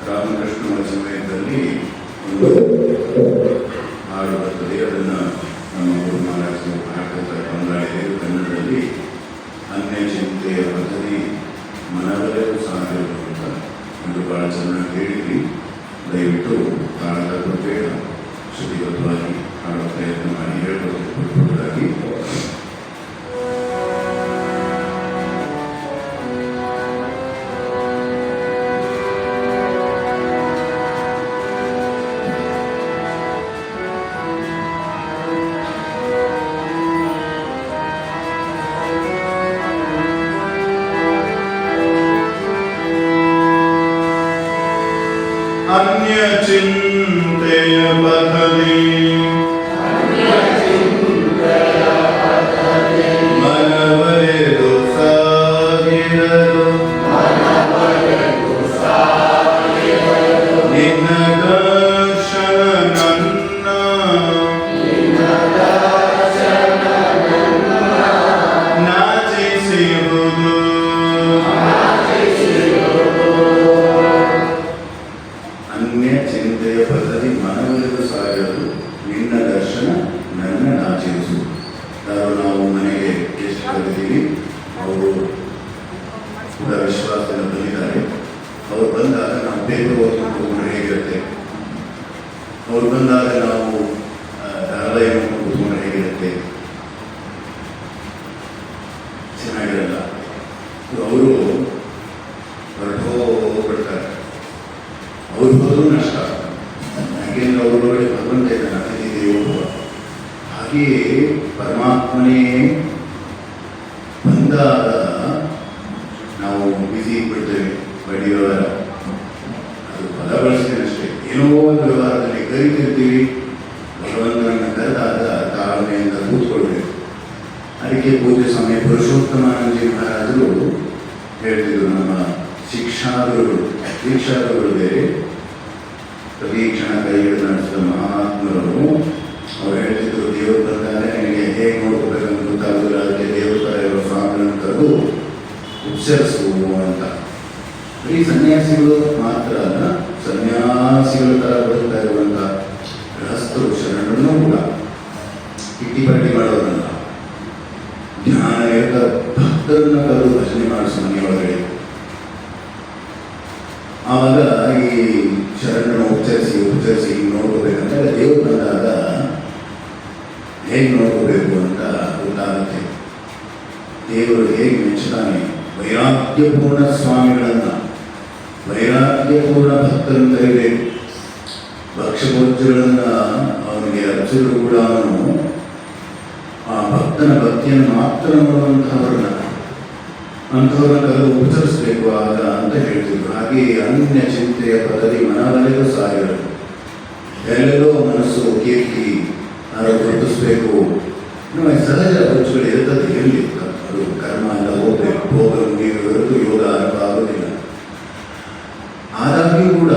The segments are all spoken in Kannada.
ರಾಮಕೃಷ್ಣನ ಸಮಯದಲ್ಲಿ ಒಂದು ಹಾಡು ಬರ್ತದೆ. ಅದನ್ನು ನಮ್ಮ ಗುರು ಮಹಾರಾಜರು ಹಾಡ್ತಾರೆ. ಬಂಗಾಳಿದೆ ಕನ್ನಡದಲ್ಲಿ ಅನ್ಯ ಚಿಂತೆಯ ಪದ್ಧತಿ ಮನವರೆಗೂ ಸಾಧ್ಯರು ಅಂತ ಒಂದು ಭಾಳ ಚೆನ್ನಾಗಿ ಹೇಳಿದ್ವಿ. ದಯವಿಟ್ಟು ಕಾಳದ ಕೃಪೆಯ ಶ್ರುತಿಬದ್ಧವಾಗಿ ಹಾಡೋ ಪ್ರಯತ್ನ ಮಾಡಿ ಹೇಳ್ಕೊಡ್ಬೋದಾಗಿ. अन्य चिंतेय पथदि मनवरेदु सागिरदु ನಿನ್ನ ದರ್ಶನ ನನ್ನ ನಾಚಿಸುವುದು. ಅನ್ಯ ಚಿಂತೆಯ ಪದ್ಧತಿ ಮನವರೆದು ಸಾಗದು, ನಿನ್ನ ದರ್ಶನ ನನ್ನ ನಾಚಿಸು. ನಾವು ಮನೆಗೆ ಎಷ್ಟು ಕರೆದಿದ್ದೀವಿ, ಅವರು ಕೂಡ ವಿಶ್ವಾಸದಿಂದ ಬಂದಿದ್ದಾರೆ. ಅವ್ರು ಬಂದಾಗ ನಾವು ಪೇಪರ್ ಓದ್ಕೊಂಡು ಹೇಗಿರುತ್ತೆ, ಅವ್ರು ಬಂದಾಗ ನಾವು ಧಾರಾವಾಹಿ ಕೂತ್ಕೊಂಡ್ರೆ ಹೇಗಿರುತ್ತೆ, ಚೆನ್ನಾಗಿರಲ್ಲ. ಅವರು ಹೊರಟೋಗ್ಬಿಡ್ತಾರೆ. ಅವ್ರು ಹೋದ್ರೂ ನಷ್ಟ. ಯಾಕೆಂದ್ರೆ ಅವರೊಳಗಡೆ ಭಗವಂತ ಇದ್ದಾನೆ, ಅತಿಥಿ ದೇವೋ ಹಾಗೆಯೇ ಪರಮಾತ್ಮನೇ ಬಂದಾಗ ನಾವು ಬಿಸಿ ಬಿಡ್ತೇವೆ ಬಡಿ ವ್ಯವಹಾರ, ಅದು ಪದ ಬಳಸ್ತೇನೆ ಅಷ್ಟೇ. ಏನೋ ಒಂದು ವ್ಯವಹಾರದಲ್ಲಿ ಕರಿತಿರ್ತೀವಿ, ಭಗವಂತನನ್ನು ಕರೆದಾಗ ತಾಳ್ಮೆಯಿಂದ ಕೂತ್ಕೊಳ್ಬೇಕು. ಅದಕ್ಕೆ ಪೂಜೆ ಸಮಯ ಪುರುಷೋತ್ತಮಾನಂದಜಿ ಮಹಾರಾಜರು ಹೇಳ್ತಿದ್ರು, ನಮ್ಮ ದೀಕ್ಷಾಗುರುಗಳು ಬೇರೆ, ಪ್ರತಿ ಕ್ಷಣ ಕೈ ಹಿಡಿದು ನಡೆಸಿದ ಮಹಾತ್ಮರು. ಅವ್ರು ಹೇಳ್ತಿದ್ರು, ದೇವರು ಬಂದಾಗ ನಿನಗೆ ಹೇಗೆ ನೋಡ್ಕೋಬೇಕಂತ ಗೊತ್ತಾಗೋದಿಲ್ಲ, ಅದಕ್ಕೆ ದೇವ್ರ ಥರ ಇರೋ ಸ್ವಾಮಿಗಳನ್ನು ಕರೆದು ಉಪಚರಿಸು ಅಂತ. ಬರೀ ಸನ್ಯಾಸಿಗಳು ಮಾತ್ರ ಅಲ್ಲ, ಸನ್ಯಾಸಿಗಳ ಥರ ಬದುಕ್ತಾ ಇರುವಂಥ ಗೃಹಸ್ಥರು ಶರಣರನ್ನು ಕೂಡ ಕಿಟ್ಟಿ ಪಟ್ಟಿ ಮಾಡೋದಲ್ಲ, ಧ್ಯಾನ ನಿರತ ಭಕ್ತರನ್ನ ಕರೆದು ಭಜನೆ ಮಾಡಿಸೋ ಮನೆಯೊಳಗಡೆ. ಆವಾಗ ಈ ಶರಣರನ್ನು ಉಪಚರಿಸಿ ನೋಡ್ಕೋಬೇಕಂತ ದೇವರು ಬಂದಾಗ ಹೇಗೆ ನೋಡ್ಕೋಬೇಕು ಅಂತ ಗೊತ್ತಾಗುತ್ತೆ. ದೇವರು ಹೇಗೆ ಮೆಚ್ಚುತ್ತಾನೆ, ವೈರಾಗ್ಯಪೂರ್ಣ ಸ್ವಾಮಿಗಳನ್ನ, ವೈರಾಗ್ಯಪೂರ್ಣ ಭಕ್ತರನ್ನು ಕರಿಬೇಕು. ಭಕ್ಷ್ಯಭೋಜ್ಯಗಳನ್ನ ಅವನಿಗೆ ಅರ್ಚಿದ್ರು ಕೂಡ ಅವನು ಆ ಭಕ್ತನ ಭಕ್ತಿಯನ್ನು ಮಾತ್ರ ನೋಡುವಂತಹವ್ರನ್ನ ಕರೆದು ಉಪಚರಿಸಬೇಕು ಆಗ ಅಂತ ಹೇಳ್ತಿದ್ರು. ಹಾಗೆ ಅನ್ಯ ಚಿಂತೆಯ ಪದವಿ ಮನವಲೆಗೂ ಸಾಗಿರು, ಎಲ್ಲೆಲ್ಲೋ ಮನಸ್ಸು ಕೀರ್ತಿ ಗುರುತಿಸ್ಬೇಕು. ನಮ್ಮ ಸಹಜ ಹುಚ್ಚುಗಳು ಇರ್ತದೆ, ಎಲ್ಲಿ ಅದು ಕರ್ಮ ಎಲ್ಲ ಹೋಗ್ಬೇಕು, ಭೋಗ ಮುಗಿಯುವವರೆಗೂ ಯೋಗ ಆರಂಭ ಆಗೋದಿಲ್ಲ. ಆದಾಗ್ಯೂ ಕೂಡ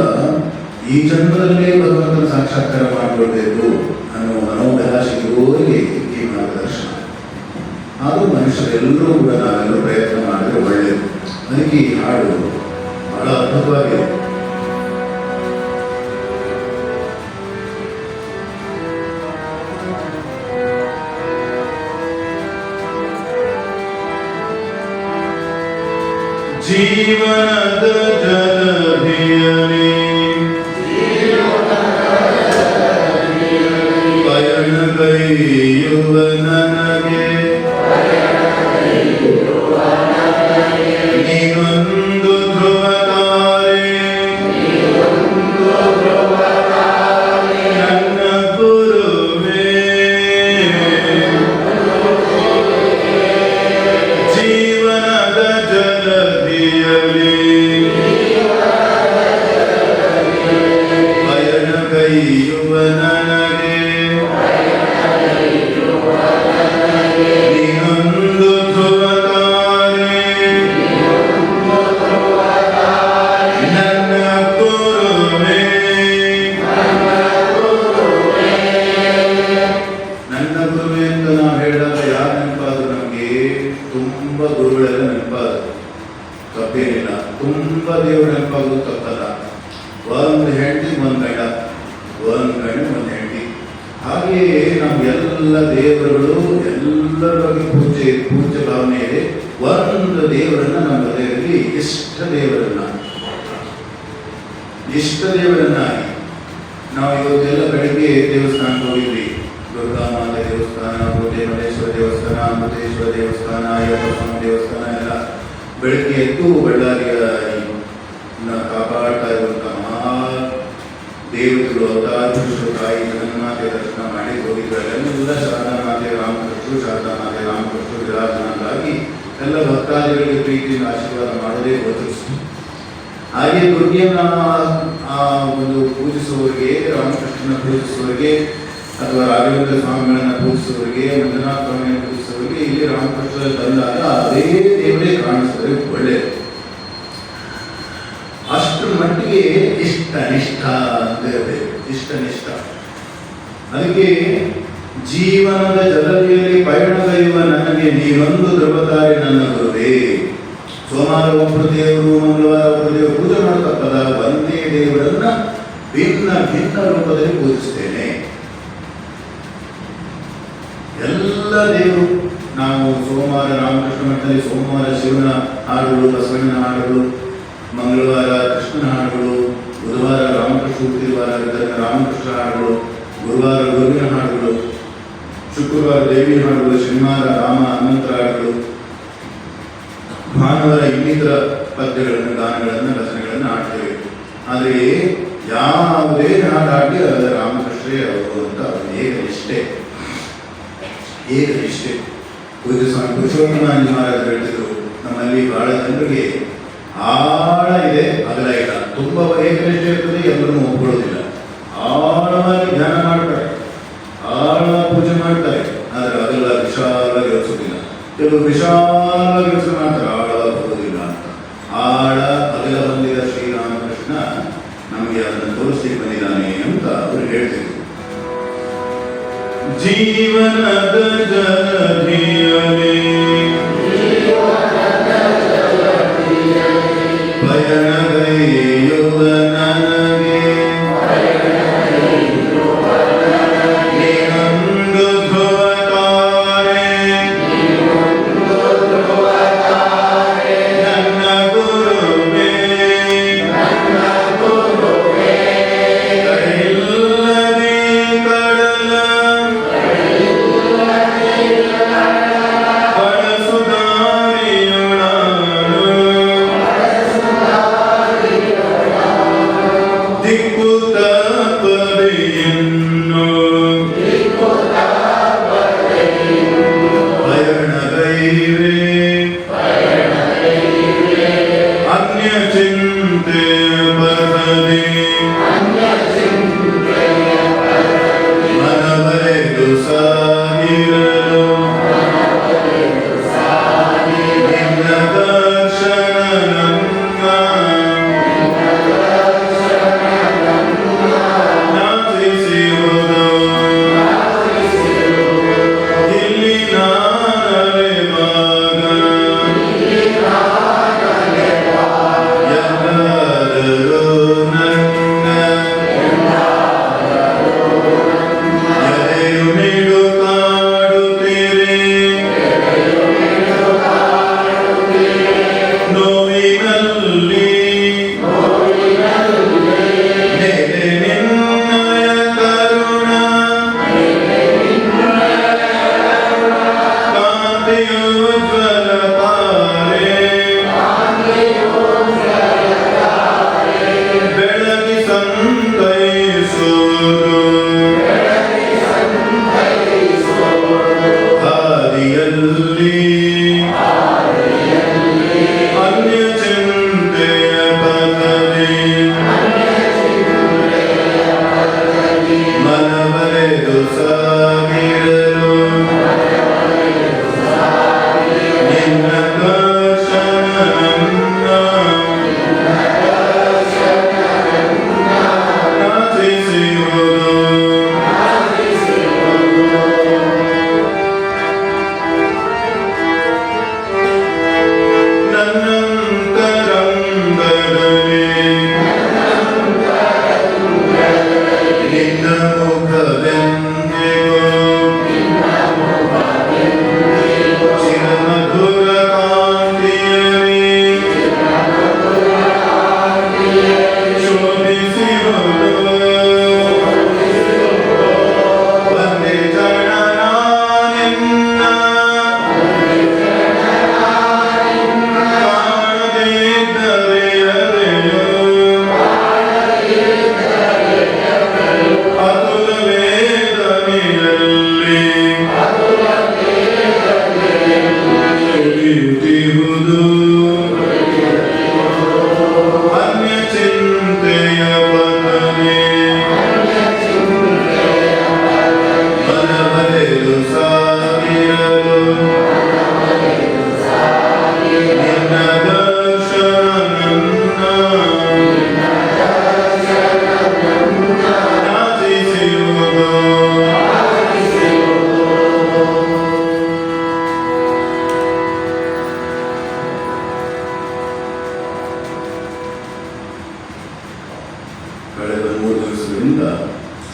ಈ ಜನ್ಮದಲ್ಲೇ ಭಗವಂತನ ಸಾಕ್ಷಾತ್ಕಾರ ಮಾಡಿಕೊಳ್ಬೇಕು ಅನ್ನೋ ಮನೋಭಿಲಾಷಿಗಳಿಗೆ ಈ ಮಾರ್ಗದರ್ಶನ. ಆದರೂ ಮನುಷ್ಯರೆಲ್ಲರೂ ಕೂಡ ನಾವೆಲ್ಲರೂ ಪ್ರಯತ್ನ ಮಾಡಿದ್ರೆ ಒಳ್ಳೆಯದು. ಅದಕ್ಕೆ ಈ ಹಾಡು ಬಹಳ ಅದ್ಭುತವಾಗಿದೆ. ಜೀವನದ ಜಲಧಿಯಲಿ ಪಯಣಗೈಯುವ ನನಗೆ ನೀನೊಂದು ಧ್ರುವ ತಾರೆ, ನನ್ನ ಗುರುವೇ. ಜೀವನದ ಜಲಧಿಯಲಿ ಪಯಣಗೈಯುವ ನನಗೆ ನೀನೊಂದು ಧ್ರುವ ತಾರೆ, ನನ್ನ ಗುರುವೇ. ನನ್ನ ಗುರುವೇ ಅಂತ ನಾವು ಹೇಳಿದಾಗ ಯಾರು ನೆನಪಾದ್ರು? ನಮಗೆ ತುಂಬ ಗುರುಗಳೆಲ್ಲ ನೆನಪಾದ್ರು, ತಪ್ಪೇನಿಲ್ಲ. ತುಂಬ ದೇವರು ನೆನಪಾಗೋದು ತಪ್ಪಲ್ಲ. ಒಂದು ಹೆಂಡತಿ ಒಂದು ಗಂಡ, ಒಂದು ಗಂಡ ಒಂದು ಹೆಂಡತಿ. ಹಾಗೆಯೇ ನಾವು ಎಲ್ಲ ದೇವರುಗಳು ಎಲ್ಲರ ಬಗ್ಗೆ ಪೂಜ್ಯ ಭಾವನೆ ಇದೆ. ಒಂದು ದೇವರನ್ನ ನಮ್ಮ ಹೃದಯದಲ್ಲಿ ಇಷ್ಟ ದೇವರನ್ನಾಗಿ ನಾವು ಇವತ್ತೆಲ್ಲ ಬೆಳಗ್ಗೆ ದೇವಸ್ಥಾನಕ್ಕೆ ಹೋಗಿದ್ವಿ. ದುರ್ಗಾ ಮಾತೆ ದೇವಸ್ಥಾನ, ಮಲ್ಲೇಶ್ವರ ದೇವಸ್ಥಾನ, ಅಮೃತೇಶ್ವರ ದೇವಸ್ಥಾನ, ಅಯ್ಯಪ್ಪ ಸ್ವಾಮಿ ದೇವಸ್ಥಾನ ಎಲ್ಲ ಬೆಳಗ್ಗೆ ಎದ್ದು ಬಳ್ಳಾರಿಯ ಕಾಪಾಡ್ತಾ ಇರುವಂತಹ ಮಹಾ ದೇವತೆಗಳು, ಅವತಾರ ಪುರುಷರು, ತಾಯಿ ಜಗನ್ಮಾತೆ ದರ್ಶನ ಮಾಡಿ ಹೋಗಿದ್ರು. ಎಲ್ಲ ಶಾರದಾಮಾತೆ ರಾಮಕೃಷ್ಣರು, ಶಾರದಾಮಾತೆ ರಾಮಕೃಷ್ಣರು ವಿರಾಜನಾಗಿ ಎಲ್ಲ ಭಕ್ತಾದಿಗಳಿಗೆ ಪ್ರೀತಿಯಿಂದ ಆಶೀರ್ವಾದ ಮಾಡದೇ ಗೋಚರಿಸಿತು. ಹಾಗೆ ದುರ್ಗೆಯನ್ನ ಒಂದು ಪೂಜಿಸುವವರಿಗೆ, ರಾಮಕೃಷ್ಣನ ಪೂಜಿಸುವವರಿಗೆ, ಅಥವಾ ರಾಘವೇಂದ್ರ ಸ್ವಾಮಿಗಳನ್ನ ಪೂಜಿಸುವವರಿಗೆ, ಮಂಜುನಾಥ ಸ್ವಾಮಿಯನ್ನು ಪೂಜಿಸುವವರಿಗೆ ಇಲ್ಲಿ ರಾಮಕೃಷ್ಣ ಬಂದಾಗ ಅದೇ ದೇವರೇ ಕಾಣಿಸಿದರೆ ಒಳ್ಳೆಯದು. ಅಷ್ಟರ ಮಟ್ಟಿಗೆ ಇಷ್ಟನಿಷ್ಠ ಅಂತ ಇರಬೇಕು, ಇಷ್ಟನಿಷ್ಠ. ಅದಕ್ಕೆ ಜೀವನದ ಜಲಧಿಯಲ್ಲಿ ಪಯಣಗೈಯುವ ನನಗೆ ನೀನೊಂದು ಧ್ರುವತಾರೆ ನನ್ನ ಗುರುವೇ. ಸೋಮವಾರ ಒಬ್ಬರು ದೇವರು, ಮಂಗಳವಾರ ಒಬ್ಬರು ದೇವರು ಪೂಜೆ ಮಾಡತಕ್ಕದ ಒಂದೇ ದೇವರನ್ನ ಭಿನ್ನ ರೂಪದಲ್ಲಿ ಪೂಜಿಸ್ತೇನೆ. ಎಲ್ಲ ದೇವರು ನಾವು ಸೋಮವಾರ ರಾಮಕೃಷ್ಣ ಮಠದಲ್ಲಿ ಸೋಮವಾರ ಶಿವನ ಹಾಡುಗಳು, ಬಸವಣ್ಣನ ಹಾಡುಗಳು, ಮಂಗಳವಾರ ಕೃಷ್ಣನ ಹಾಡುಗಳು, ಬುಧವಾರ ರಾಮಕೃಷ್ಣ ಹುಟ್ಟಿರುವಾರ ರಾಮಕೃಷ್ಣ ಹಾಡುಗಳು, ಗುರುವಾರ ಗುರುವಿನ ಹಾಡುಗಳು, ಶುಕ್ರವಾರ ದೇವಿ ಹಾಡುಗಳು, ಶನಿವಾರ ರಾಮ ಹನುಮಂತರ ಹಾಡುಗಳು, ಭಾನುವಾರ ಇನ್ನಿತರ ಪದ್ಯಗಳನ್ನು, ಗಾನಗಳನ್ನು, ರಚನೆಗಳನ್ನು ಹಾಡ್ತೇವೆ. ಆದರೆ ಯಾವುದೇ ಹಾಡಾಡಿ ಅದರ ರಾಮಕೃಷ್ಣರೇ ಅವರು ಅಂತ ಹೇಗೆ ಇಷ್ಟೇ. ಏಕನಿಷ್ಠೆ. ಪೂಜ್ಯ ಸ್ವಾಮಿ ಪುರುಷೋತ್ತಮಾಂಜ ಮಹಾರಾಜರು ಹೇಳ್ತಿದ್ರು, ನಮ್ಮಲ್ಲಿ ಬಹಳ ಜನರಿಗೆ ಆಳ ಇದೆ, ಅಗಲ ಇಲ್ಲ. ತುಂಬ ಏಕನಿಷ್ಠೆ ಇರ್ತದೆ, ಎಲ್ಲರನ್ನು ಒಪ್ಕೊಳ್ಳೋದಿಲ್ಲ. ಆಳವಾಗಿ ಧ್ಯಾನ ಮಾಡ್ತಾರೆ, ಆಳ ಪೂಜೆ ಮಾಡ್ತಾರೆ, ಆದರೆ ಅದೆಲ್ಲ ವಿಶಾಲವಾಗಿ ಯೋಚಿಸೋದಿಲ್ಲ. ಕೆಲವು ವಿಶಾಲವಾಗಿ ಯೋಚನೆ ಮಾಡ್ತಾರೆ, ಆಳವಾಗಿ ಹೋಗೋದಿಲ್ಲ ಅಂತ. ಆಳ ಅಗಲ ಹೊಂದಿದ ಶ್ರೀರಾಮಕೃಷ್ಣ ನಮಗೆ ಅದನ್ನು ತೋರಿಸಿ ಬಂದಿದ್ದಾನೆ ಅಂತ ಅವರು ಹೇಳ್ತಿದ್ರು. ಜೀವನದ ಜಲಧಿಯಲೇ ಪಯಣಗೈಯುವ ನನಗೆ ನೀನೊಂದು ಧ್ರುವತಾರೆ, ನನ್ನ ಗುರುವೇ ಕೈಯಿಲ್ಲದೆ ಕಡಲ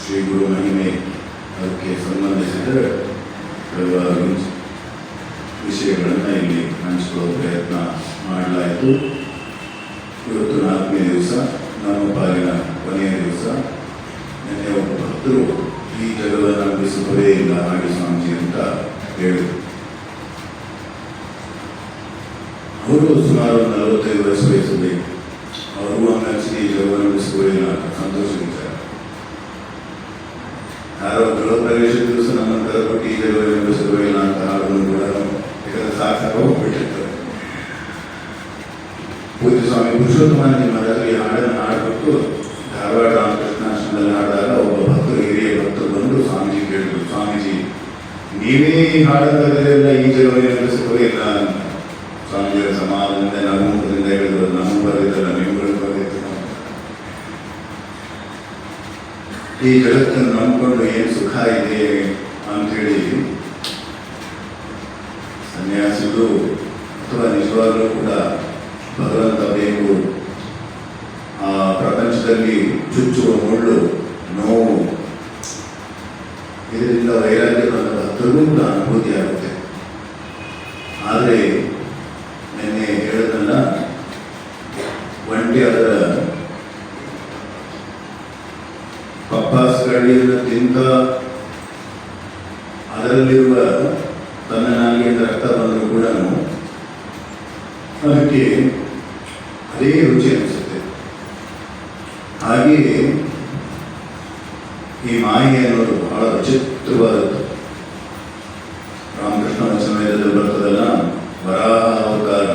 ಶ್ರೀ ಗುರು ಮಹಿಮೆ ಅದಕ್ಕೆ ಸಂಬಂಧಿಸಿದ ಹಲವಾರು ವಿಷಯಗಳನ್ನು ಇಲ್ಲಿ ಹಂಚಿಕೊಳ್ಳೋ ಪ್ರಯತ್ನ ಮಾಡಲಾಯಿತು. ಇವತ್ತು 4ನೇ ದಿವಸ, ನಮ್ಮ ಪಾಲಿನ ಕೊನೆಯ ದಿವಸ. ನಿನ್ನೆ ಒಬ್ಬ ಭಕ್ತರು ಈ ಜಗವನ್ನು ನಂಬಿಸುವುದೇ ಇಲ್ಲ ಹಾಗೆ ಸ್ವಾಮೀಜಿ ಅಂತ ಹೇಳಿದರು. ಅವರು ಸುಮಾರು 45 ವರ್ಷ ವಯಸ್ಸಲ್ಲಿ ಅವರು ಹಂಗನ್ಸಿ ಈ ಜಗವನ್ನು ನಂಬಿಸುವುದೇ ಇಲ್ಲ ಅಂತ ಸಂತೋಷವಿದ್ದಾರೆ. ಯಾರೋ ಗೃಹ ಪ್ರವೇಶ ದಿವಸ ನಮ್ಮನ್ನು ಕರೆಕೊಟ್ಟು ಈ ಜಗವನ್ನು ನಂಬಿಸುವುದೇ ಇಲ್ಲ ಪುರುಷೋತ್ತಮಾನಂದ ಮಹಾರಾಜರು ಈ ಹಾಡನ್ನು ಹಾಡ್ಬಿಟ್ಟು ಧಾರವಾಡ ರಾಮಕೃಷ್ಣಾಶ್ರಮದಲ್ಲಿ ಹಾಡಿದಾಗ ಒಬ್ಬ ಭಕ್ತರು, ಹಿರಿಯ ಭಕ್ತರು ಬಂದು ಸ್ವಾಮೀಜಿ ಕೇಳಿದ್ರು, ಸ್ವಾಮೀಜಿ ನೀವೇ ಈ ಹಾಡಲ್ಲ ಈ ಜಗವೇ ಸುಖವೇ ಇಲ್ಲ ಅಂತ. ಸ್ವಾಮೀಜಿಯ ಸಮಾಧಾನದಿಂದ ನಗುಮುಖದಿಂದ ಹೇಳಿದ್ರು, ನಮಗೂ ಬರೆದಿದ್ದಲ್ಲ ನಿಮ್ಗಳು ಬರೆದಿತ್ತು. ಈ ಜಗತ್ತನ್ನು ನಂಬಿಕೊಂಡು ಏನು ಸುಖ ಇದೆ ಅಂಥೇಳಿ ಸನ್ಯಾಸಿಗಳು ಅಥವಾ ನಿಜವಾಗಲೂ ಕೂಡ ಭಗವಂತ ಬೇಕು, ಆ ಪ್ರಪಂಚದಲ್ಲಿ ಚುಚ್ಚುವ ಮುಳ್ಳು, ನೋವು, ಇದರಿಂದ ವೈರಾಗ್ಯ ಬಂದ ಭಕ್ತರಿಗೂ ಕೂಡ ಅನುಭೂತಿ ಆಗುತ್ತೆ. ಆದರೆ ನಿನ್ನೆ ಹೇಳೋದನ್ನ ಒಂಟಿ ಅದರ ಪಪ್ಪಾಸ್ ಗಡಿಯನ್ನು ತಿಂತ ಅದರಲ್ಲಿರುವ ತನ್ನ ನಾಲಿಗೆಯಿಂದ ರಕ್ತ ಬಂದರೂ ಕೂಡ ಅದಕ್ಕೆ ಅದೇ ರುಚಿ ಅನಿಸುತ್ತೆ. ಹಾಗೆಯೇ ಈ ಮಾಯೆ ಅನ್ನೋದು ಬಹಳ ವಿಚಿತ್ರವಾದದ್ದು. ರಾಮಕೃಷ್ಣ ವಚನವೇದದಲ್ಲಿ ಬರ್ತದಲ್ಲ, ವರಾಹ ಅವತಾರ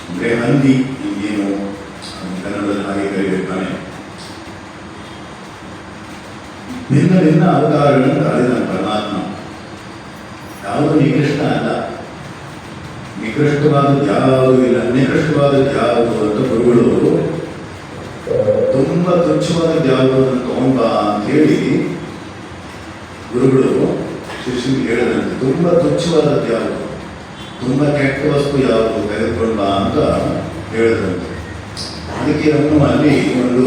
ಅಂದ್ರೆ ಹಂದಿ, ಈಗೇನು ಕನ್ನಡದಲ್ಲಿ ಹಾಗೆ ಕರಿಬೇಕಾನೆ, ಭಿನ್ನ ಭಿನ್ನ ಅವತಾರಗಳನ್ನು ತಾಳಿದ ಪರಮಾತ್ಮ. ಯಾವುದು ನಿಕೃಷ್ಟ ಅಲ್ಲ, ನಿಕೃಷ್ಟವಾದದ್ದು ಯಾವುದೂ ಇಲ್ಲ. ನಿಕೃಷ್ಟವಾದದ್ದು ಯಾವುದು ಅಂತ ಗುರುಗಳು ತುಂಬ ತುಚ್ಛವಾದದ್ದು ಯಾವುದು ಅಂತ ತಗೊಂಡ ಅಂತ ಹೇಳಿ ಗುರುಗಳು ಶಿಷ್ಯನಿಗೆ ಹೇಳಿದಂತೆ, ತುಂಬ ತುಚ್ಛವಾದದ್ದು ಯಾವುದು, ತುಂಬ ಕೆಟ್ಟ ವಸ್ತು ಯಾವುದು ತೆಗೆದುಕೊಂಡ ಅಂತ ಹೇಳಿದಂತೆ. ಅದಕ್ಕೆ ಅವನು ಅಲ್ಲಿ ಒಂದು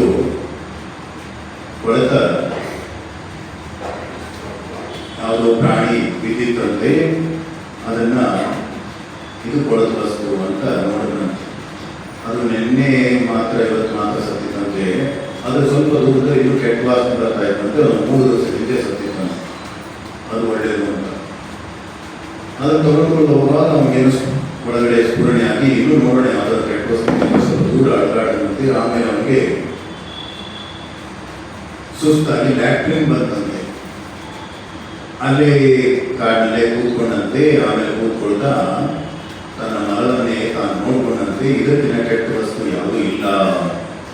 ಕೊಳೆತ ಯಾವುದೋ ಪ್ರಾಣಿ ಬಿದ್ದಿತ್ತಂತೆ, ಅದನ್ನ ಇದು ಕೊಳೆತ ವಸ್ತು ಅಂತ ನೋಡಿದಂತೆ. ಅದು ನಿನ್ನೆ ಮಾತ್ರ ಇವತ್ತು ಮಾತ್ರ ಸತ್ತಿತ್ತಂತೆ. ಅದು ಸ್ವಲ್ಪ ದೂರದಲ್ಲಿ ಇದು ಕೆಟ್ಟ ವಾಸನೆ ಬರ್ತಾ ಇತ್ತಂತೆ. ಅದು 3 ದಿವಸ ಹಿಂದೆ ಸತ್ತಿತ್ತಂತೆ. ಅದು ಒಳ್ಳೆಯದು ಅಂತ ಅದನ್ನು ತಗೊಂಡ್ಕೊಂಡು ಹೋಗುವಾಗ ನಮಗೇನು ಒಳಗಡೆ ಸ್ಫುರಣೆ ಆಗಿ ಇನ್ನೂ ನೋಡೋಣ ಯಾವುದಾದ್ರು ಕೆಟ್ಟ ವಸ್ತು ಸ್ವಲ್ಪ ದೂರ ಅಡ್ಗಾಡಂತೆ. ಆಮೇಲೆ ಅವನಿಗೆ ಸುಸ್ತಾಗಿ ಲ್ಯಾಟ್ರಿನ್ ಬಂತಂತೆ. ಅಲ್ಲೇ ಕಾಡಿನಲ್ಲೇ ಕೂತ್ಕೊಂಡಂತೆ. ಆಮೇಲೆ ಕೂತ್ಕೊಳ್ತಾ ತನ್ನ ಮಲವನ್ನೇ ತಾನು ನೋಡ್ಕೊಂಡಂತೆ. ಇದಕ್ಕಿನ ಕೆಟ್ಟ ವಸ್ತು ಯಾವುದೂ ಇಲ್ಲ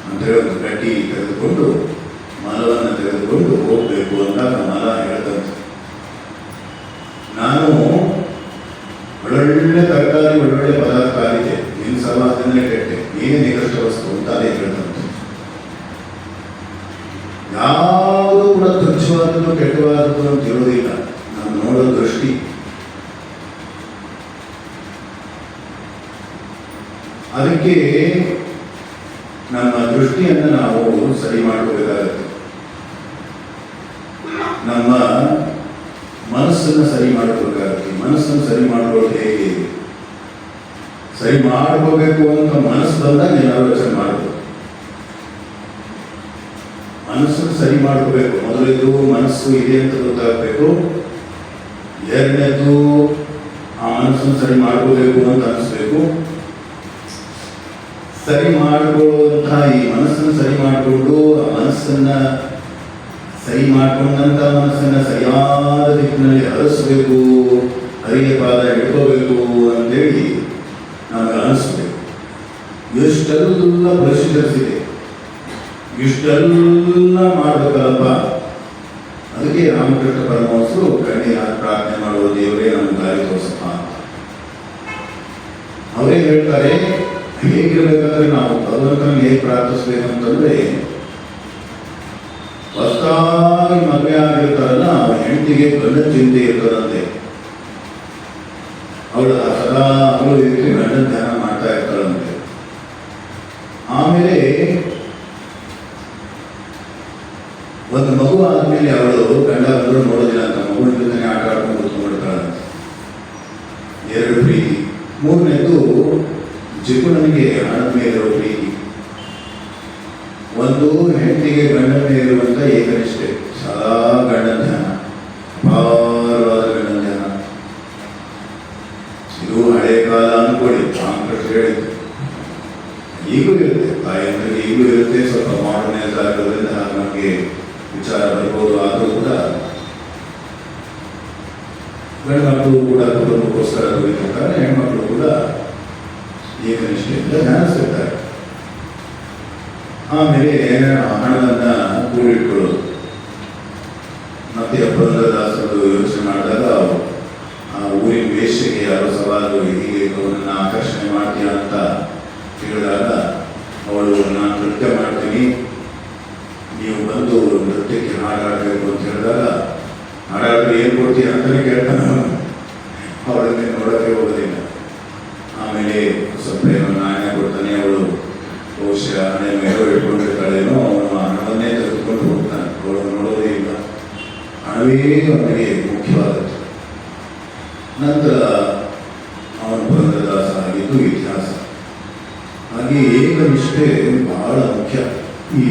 ಅಂತೇಳಿ ಒಂದು ಗಟ್ಟಿ ತೆಗೆದುಕೊಂಡು ಮಲವನ್ನು ತೆಗೆದುಕೊಂಡು ಹೋಗ್ಬೇಕು ಅಂತ ಮಲ ಹೇಳ್ದಂತೆ, ನಾನು ಒಳ್ಳೊಳ್ಳೆ ತರಕಾರಿ ಒಳ್ಳೊಳ್ಳೆ ಪದಾರ್ಥ ಆಗಿದೆ, ನಿನ್ನ ಸಮಾಜದಲ್ಲೇ ಕೆಟ್ಟೆ, ನೀನೇ ನಿಕೃಷ್ಟ ವಸ್ತು ಅಂತ ಅದೇ ಹೇಳ್ದಂತೆ. ಯಾವುದು ಕೂಡ ತುಚ್ಛವಾದದ್ದು ಕೆಟ್ಟವಾದದ್ದು ಅಂತ ಇರೋದಿಲ್ಲ. ನಾವು ನೋಡೋ ದೃಷ್ಟಿ. ಅದಕ್ಕೆ ನಮ್ಮ ದೃಷ್ಟಿಯನ್ನು ನಾವು ಸರಿ ಮಾಡ್ಕೋಬೇಕಾಗತ್ತೆ. ನಮ್ಮ ಮನಸ್ಸನ್ನು ಸರಿ ಮಾಡ್ಕೋಬೇಕಾಗತ್ತೆ. ಮನಸ್ಸನ್ನು ಸರಿ ಮಾಡ್ಕೊಳ್ಳೋದು ಹೇಗೆ? ಸರಿ ಮಾಡ್ಕೋಬೇಕು ಅಂತ ಮನಸ್ಸು ಬಂದಾಗ ಏನಾದ್ರು ಯೋಚನೆ ಮಾಡ್ಬೋದು. ಮನಸ್ಸನ್ನು ಸರಿ ಮಾಡ್ಕೋಬೇಕು. ಮೊದಲಿದ್ದು ಮನಸ್ಸು ಇದೆ ಅಂತ ಗೊತ್ತಾಗಬೇಕು. ಎರಡನೇದು ಆ ಮನಸ್ಸನ್ನು ಸರಿ ಮಾಡ್ಕೋಬೇಕು ಅಂತ ಅನಿಸ್ಬೇಕು. ಸರಿ ಮಾಡಿಕೊಳ್ಳುವಂತಹ ಈ ಮನಸ್ಸನ್ನು ಸರಿ ಮಾಡಿಕೊಂಡು ಆ ಮನಸ್ಸನ್ನ ಸರಿ ಮಾಡಿಕೊಂಡಂತ ಮನಸ್ಸನ್ನ ಸರಿಯಾದ ದಿಕ್ಕಿನಲ್ಲಿ ಹರಿಸಬೇಕು, ಹರಿಯ ಪಾದ ಹಿಡ್ಕೋಬೇಕು ಅಂತೇಳಿ ನಮಗೆ ಅನಿಸ್ಬೇಕು. ಎಷ್ಟೆಲ್ಲ ಪರಿಶೀಲಿಸಿದೆ, ಇಷ್ಟೆಲ್ಲ ಮಾಡಬೇಕಲ್ಲಪ್ಪ. ಅದಕ್ಕೆ ರಾಮಕೃಷ್ಣ ಪರಮಹಂಸರು ಕಣ್ಣೀರ ಪ್ರಾರ್ಥನೆ ಮಾಡುವ ದೇವರೇ ನಮ್ಗೆ ದಾರಿ ತೋರಿಸಪ್ಪ ಅಂತ ಅವರೇ ಹೇಳ್ತಾರೆ. ಹೇಗಿರ್ಬೇಕಾದ್ರೆ ನಾವು ಭಗವಂತನ ಹೇಗೆ ಪ್ರಾರ್ಥಿಸ್ಬೇಕಂತಂದ್ರೆ, ಹೊಸದಾಗಿ ಮದುವೆ ಆಗಿರ್ತಾರಲ್ಲ ಅವಳ ಹೆಂಡತಿಗೆ ಗಂಡನ ಚಿಂತೆ ಇರ್ತದಂತೆ. ಅವಳ ಸದಾ ಅವಳು ಇದಕ್ಕೆ ಗಂಡನ ಧ್ಯಾನ ಮಾಡ್ತಾ ಇರ್ತಾಳಂತೆ. ಆಮೇಲೆ ಒಂದು ಮಗು ಆದ್ಮೇಲೆ ಅವಳು ಗಂಡ ಬಂದರೂ ನೋಡೋದಿಲ್ಲ ಅಂತ ಮಗುವಿನ ಜೊತೆ ಆಟ ಆಡ್ಕೊಂಡು ಕೂತ್ಕೊಂಡಿರ್ತಾಳಂತೆ. 2 ಪ್ರೀತಿ. 3ನೇದು ಜಿಪುಣನಿಗೆ ಹಣದ ಮೇಲಿರೋ ಪ್ರೀತಿ. ಒಂದು ಹೆಂಡತಿಗೆ ಗಂಡನ ಮೇಲಿರುವಂಥ ಏಕನಿಷ್ಠೆ, ಸದಾ ಗಂಡನ ಧ್ಯಾನ, ಅಪಾರವಾದ ಗಂಡನ ಧ್ಯಾನ. ಇದು ಹಳೆ ಕಾಲ ಅನ್ಕೊಳ್ಳಿ, ರಾಮಕೃಷ್ಣ ಹೇಳಿದ್ದು. ಈಗೂ ಇರುತ್ತೆ, ತಾಯಂದ್ರಿಗೆ ಈಗೂ ಇರುತ್ತೆ. ಸ್ವಲ್ಪ ಮಾಡರ್ನೈಸ್ ಆಗೋದ್ರಿಂದ ನಮಗೆ ವಿಚಾರ ಬರ್ಬೋದು. ಆದರೂ ಕೂಡ ಗಂಡು ಮಕ್ಕಳು ಕೂಡ ಕುಟುಂಬಕ್ಕೋಸ್ಕರ ದುಡಿತಾರೆ, ಹೆಣ್ಮಕ್ಳು ಕೂಡ ಏಕನಿಷ್ಠೆಯಿಂದ ಧ್ಯಾನಿಸ್ತಿರ್ತಾರೆ. ಆಮೇಲೆ ಹಣವನ್ನು ಕೂಡಿಟ್ಕೊಳ್ಳೋದು. ಮತ್ತೆ ಪುರಂದರದಾಸರು ಯೋಚನೆ ಮಾಡಿದಾಗ ಆ ಊರಿನ ವೇಶ್ಯೆಗೆ ಯಾರೋ ಸವಾಲು ಹೀಗೆ ಅವನನ್ನು ಆಕರ್ಷಣೆ ಮಾಡ್ತೀಯ ಅಂತ ಹೇಳಿದಾಗ ಅವಳು ನಾನು ನೃತ್ಯ ಮಾಡ್ತೀನಿ, ನೀವು ಬಂದು ನೃತ್ಯಕ್ಕೆ ಹಾಡಾಡಬೇಕು ಅಂತ ಹೇಳಿದಾಗ ಹಾಡಾಡಿದ್ರೆ ಏನು ಕೊಡ್ತೀಯ ಅಂತಲೇ ಕೇಳ್ತಾನೆ. ಅವಳನ್ನೇ ನೋಡೋಕ್ಕೆ ಹೋಗೋದಿಲ್ಲ. ಆಮೇಲೆ ಸ್ವಲ್ಪ ಏನೋ ನಾಣ್ಯ ಕೊಡ್ತಾನೆ. ಅವಳು ಬಹುಶಃ ಹಣೆ ಮೇಲೆ ಇಟ್ಕೊಂಡಿರ್ತಾಳೇನೋ, ಅವನು ಹಣವನ್ನೇ ತೆಗೆದುಕೊಂಡು ಹೋಗ್ತಾನೆ. ಅವಳು ನೋಡೋದೇ ಇಲ್ಲ. ಹಣವೇ ಅವನಿಗೆ ಮುಖ್ಯವಾದದ್ದು. ನಂತರ ಅವನು ಪುರಂದರದಾಸ ಆಗಿದ್ದು ಇತಿಹಾಸ. ಹಾಗೆ ಏಕನಿಷ್ಠೆ ಬಹಳ ಮುಖ್ಯ. ಈ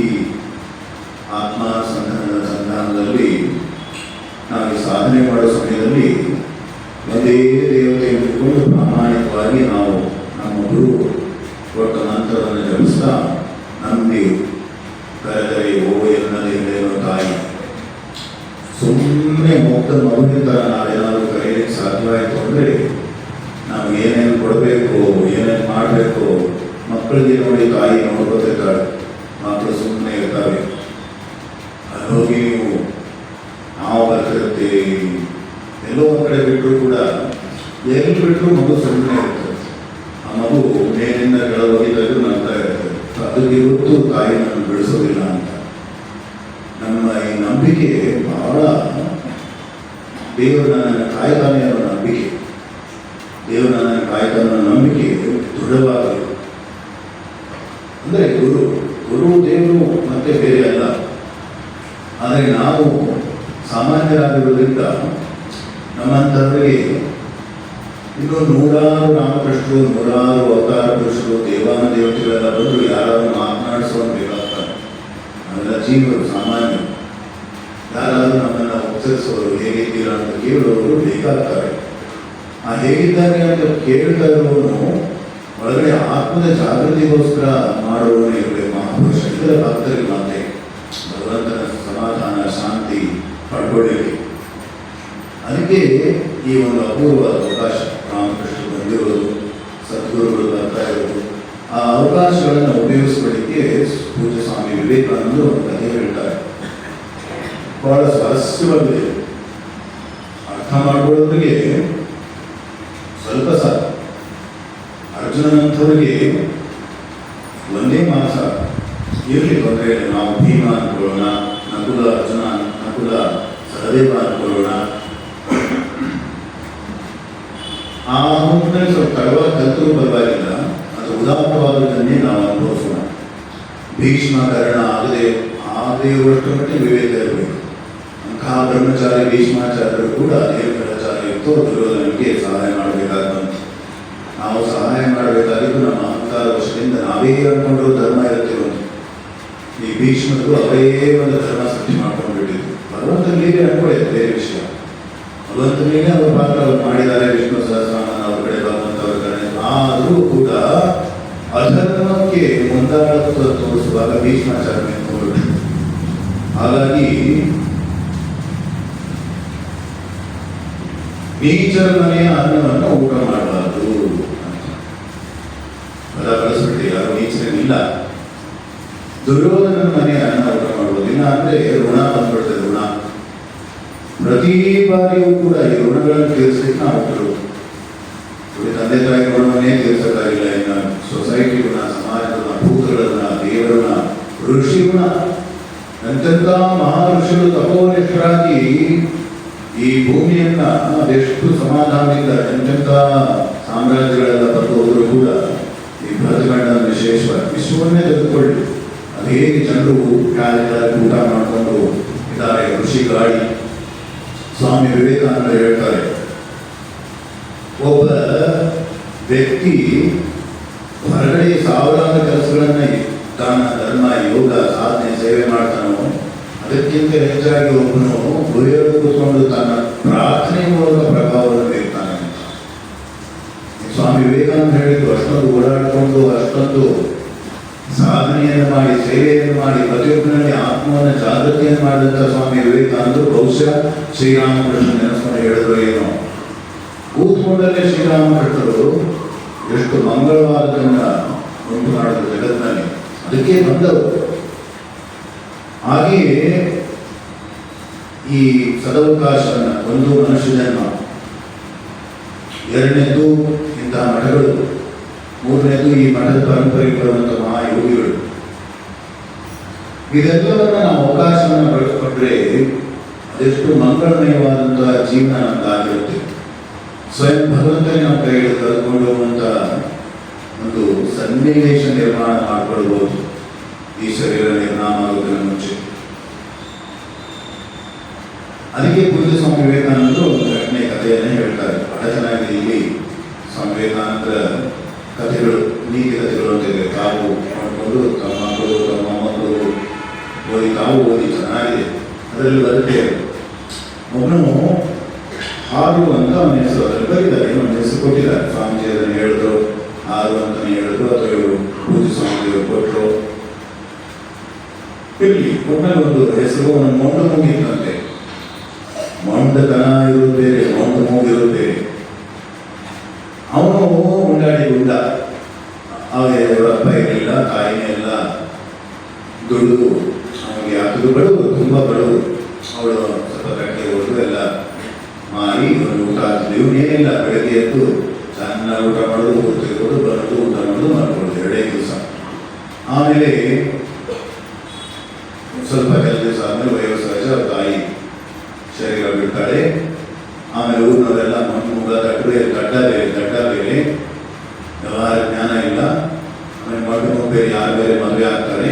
ಆತ್ಮ ಸಂಧಾನದಲ್ಲಿ ನಾವು ಸಾಧನೆ ಮಾಡೋ ಸಮಯದಲ್ಲಿ ಒಂದೇ ದೇವತೆಯನ್ನು ಇಟ್ಕೊಂಡು ಪ್ರಾಮಾಣಿಕವಾಗಿ ನಾವು ನಮ್ಮ ಗುರು ಕೊಟ್ಟ ಮಂತ್ರವನ್ನು ಜಪಿಸ್ತಾ ನಂಬಿ ಕರೆದರೆ ಓ ಎನ್ನದೇ ಇಲ್ಲೇನೋ ತಾಯಿ, ಸುಮ್ಮನೆ ಮುಕ್ತ ಮಗುವಿನ ಥರ ನಾವೇನಾದರೂ ಕರೆಯಲಿಕ್ಕೆ ಸಾಧ್ಯವಾಯಿತು ಅಂದರೆ ನಾವು ಏನೇನು ಕೊಡಬೇಕು, ಏನೇನು ಮಾಡಬೇಕು, ಮಕ್ಕಳಿಗೆ ನೋಡಿ ತಾಯಿ ನೋಡ್ಕೋತಿರ್ತಾಳೆ. ಮಕ್ಕಳು ಸುಮ್ಮನೆ ಇರ್ತಾವೆ. ಅಲ್ಲಿ ಹೋಗಿ ನೀವು ನಾವು ಬರ್ತಿರ್ತೀವಿ, ಎಲ್ಲೋ ಒಂದು ಕಡೆ ಬಿಟ್ಟರು ಕೂಡ ಎಲ್ಲಿ ಬಿಟ್ಟರು ಮಗು ಸುಮ್ಮನೆ ಇರ್ತದೆ. ಆ ಮಗು ಮೇಲಿಂದ ಕೆಳಗೋಗಿದ್ದು ನಗ್ತಾ ಇರ್ತದೆ. ಅದಕ್ಕೆ ಇವತ್ತು ತಾಯಿ ನಮ್ಮನ್ನು ಬಿಡಿಸೋದಿಲ್ಲ ಅಂತ. ನಮ್ಮ ಈ ನಂಬಿಕೆ ಬಹಳ ದೇವರು ನನ್ನ ಕಾಯ್ತಾನೆ ಅನ್ನೋ ನಂಬಿಕೆ, ದೇವರು ನನ್ನ ಕಾಯ್ತಾನೆ ಅನ್ನೋ ನಂಬಿಕೆ ದೃಢವಾಗಬೇಕು. ಅಂದರೆ ಗುರು ದೇವರು ಮತ್ತೆ ಬೇರೆ ಅಲ್ಲ. ಆದರೆ ನಾವು ಸಾಮಾನ್ಯರಾಗಿರೋದ್ರಿಂದ ನಮ್ಮಂಥವರಿಗೆ ಇನ್ನು ನೂರಾರು ರಾಮಕೃಷ್ಣರು, ನೂರಾರು ಅವತಾರ ಪುರುಷರು, ದೇವಾನ ದೇವತೆಗಳೆಲ್ಲ ಬಂದು ಯಾರಾದರೂ ಮಾತನಾಡಿಸೋದು ಬೇಕಾಗ್ತಾರೆ. ಅವೆಲ್ಲ ಜೀವರು, ಸಾಮಾನ್ಯ. ಯಾರಾದರೂ ನಮ್ಮನ್ನು ಉಪಚರಿಸೋರು, ಹೇಗಿದ್ದೀರಾ ಅಂತ ಕೇಳೋರು ಬೇಕಾಗ್ತಾರೆ. ಆ ಹೇಗಿದ್ದಾರೆ ಅಂತ ಕೇಳ್ತಾ ಇರೋನು ಒಳಗಡೆ ಆತ್ಮದ ಜಾಗೃತಿಗೋಸ್ಕರ ಮಾಡುವವನೇ ಇರಬೇಕು ಮಹಾಪುರುಷ. ಇದರ ಭಕ್ತರಿಗೆ ಮಾತೆ ಭಗವಂತನ ಸಮಾಧಾನ ಶಾಂತಿ ಪಡ್ಕೊಳ್ಳಿಕ್ಕೆ. ಅದಕ್ಕೆ ಈ ಒಂದು ಅಪೂರ್ವವಾದ ಅವಕಾಶ ರಾಮಕೃಷ್ಣ ಬಂದಿರೋದು, ಸದ್ಗುರುಗಳು ಬರ್ತಾ ಇರೋದು, ಆ ಅವಕಾಶಗಳನ್ನು ಉಪಯೋಗಿಸ್ಕೊಳ್ಳಿಕ್ಕೆ ಪೂಜ್ಯ ಸ್ವಾಮಿ ವಿವೇಕಾನಂದರು ಒಂದು ಕಥೆ ಹೇಳ್ತಾರೆ. ಬಹಳ ಸ್ವಾರಸ್ಯವಾಗಿದೆ. ಅರ್ಥ ಮಾಡ್ಕೊಳ್ಳೋದ್ರಿಗೆ ಸ್ವಲ್ಪ ಸಾಕು. ಅರ್ಜುನನಂಥವರಿಗೆ ಒಂದೇ ಮಾಸ ಇರಲಿ, ತೊಂದರೆ ಇಲ್ಲ. ನಾವು ಭೀಮ ಅನ್ಕೊಳ್ಳೋಣ, ನಕುಲ ಅರ್ಜುನ, ನಕುಲ ಸಹದೇವ ಅನ್ಕೊಳ್ಳೋಣ. ಆ ಗುಂಪಿನಲ್ಲಿ ಸ್ವಲ್ಪ ತಡವಾಗಿ ಕಲಿತರೂ ಪರವಾಗಿಲ್ಲ. ಅದು ಉದಾತ್ತವಾದದನ್ನೇ ನಾವು ಅನುಭವಿಸೋಣ. ಭೀಷ್ಮ ಕರ್ಣ ಆಗದೆ ಇರುವಷ್ಟು ಮಟ್ಟಿಗೆ ವಿವೇಕ ಇರಬೇಕು. ಅಂತಹ ಬ್ರಹ್ಮಚಾರಿ ಭೀಷ್ಮಾಚಾರ್ಯರು ಕೂಡ ಅನೇಕ ಬ್ರಹ್ಮಚಾರಿ ಇತ್ತು. ದುರ್ಯೋಧನಕ್ಕೆ ಸಹಾಯ ಮಾಡಬೇಕಾದಂತ ನಾವು ಸಹಾಯ ಮಾಡಬೇಕಾಗಿದ್ದು ನಮ್ಮ ಅಹಂಕಾರ ವಶದಿಂದ ನಾವೇ ಅಂದ್ಕೊಂಡಿರೋ ಧರ್ಮ ಇರುತ್ತೆ. ಒಂದು ಈ ಭೀಷ್ಮರು ಅವರೇ ಒಂದು ಧರ್ಮ ಸೃಷ್ಟಿ ಮಾಡ್ಕೊಂಡ್ಬಿಟ್ಟಿದ್ರು. ಭಗವಂತನಿಗೆ ಅನ್ಕೊಳ್ಳಿ, ಬೇರೆ ವಿಷಯ. ಭಗವಂತನಿಗೆ ಅವರ ಪಾತ್ರ ಅವರು ಮಾಡಿದ್ದಾರೆ. ವಿಷ್ಣು ಸಹಸ್ರನಾಮನ ಅವ್ರ ಕಡೆ, ಭಗವಂತ ಅವ್ರ ಕಡೆ. ಆದರೂ ಕೂಡ ಅಧರ್ಮಕ್ಕೆ ಮುಂದಾಳತ್ವ ತೋರಿಸುವಾಗ ಭೀಷ್ಮಾಚಾರ ನಿಂತ್ಕೊಂಡ್ಬಿಟ್ಟು. ಹಾಗಾಗಿ ನೀಚರ ಮನೆಯ ಅನ್ನವನ್ನು ಊಟ ಮಾಡಬಾರ್ದು ಪದ ಬಳಸ್ಬಿಟ್ಟು. ಯಾರು ನೀಚರಿಲ್ಲ. ದುರ್ಯೋಧನನ ಮನೆಯ ಅನ್ನ ಊಟ ಮಾಡುವುದಿಲ್ಲ ಅಂದರೆ ಋಣ ಬಂದ್ಬಿಡ್ತದೆ. ಋಣ ಪ್ರತಿ ಬಾರಿಯೂ ಕೂಡ ಈ ಋಣಗಳನ್ನು ತೀರಿಸಲಿಕ್ಕೆ ನಾವು ಹುಟ್ಟರು. ತಂದೆ ತಾಯಿ ಋಣವನ್ನೇ ತೀರಿಸೋಕ್ಕಾಗಿಲ್ಲ. ಇನ್ನು ಸೊಸೈಟಿ ಋಣ, ಸಮಾಜದ ಋಣ, ಭೂತಗಳ ಋಣ, ದೇವರ ಋಣ, ಋಷಿ ಋಣ. ಎಂತೆಂಥ ಮಹಾಋಷಿಗಳು ತಪೋನಿಷ್ಠರಾಗಿ ಈ ಭೂಮಿಯನ್ನ ಅದೆಷ್ಟು ಸಮಾಧಾನದಿಂದ ಎಂತೆಂಥ ಸಾಮ್ರಾಜ್ಯಗಳೆಲ್ಲ ಬಂದು ಹೋದರೂ ಕೂಡ ಈ ಭರತಖಂಡ ವಿಶೇಷವಾಗಿ ವಿಶ್ವವನ್ನೇ ತೆಗೆದುಕೊಳ್ಳಿ. ಅದು ಹೇಗೆ ಜನರು ಕಾಲಗಳಲ್ಲಿ ಊಟ ಮಾಡಿಕೊಂಡು ಇದ್ದಾರೆ. ಋಷಿ ಗಾಳಿ. ಸ್ವಾಮಿ ವಿವೇಕಾನಂದ ಹೇಳ್ತಾರೆ, ಒಬ್ಬ ವ್ಯಕ್ತಿ ಹೊರಗಡೆ ಸಾವಿರಾರು ಕೆಲಸಗಳನ್ನ ದಾನ, ಧರ್ಮ, ಯೋಗ, ಸಾಧನೆ, ಸೇವೆ ಮಾಡ್ತಾನೋ ಅದಕ್ಕಿಂತ ಹೆಚ್ಚಾಗಿ ಒಬ್ಬನು ಗುರಿಯನ್ನು ಕೂತ್ಕೊಂಡು ತನ್ನ ಪ್ರಾರ್ಥನೆ ಮೂಲಕ ಪ್ರಭಾವವನ್ನು ಬೀರ್ತಾನೆ ಅಂತ ಸ್ವಾಮಿ ವಿವೇಕಾನಂದ ಹೇಳಿದ್ರು. ಅಷ್ಟೊಂದು ಓಡಾಡಿಕೊಂಡು ಅಷ್ಟೊಂದು ಸಾಧನೆಯನ್ನು ಮಾಡಿ, ಸೇವೆಯನ್ನು ಮಾಡಿ, ಪ್ರತಿಯೊಬ್ಬನಲ್ಲಿ ಆತ್ಮವನ್ನು ಜಾಗೃತಿಯನ್ನು ಮಾಡಿದಂಥ ಸ್ವಾಮಿ ವಿವೇಕಾನಂದರು ಬಹುಶಃ ಶ್ರೀರಾಮಕೃಷ್ಣ ನೆನೆಸ್ಕೊಂಡು ಹೇಳಿದ್ರು ಏನೋ. ಕೂತ್ಕೊಂಡಲ್ಲೇ ಶ್ರೀರಾಮಕೃಷ್ಣರು ಎಷ್ಟು ಮಂಗಳವಾರದನ್ನ ಉಂಟು ಮಾಡಿದ್ರು ಜಗತ್ತಿನಲ್ಲಿ, ಅದಕ್ಕೆ ಬಂದವರು. ಹಾಗೆಯೇ ಈ ಸದವಕಾಶವನ್ನು, ಒಂದು ಮನುಷ್ಯ ಜನ್ಮ, ಎರಡನೇದು ಇಂತಹ ಮಠಗಳು, ಮೂರನೇದು ಈ ಮಠದ ಪರಂಪರೆಗೆ ಬರುವಂತಹ ಮಹಾಯೋಗಿಗಳು. ಇದೆಲ್ಲವನ್ನ ನಾವು ಅವಕಾಶವನ್ನು ಬಳಸಿಕೊಂಡ್ರೆ ಅದೆಷ್ಟು ಮಂಗಳಮಯವಾದಂತಹ ಜೀವನ ನಮ್ದಾಗಿರುತ್ತೆ. ಸ್ವಯಂ ಭಗವಂತನೇ ನಮ್ಮ ಕೈಯಲ್ಲಿ ಕರೆದುಕೊಂಡು ಹೋಗುವಂತ ಒಂದು ಸನ್ನಿವೇಶ ನಿರ್ಮಾಣ ಮಾಡಿಕೊಳ್ಬಹುದು ಈ ಶರೀರ ನಿರ್ನಾಮ ಆಗೋದನ್ನ ಮುಂಚೆ. ಅದಕ್ಕೆ ಪೂಜ್ಯ ಸ್ವಾಮಿ ವಿವೇಕಾನಂದರು ಒಂದು ಘಟನೆ ಕಥೆಯನ್ನೇ ಹೇಳ್ತಾರೆ. ಬಹಳ ಚೆನ್ನಾಗಿದೆ. ಇಲ್ಲಿ ಸ್ವಾಮಿ ವಿವೇಕಾನಂದರ ಕಥೆಗಳು, ನೀತಿ ಕಥೆಗಳು ಅಂತಿದೆ. ತಾವು ಮಾಡಿಕೊಂಡು ತಮ್ಮ ಮಕ್ಕಳು, ತಮ್ಮ ಮೊಮ್ಮಕ್ಕಳು ಓದಿ, ತಾವು ಓದಿ, ಚೆನ್ನಾಗಿದೆ. ಅದರಲ್ಲಿ ಬರುತ್ತೆ, ಒಬ್ಬನು ಹಾರು ಅಂತ ಅವನ ಹೆಸರು, ಅದರಲ್ಲಿ ಬರೀತಾರೆ, ಒಂದು ಹೆಸರು ಕೊಟ್ಟಿದ್ದಾರೆ. ಸ್ವಾಮೀಜಿ ಅದನ್ನು ಹೇಳಿದ್ರು, ಹಾರು ಅಂತಾನೆ ಹೇಳಿದ್ರು, ಅಥವಾ ಇವರು ಪೂಜ್ಯ ಸ್ವಾಮೀಜಿಯವರು ಕೊಟ್ಟರು. ಇರಲಿ, ಒಮ್ಮೆ ಒಂದು ಹೆಸರು ಒಂದು ಮೊಂಡು ಮೂಗಿತ್ತಂತೆ. ಮೊಂಡತನ ಇರೋದು ಬೇರೆ, ಮೊಂಡು ಮೂಗಿರೋದು ಬೇರೆ. ಅವನು ಉಂಡಾಡಿ ಗುಂಡ, ಅವರಪ್ಪ ಇರಲಿಲ್ಲ, ತಾಯಿನೇ ಎಲ್ಲ ದುಡಿದು ಅವನಿಗೆ ಹಾಕಿದ್ರು. ಬಡವರು, ತುಂಬ ಬಡವರು. ಅವಳು ಸ್ವಲ್ಪ ಕಟ್ಟೆ ಹೊಡೆದು ಎಲ್ಲ ಮಾರಿ ಇವನು ಊಟ ಹಾಕಿದ್ರು. ಇವನೇನಿಲ್ಲ, ಬೆಳಗ್ಗೆ ಎದ್ದು ಚೆನ್ನಾಗಿ ಊಟ ಮಾಡೋದು, ಊಟ ತೆಗೆದು ಬರೋದು, ಊಟ ಮಾಡೋದು, ಮಾಡ್ಕೊಳ್ಳೋದು 2 ದಿವಸ. ಆಮೇಲೆ ಸ್ವಲ್ಪ ಕೆಲವು ದಿವಸ ಆದಮೇಲೆ ವಯೋಸಹಜ ತಾಯಿ ಶರೀರ ಬಿಡ್ತಾಳೆ. ಆಮೇಲೆ ಊರಿನವರೆಲ್ಲ ಮಣ್ಣು ಮುಗ ಗಡ್ಡ ಬೇರೆ, ವ್ಯವಹಾರ ಜ್ಞಾನ ಇಲ್ಲ. ಆಮೇಲೆ ಮಣ್ಣು ಬೇರೆ, ಯಾರು ಬೇರೆ ಮದುವೆ ಆಗ್ತಾರೆ.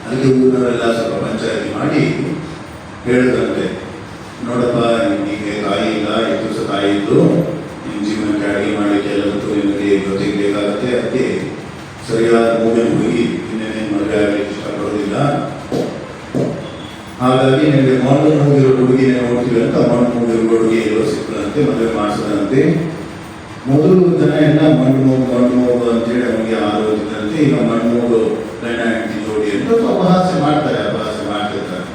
ಅದಕ್ಕೆ ಊರಿನವರೆಲ್ಲ ಸ್ವಲ್ಪ ಪಂಚಾಯತಿ ಮಾಡಿ ಹೇಳಿದಂತೆ, ನೋಡಪ್ಪ, ನಿಮಗೆ ತಾಯಿ ಇಲ್ಲ, 2 ದಿವಸ ತಾಯಿ ಇದ್ದು ನಿಮ್ಮ ಜೀವನಕ್ಕೆ ಅಡುಗೆ ಮಾಡಲಿಕ್ಕೆ ಎಲ್ಲದಕ್ಕೂ ನಿಮಗೆ ಜೊತೆಗೆ ಬೇಕಾಗುತ್ತೆ. ಅದಕ್ಕೆ ಸರಿಯಾದ ಮೂಗಿನ ಹುಡುಗಿ ಇನ್ನೇನೇ ಮದುವೆ ಆಗಲಿಕ್ಕೆ ಇಷ್ಟಪಡೋದಿಲ್ಲ. ಹಾಗಾಗಿ ನಿಮಗೆ ಮಣ್ಣು ಮೂಗಿರೋ ಹುಡುಗಿನೇ ನೋಡ್ತೀವಿ ಅಂತ ಮಣ್ಣು ಮೂಗಿರೋ ಹುಡುಗಿ ಎಲ್ಲೋ ಸಿಕ್ಕದಂತೆ ಮದುವೆ ಮಾಡಿಸದಂತೆ. ಮೊದಲು ಜನ ಎಲ್ಲ ಮಣ್ಣು ಮೂಗು ಅಂತೇಳಿ ಅವನಿಗೆ ಆರೋಗ್ಯದಂತೆ. ಈಗ ಮಣ್ಣು ಮೂಗು ಗಂಡ ಹೆಂಡತಿ ಜೋಡಿ ಅಂತ ಅಪಹಾಸ್ಯ ಮಾಡ್ತಾರೆ, ಅಪಹಾಸ್ಯ ಮಾಡ್ತಿರ್ತಾರೆ.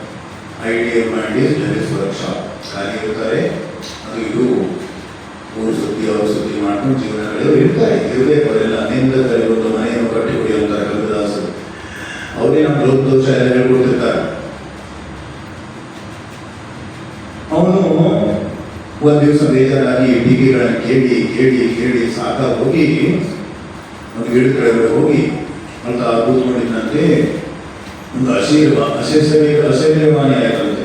ಐಡಿಯಾ ಮಾಡಿ ಜನಿಸ್ ವರ್ಕ್ಶಾಪ್ ಕಾರ್ಯ ಅದು ಇದು ಊರು ಸುದ್ದಿ ಅವ್ರ ಸುದ್ದಿ ಮಾಡ್ಕೊಂಡು ಜೀವನಗಳು ಇರ್ತಾರೆ. ಇರಬೇಕು, ಅವರೆಲ್ಲ ನಿಂದಕರಿ ಒಂದು ಮನೆಯನ್ನು ಕಟ್ಟಿ ಕುಡಿಯುವಂತಾರೆ ಕವಿದಾಸರು. ಅವರೇ ನಮ್ಮ ಲೋಕದೋಷ ಎಲ್ಲ ಹೇಳ್ಕೊಡ್ತಿರ್ತಾರೆ. ಅವನು ಒಂದು ದಿವಸ ಬೇಜಾರಾಗಿ ಟೀಕೆಗಳನ್ನು ಕೇಳಿ ಕೇಳಿ ಕೇಳಿ ಸಾಕಾಗಿ ಒಂದು ಗಿಡ ಕೆಳಗಡೆ ಹೋಗಿ ಅಂತ ಕೂತ್ಕೊಂಡಿದ್ದಂತೆ ಒಂದು ಅಶರೀರವಾಣಿ ಆಯ್ತಂತೆ.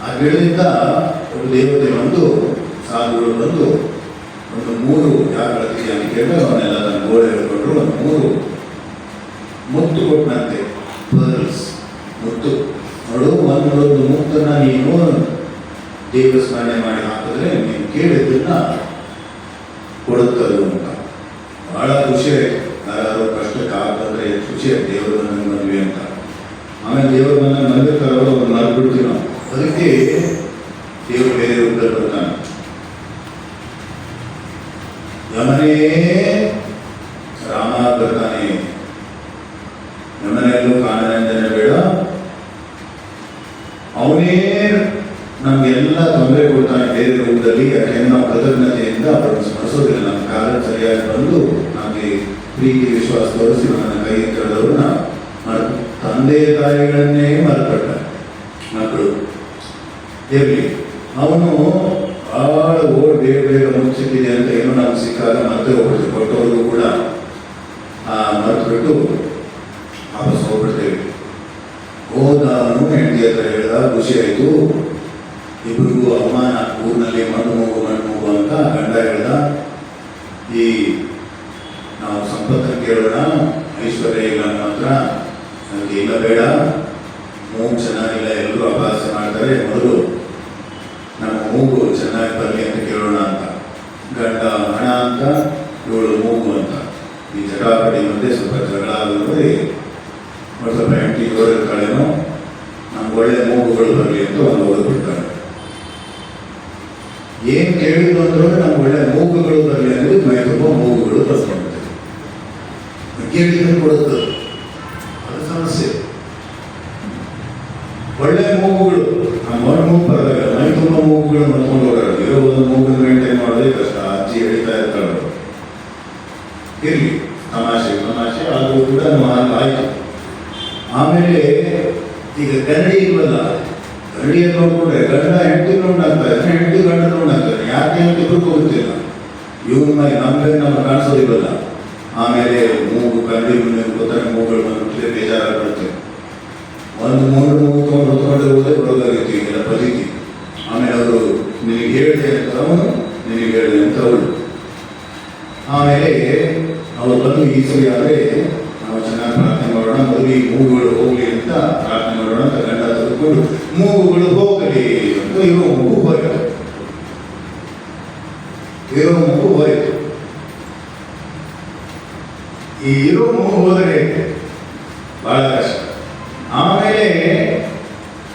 ಆ ಗಿಡದಿಂದ ಒಂದು ದೇವತೆ ಬಂದು, ಸಾಧುಗಳು ಬಂದು ಒಂದು 3 ಯಾಕೆ ಕಳ್ತೀಯ ಅಂತ ಕೇಳಿದ್ರೆ ಅವನ್ನೆಲ್ಲ ತನ್ನ ಗೋಡೆ ಹೇಳ್ಕೊಂಡ್ರು. ಒಂದು 3 ಮುತ್ತು ಕೊಟ್ಟನಂತೆ, ಪರ್ಲ್ಸ್ ಮುತ್ತು. ನೋಡು, ಒಂದೊಂದು ಮುತ್ತನ್ನ ನೀನು ದೇವಸ್ಮರಣೆ ಮಾಡಿ ಹಾಕಿದ್ರೆ ನೀನು ಕೇಳಿದ್ದನ್ನ ಕೊಡುತ್ತದು ಅಂತ. ಬಹಳ ಖುಷಿ ಆಯ್ತು. ಯಾರು ಕಷ್ಟಕ್ಕೆ ಆಗ್ತಂದ್ರೆ ಖುಷಿ ಆಯ್ತು, ದೇವರು ನನ್ನ ಮದುವೆ ಅಂತ. ಆಮೇಲೆ ದೇವರು ನನ್ನ ಮದುವೆ ತರೋ ಒಂದು ಮರ್ಬಿಡ್ತೀವಿ ನಾವು. ಅದಕ್ಕೆ ದೇವರು ಬೇರೆ ರೂಪದಲ್ಲಿ ಬರ್ತಾನೆ. ಯಮನೇ ರಾಮ ಬರ್ತಾನೆ, ಯಮನೆಲ್ಲೂ ಕಾಣನೆಂದನೆ ಬೇಡ, ಅವನೇ ನಮಗೆಲ್ಲ ತೊಂದರೆ ಕೊಡ್ತಾನೆ ಬೇರೆ ರೂಪದಲ್ಲಿ. ಯಾಕೆಂದ್ರೆ ನಾವು ಕೃತಜ್ಞತೆಯಿಂದ ಅವರನ್ನು ಸ್ಮರಿಸೋದಿಲ್ಲ. ನಮ್ಮ ಕಾಲ ಸರಿಯಾಗಿ ಬಂದು ನಮಗೆ ಪ್ರೀತಿ ವಿಶ್ವಾಸ ತೋರಿಸಿ ನನ್ನ ಕೈ ಕೆಳದವ್ರನ್ನ ತಂದೆ ತಾಯಿಗಳನ್ನೇ ಮರೆಪಡ್ತಾರೆ ಮಕ್ಕಳು. ಇರಲಿ, ಅವನು ಭಾಳ ಬೇಗ ಬೇಗ ಮುಚ್ಚಿಟ್ಟಿದೆ ಅಂತ ಏನೋ ನಮ್ಗೆ ಸಿಕ್ಕಾಗ ಮತ್ತೆ ಹೋಗ್ಬಿಡ್ತೀವಿ. ಕೊಟ್ಟವ್ರಿಗೂ ಕೂಡ ಮರೆತು ಬಿಟ್ಟು ವಾಪಸ್ ಹೋಗ್ಬಿಡ್ತೇವೆ. ಹೋದವನು ಹೆಂಡತಿ ಹತ್ರ ಹೇಳ್ದ, ಖುಷಿ ಆಯಿತು, ಇಬ್ಬರಿಗೂ ಅವಮಾನ. ಊರಿನಲ್ಲಿ ಮಣ್ಣು ಮೂಗು ಅಂತ ಗಂಡ ಹೇಳ್ದ, ಈ ನಾವು ಸಂಪತ್ತನ್ನು ಕೇಳೋಣ, ಐಶ್ವರ್ಯ ಇಲ್ಲ ಮಾತ್ರ ನನಗೆ ಇಲ್ಲ ಬೇಡ, ಮೂಗು ಚೆನ್ನಾಗಿಲ್ಲ, ಎಲ್ಲರೂ ಅಭ್ಯಾಸ ಮಾಡ್ತಾರೆ, ಮೊದಲು ನಮ್ಮ ಮೂಗು ಚೆನ್ನಾಗಿ ಬರಲಿ ಅಂತ ಕೇಳೋಣ ಅಂತ. ಗಂಡ ಹಣ ಅಂತ, ಇವಳು ಮೂಗು ಅಂತ. ಈ ಜಟಾಪಟಿ ಮಧ್ಯೆ ಸ್ವಲ್ಪ ಜಗಳ ಆಗೋದ್ರೆ ಒಂದು ಸ್ವಲ್ಪ ಹೆಂಡತಿ ಜೋರಿರ್ತಾಳೇನೋ, ನಮ್ಗೆ ಒಳ್ಳೆ ಮೂಗುಗಳು ಬರಲಿ ಅಂತ ಒಂದು ಓದ್ಬಿಡ್ತಾಳೆ. ಏನು ಕೇಳಿದ್ರು ಅಂದ್ರೂ ನಮ್ಗೆ ಒಳ್ಳೆ ಮೂಗುಗಳು ಬರಲಿ ಅಂದರೆ ಮೈ ತುಂಬ ಮೂಗುಗಳು ಬರ್ಸ್ಕೊಳ್ತೇವೆ. ಕೇಳಿದ್ರು ಕೊಡುತ್ತೆ, ಅದು ಸಮಸ್ಯೆ. ಒಳ್ಳೆ ಮೂಗುಗಳು, ನಮ್ಮ ಮೂಗು ಬರಲ್ಲ, ಮೈ ತುಂಬ ಮೂಗುಗಳು ಮಾಡ್ಕೊಂಡು ಹೋಗೋದು. ಇರೋ ಒಂದು ಮೂಗನ್ನು ಮೇಂಟೈನ್ ಮಾಡೋದೇ ಕಷ್ಟ. ಅಜ್ಜಿ ಹೇಳ್ತಾ ಇರ್ತಾರೆ, ಗಡಿಯನ್ನು ನೋಡ್ಕೊಂಡ್ರೆ ಗಂಡ ಹೆಂಡತಿ ನೋಡಾಗ್ತಾ ಇದ್ದಾನೆ, ಹೆಂಡತಿ ಗಂಡ ನೋಡಾಗ್ತಾನೆ. ಯಾಕೆ ಅಂತ ಇಬ್ಬರಿಗೂ ಗೊತ್ತಿಲ್ಲ. ಇವನ್ ಮೈ ನಮ್ಮ ಕಾಣಿಸೋದಿಲ್ಲ. ಆಮೇಲೆ ಮೂಗು ಗಂಡಿ ಮುಂದೆ ಗೊತ್ತಾಗ ಮೂಗುಗಳು ಬಂದ್ಬಿಟ್ರೆ ಬೇಜಾರಾಗ್ಬಿಡುತ್ತೆ. ಒಂದು ಮೂರು ಮೂಗ್ಕೊಂಡು ಹೊತ್ಕೊಂಡು ಹೋದ್ರೆ ಬರೋದಾಗಿತ್ತು ಈಗೆಲ್ಲ ಪದ್ಧತಿ. ಆಮೇಲೆ ಅವರು ನಿನಗೆ ಹೇಳಿದೆ ಅಂತ ಅವನು, ನಿನಗೆ ಹೇಳಿದೆ ಅಂತ ಅವಳು. ಆಮೇಲೆ ಅವ್ರು ಬಂದು ಈ ಸರಿ ಆದರೆ ನಾವು ಚೆನ್ನಾಗಿ ಪ್ರಾರ್ಥನೆ ಮಾಡೋಣ, ಮೊದಲು ಈ ಮೂಗುಗಳು ಹೋಗ್ಲಿ ಅಂತ ಪ್ರಾರ್ಥನೆ ಮಾಡೋಣ ಅಂತ ಗಂಡ ತೆಗೆದುಕೊಂಡು ಮೂಗುಗಳು ಹೋಗಲಿ ಅಂತ ಇರೋ ಮೂಗು ಹೋಯ್ತು. ಇರೋ ಮೂಗು ಹೋಯ್ತು. ಈ ಇರೋ ಮೂಗು ಹೋದರೆ ಬಹಳ ಕಷ್ಟ. ಆಮೇಲೆ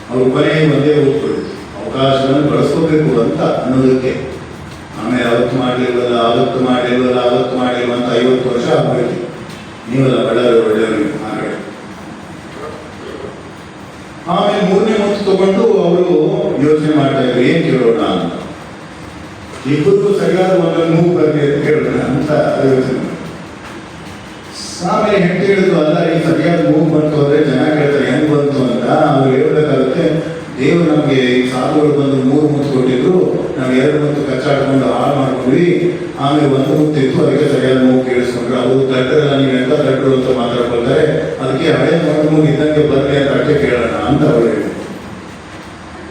ಅವರು ಕೊನೆಗೆ ಒಂದೇ ಹೋಗ್ಬಿಡುತ್ತೆ, ಅವಕಾಶವನ್ನು ಬಳಸ್ಕೋಬೇಕು ಅಂತ ಅನ್ನೋದಕ್ಕೆ. ಆಮೇಲೆ ಅವತ್ತು ಮಾಡಲಿಲ್ವಲ್ಲ, ಅವತ್ತು ಮಾಡಲಿಲ್ವಲ್ಲ, ಅವತ್ತು ಮಾಡಲಿಲ್ವ ಅಂತ 50 ವರ್ಷ ಆಗ್ಬಿಡ್ತೀವಿ. ನೀವೆಲ್ಲ ಒಳ್ಳೆಯವರು ಆ ಕಡೆ. ಆಮೇಲೆ 3ನೇ ಮುತ್ತು ತಗೊಂಡು ಅವರು ಯೋಚನೆ ಮಾಡ್ತಾ ಇದ್ರು, ಏನ್ ಕೇಳೋಣ ಅಂತ. ಇಬ್ಬರಿಗೂ ಸರಿಯಾದ ಒಂದು ಮೂಗು ಬಗ್ಗೆ ಕೇಳೋಣ ಅಂತ ಯೋಚನೆ. ಆಮೇಲೆ ಹೆಂಡತಿ ಹೇಳಿದ್ರು, ಅಲ್ಲ ಈ ಸರಿಯಾದ ಮೂಗು ಬಂತು ಅಂದ್ರೆ ಜನ ಕೇಳ್ತಾರೆ ಹೆಂಗ್ ಬಂತು ಅಂತ. ಅವ್ರು ಹೇಳ್ಬೇಕಾಗುತ್ತೆ, ದೇವರು ನಮಗೆ ಈ ಸಾಧುಗಳು ಬಂದು 3 ಮುತ್ತು ಕೊಟ್ಟಿದ್ರು, ನಾವು 2 ಮುತ್ತು ಕಚ್ಚಾಡ್ಕೊಂಡು ಹಾಳು ಮಾಡ್ಕೊಂಡ್ವಿ. ಆಮೇಲೆ 1 ಮುತ್ತು ಇತ್ತು, ಅದಕ್ಕೆ ಸರಿಯಾದ ಮೂಗು ಕೇಳಿಸ್ಕೊಂಡ್ರು. ಅವರು ದಡ್ಡರಲ್ಲ, ನೀವು ಎಂತ ದಡ್ಡರು ಅಂತ ಮಾತಾಡ್ಕೊಳ್ತಾರೆ, ಅದಕ್ಕೆ ಹಳೆ ಒಂದು ಮೂಗು ಇದ್ದಂಗೆ ಬರಲಿ ಅಂತ ಅಷ್ಟೇ ಕೇಳೋಣ ಅಂತ ಅವರು ಹೇಳಿದ್ರು.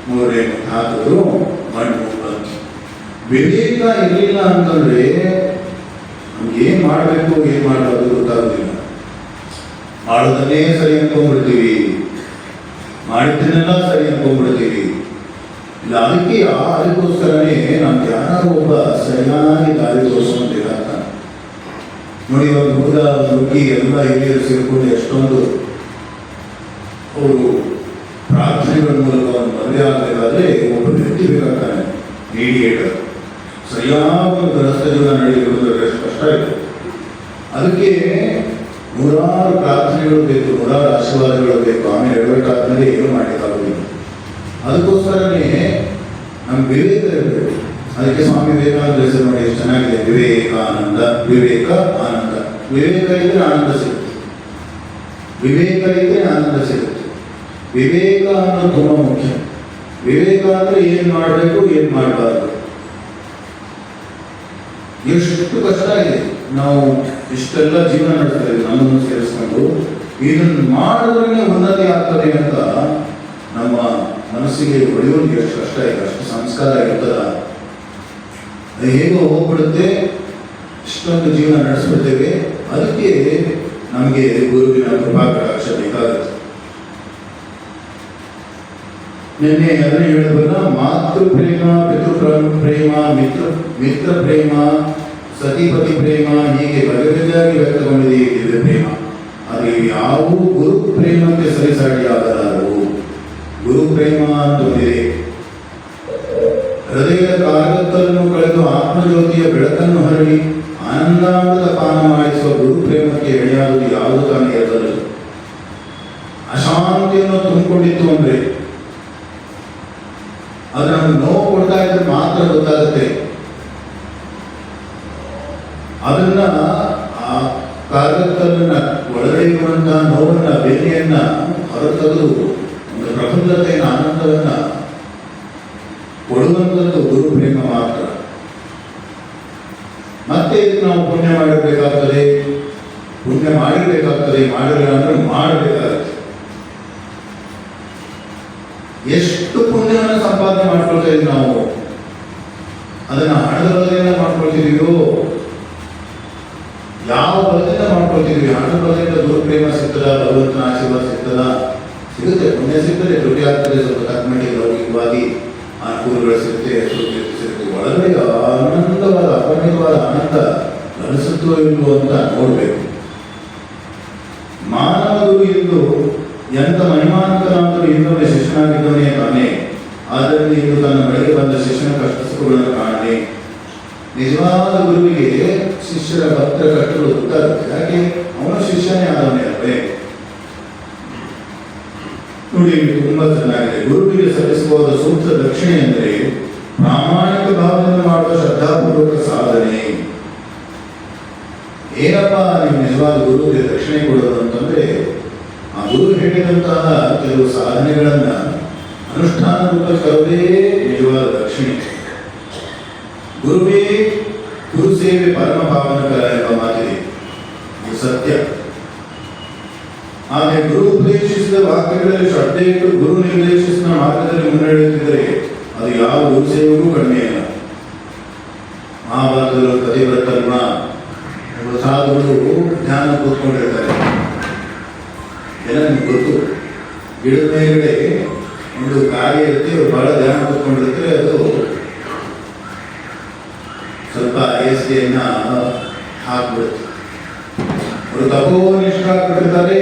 3ನೇ ಮುತ್ತು ಹಾಕಿದ್ರು, ಮಣ್ಣು ಮೂಗು ಬಂತು. ವಿವೇಕ ಇರಲಿಲ್ಲ ಅಂತಂದ್ರೆ ನಮ್ಗೆ ಏನ್ ಮಾಡಬೇಕು ಏನ್ ಮಾಡೋದು ಗೊತ್ತಾಗೋದಿಲ್ಲ. ಮಾಡೋದನ್ನೇ ಸರಿ ಅನ್ಕೊಂಡ್ಬಿಡ್ತೀವಿ, ಮಾಡಿದ್ದನ್ನೆಲ್ಲ ಸರಿ ಅನ್ಕೊಂಡ್ಬಿಡ್ತೀವಿ. ಇಲ್ಲ ಅದಕ್ಕೋಸ್ಕರನೇ ನಮ್ಗೆ ಯಾರು ಒಬ್ಬ ಸರಿಯಾಗಿ ದಾರಿ ತೋರಿಸುವಂತಿರತ್ತ. ನೋಡಿ, ಒಂದು ಹುಡುಗ ಹುಡುಗಿ ಎಲ್ಲ ಹಿರಿಯರು ಸೇರ್ಕೊಂಡು ಎಷ್ಟೊಂದು ಅವರು ಪ್ರಾರ್ಥನೆಗಳ ಮೂಲಕ ಒಂದು ಮದುವೆ ಆಗಬೇಕಾದ್ರೆ ಒಬ್ಬ ವ್ಯಕ್ತಿ ಬೇಕಾಗ್ತಾನೆ, ಮೀಡಿಯೇಟರ್. ಸರಿಯಾದ ಒಂದು ರಸ್ತೆ ಜೀವನ ನಡೆಯುವುದಕ್ಕೆ ಕಷ್ಟ ಇದೆ. ಅದಕ್ಕೆ 100 ಪ್ರಾರ್ಥನೆಗಳು ಬೇಕು, 100 ಆಶೀರ್ವಾದಗಳು ಬೇಕು. ಆಮೇಲೆ ಎಡವಟ್ಟಾದ್ಮೇಲೆ ಏನು ಮಾಡಲಿಕ್ಕಾಗುವುದಿಲ್ಲ. ಅದಕ್ಕೋಸ್ಕರನೇ ನಮ್ಗೆ ವಿವೇಕ ಇರಬೇಕು. ಅದಕ್ಕೆ ಸ್ವಾಮಿ ವಿವೇಕಾನಂದ ಹೆಸರು ನೋಡಿ ಎಷ್ಟು ಚೆನ್ನಾಗಿದೆ, ವಿವೇಕಾನಂದ. ವಿವೇಕ ಆನಂದ. ವಿವೇಕ ಇದ್ರೆ ಆನಂದ ಸಿಗುತ್ತೆ, ವಿವೇಕ ಇದ್ರೆ ಆನಂದ ಸಿಗುತ್ತೆ. ವಿವೇಕ ಅನ್ನೋದು ತುಂಬ ಮುಖ್ಯ. ವಿವೇಕ ಅಂದ್ರೆ ಏನ್ ಮಾಡಬೇಕು ಏನ್ ಮಾಡಬಾರ್ದು. ಎಷ್ಟು ಕಷ್ಟ ಇದೆ. ನಾವು ಇಷ್ಟೆಲ್ಲ ಜೀವನ ನಡೆಸ್ತಾ ಇದ್ದೀವಿ, ನಮ್ಮನ್ನು ಸೇರಿಸ್ಕೊಂಡು. ಇದನ್ನು ಮಾಡಿದ್ರೆ ಉನ್ನತಿ ಆಗ್ತದೆ ಅಂತ ನಮ್ಮ ಮನಸ್ಸಿಗೆ ಹೊಳೆಯೋದು ಎಷ್ಟು ಕಷ್ಟ ಇದೆ. ಅಷ್ಟು ಸಂಸ್ಕಾರ ಇರ್ತದ, ಹೇಗೋ ಹೋಗ್ಬಿಡುತ್ತೆ. ಇಷ್ಟೊಂದು ಜೀವನ ನಡೆಸ್ಬಿಡ್ತೇವೆ. ಅದಕ್ಕೆ ನಮಗೆ ಗುರುವಿನ ಕೃಪಾ ಕಟಾಕ್ಷ ಬೇಕಾಗುತ್ತೆ. ನಿನ್ನೆ ಅದನ್ನೇ ಹೇಳಿದ್ವಲ್ಲ, ಮಾತೃ ಪ್ರೇಮ, ಪಿತೃ ಪ್ರೇಮ, ಮಿತ್ರ ಪ್ರೇಮ, ಸತಿಪತಿ ಪ್ರೇಮ, ಹೀಗೆ ಬಗೆಬಗೆಯಾಗಿ ವ್ಯಕ್ತಗೊಂಡಿದೆ ಈ ದಿವ್ಯ ಪ್ರೇಮ. ಆದರೆ ಯಾವುವು ಗುರು ಪ್ರೇಮಕ್ಕೆ ಸರಿಸಾಟಿಯಾಗಲಾರವು. ಗುರು ಪ್ರೇಮ ಅಂತಂದಿದೆ, ಹೃದಯದ ಕಾರ್ಗತ್ತನ್ನು ಕಳೆದು ಆತ್ಮಜ್ಯೋತಿಯ ಬೆಳಕನ್ನು ಹರಡಿ ಆನಂದಾಮೃತ ಪಾನ ಮಾಡಿಸುವ ಗುರು ಪ್ರೇಮಕ್ಕೆ ಎಡೆಯಾದುದು ಯಾವುದು ತಾನೇ ಇರಲು. ಅಶಾಂತಿಯನ್ನು ತುಂಬಿಕೊಂಡಿತ್ತು ಅಂದ್ರೆ ಅದು ನಮ್ಗೆ ನೋವು ಕೊಡ್ತಾ ಇದ್ರೆ ಮಾತ್ರ ಗೊತ್ತಾಗುತ್ತೆ. ಅದನ್ನ ಆ ಕಾರ್ಗತ್ತನ್ನ ಒಳಗಡೆ ಇರುವಂತಹ ನೋವನ್ನ, ಬೇನೆಯನ್ನ ಹೊರತೆಗೆದು ಒಂದು ಪ್ರಫುಲ್ಲತೆಯ ಆನಂದವನ್ನ ಕೊಡುವಂಥದ್ದು ಗುರು ಪ್ರೇಮ ಮಾತ್ರ. ಮತ್ತೆ ಇದಕ್ಕೆ ನಾವು ಪುಣ್ಯ ಮಾಡಿರ್ಬೇಕಾಗ್ತದೆ, ಪುಣ್ಯ ಮಾಡಿರ್ಬೇಕಾಗ್ತದೆ. ಮಾಡಿರಲಿಲ್ಲ ಅಂದ್ರೆ ಮಾಡಬೇಕಾಗುತ್ತೆ. ಎಷ್ಟು ಪುಣ್ಯವನ್ನು ಸಂಪಾದನೆ ಮಾಡ್ಕೊಳ್ತಾ ಇದ್ದೀವಿ ನಾವು, ಅದನ್ನ ಹಣದ ಬಲದಿಂದ ಮಾಡ್ಕೊಳ್ತಿದೀವೋ, ಯಾವ ಬಲದಿಂದ ಮಾಡ್ಕೊಳ್ತಿದೀವಿ. ಹಣದ ಬಲದಿಂದ ದುರ್ಪ್ರೇಮ ಸಿಗ್ತದ, ಭಗವಂತನ ಆಶೀರ್ವಾದ ಸಿಗ್ತದ? ಸಿಗುತ್ತೆ, ಪುಣ್ಯ ಸಿಗ್ತದೆ, ದುಡ್ಡಿ ಆಗ್ತದೆ, ಸ್ವಲ್ಪ ಕಾಸ್ಮೆಟಿಕ್ ಲೌಕಿಕವಾಗಿ ಅನುಕೂಲಗಳು ಸಿಗುತ್ತೆ, ಸಿಗುತ್ತೆ. ಒಳಗಡೆ ಆನಂದವಾದ ಅಪರಿಮಿತವಾದ ಆನಂದ ಲಭಿಸುತ್ತೋ ಇಲ್ವೋ ಅಂತ ನೋಡ್ಬೇಕು. ಮಾನವರು ಇಂದು ಎಂತ ಮಹಿಮಾಂತನಾದರೂ ಇನ್ನೊಬ್ಬ ಶಿಷ್ಯನಾಗಿದ್ದವನೇ ತಾನೇ. ಆದ್ದರಿಂದ ಇಂದು ತನ್ನ ಬಳಿಗೆ ಬಂದ ಶಿಷ್ಯನ ಕಷ್ಟ ಸುಖಗಳನ್ನು ಕಾಣಲಿ. ನಿಜವಾದ ಗುರುವಿಗೆ ಶಿಷ್ಯರ ಭಕ್ತರ ಕಷ್ಟಗಳು ಗೊತ್ತಾಗುತ್ತೆ. ಯಾಕೆ? ಅವನು ಶಿಷ್ಯನೇ ಆದವನೇ ಅಲ್ವೇ. ನೋಡಿ, ತುಂಬಾ ಚೆನ್ನಾಗಿದೆ. ಗುರುವಿಗೆ ಸಲ್ಲಿಸಬಹುದಾದ ಸೂಕ್ತ ದಕ್ಷಿಣೆ ಅಂದರೆ ಪ್ರಾಮಾಣಿಕ ಭಾವದಿಂದ ಮಾಡುವ ಶ್ರದ್ಧಾಪೂರ್ವಕ ಸಾಧನೆ. ಏನಪ್ಪ ನೀವು ನಿಜವಾದ ಗುರುವಿಗೆ ದಕ್ಷಿಣೆ ಕೊಡೋದು ಅಂತಂದ್ರೆ, ಆ ಗುರು ಹೇಳಿದಂತಹ ಕೆಲವು ಸಾಧನೆಗಳನ್ನ ಅನುಷ್ಠಾನ ರೂಪ ತರುವುದೇ ನಿಜವಾದ ದಕ್ಷಿಣೆ. ಗುರುವೇ ಗುರು ಸೇವೆ ಪರಮ ಪಾವನಕರ ಎಂಬ ಮಾತಿದೆ, ಇದು ಸತ್ಯ. ಆದರೆ ಗುರು ಉಪದೇಶಿಸಿದ ವಾಕ್ಯಗಳಲ್ಲಿ ಶ್ರದ್ಧೆ ಇಟ್ಟು ಗುರು ನಿರ್ದೇಶಿಸಿದ ಮಾರ್ಗದಲ್ಲಿ ಮುನ್ನಡೆಯುತ್ತಿದ್ದರೆ ಅದು ಯಾವ ಗುರು ಸೇವೆಗೂ ಕಡಿಮೆಯಲ್ಲ. ಮಹಾಭಾರತದಲ್ಲಿ ಕಥೆ ಬರುತ್ತಲ್ವ, ಸಾಧುಗಳು ಧ್ಯಾನ ಕೂತ್ಕೊಂಡಿರ್ತಾರೆ. ಎಲ್ಲ ನಿಮ್ಗೆ ಗೊತ್ತು, ಗಿಡದ ಮೇಲ್ಗಡೆ ಒಂದು ಕಾರ್ಯ ಇರುತ್ತೆ, ಅವರು ಬಹಳ ಧ್ಯಾನ ಕೂತ್ಕೊಂಡಿರ್ತಾರೆ. ಅದು ಸ್ವಲ್ಪ ಐಎಸ್ಡಿಯನ್ನ ಹಾಕ್ಬಿಡುತ್ತೆ. ಅವರು ತಪೋನಿಷ್ಠ ಹಾಕ್ಬಿಟ್ಟಿರ್ತಾರೆ,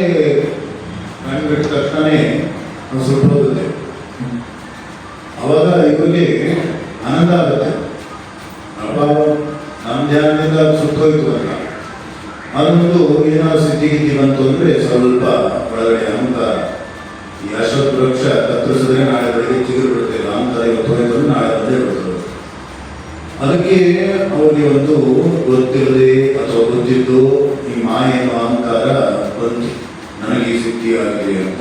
ಕಂಡುಬಿಟ್ಟ ತಕ್ಷಣವೇ ಸುಟ್ಟು ಹೋಗುತ್ತೆ. ಅವಾಗ ಇವರಿಗೆ ಆನಂದ ಆಗುತ್ತೆ, ಅಪ್ಪ ನಮ್ಮ ಧ್ಯಾನದಿಂದ ಸುತ್ತೋಯ್ತು ಅಂತ. ಅದೊಂದು ಏನಾದ್ರು ಸ್ಥಿತಿಗಿತಿ ಬಂತು ಅಂದರೆ ಸ್ವಲ್ಪ ಒಳಗಡೆ ಅಹಂಕಾರ. ಈ ಅಶ್ವತ್ಥ ವೃಕ್ಷ ಕತ್ತರಿಸಿದ್ರೆ ನಾಳೆ ಬೆಳಗ್ಗೆ ಚಿಗುರು ಬಿಡುತ್ತೆ, ಅಹಂಕಾರ ಇವತ್ತು ಹೋಯ್ತು ನಾಳೆ ಬಂದೇ ಬಿಡ್ತದೆ. ಅದಕ್ಕೆ ಅವರಿಗೆ ಒಂದು ಗೊತ್ತಿರದೆ ಅಥವಾ ಗೊತ್ತಿದ್ದು ಈ ಮಾಯ ಎನ್ನುವ ಅಹಂಕಾರ ಬಂತು, ನನಗೆ ಈ ಸ್ಥಿತಿ ಆಗಿದೆ ಅಂತ.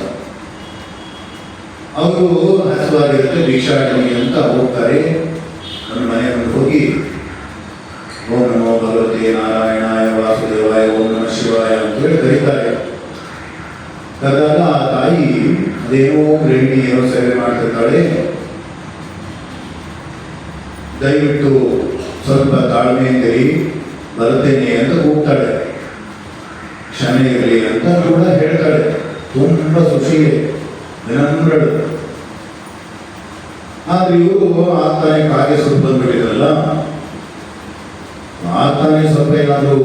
ಅವರು ಹಸುವಾಗಿರುತ್ತೆ, ಭಿಕ್ಷಾಟನೆ ಅಂತ ಹೋಗ್ತಾರೆ. ನನ್ನ ಮನೆಯನ್ನು ಹೋಗಿ ಓಂ ನಮೋ ಭಗವತೆ ನಾರಾಯಣಾಯ ವಾಸುದೇವಾಯ ಓಂ ನಮಃ ಶಿವಾಯ ಅಂತೇಳಿ ಕರೀತಾರೆ. ಕರೆದಾಗ ಆ ತಾಯಿ ಅದೇನೋ ಗೃಹಿಣಿ ಏನೋ ಸೇವೆ ಮಾಡ್ತಿರ್ತಾಳೆ. ದಯವಿಟ್ಟು ಸ್ವಲ್ಪ ತಾಳ್ಮೆಯಿಂದಿರಿ, ಬರುತ್ತೇನೆ ಅಂತ ಕೂಗ್ತಾಳೆ. ಕ್ಷಮೆ ಇರಲಿ ಅಂತ ಕೂಡ ಹೇಳ್ತಾಳೆ. ತುಂಬ ಸುಶೀಲೆ, ವಿನಮ್ರಳು. ಆದ್ರೆ ಇವರು ಆತಾನೆ ಕಾಗೆ ಸ್ವಲ್ಪ ಬಂದ್ಬಿಟ್ಟಿದ್ರಲ್ಲ, ಆತಾನೆ ಸ್ವಲ್ಪ ಏನಾದರೂ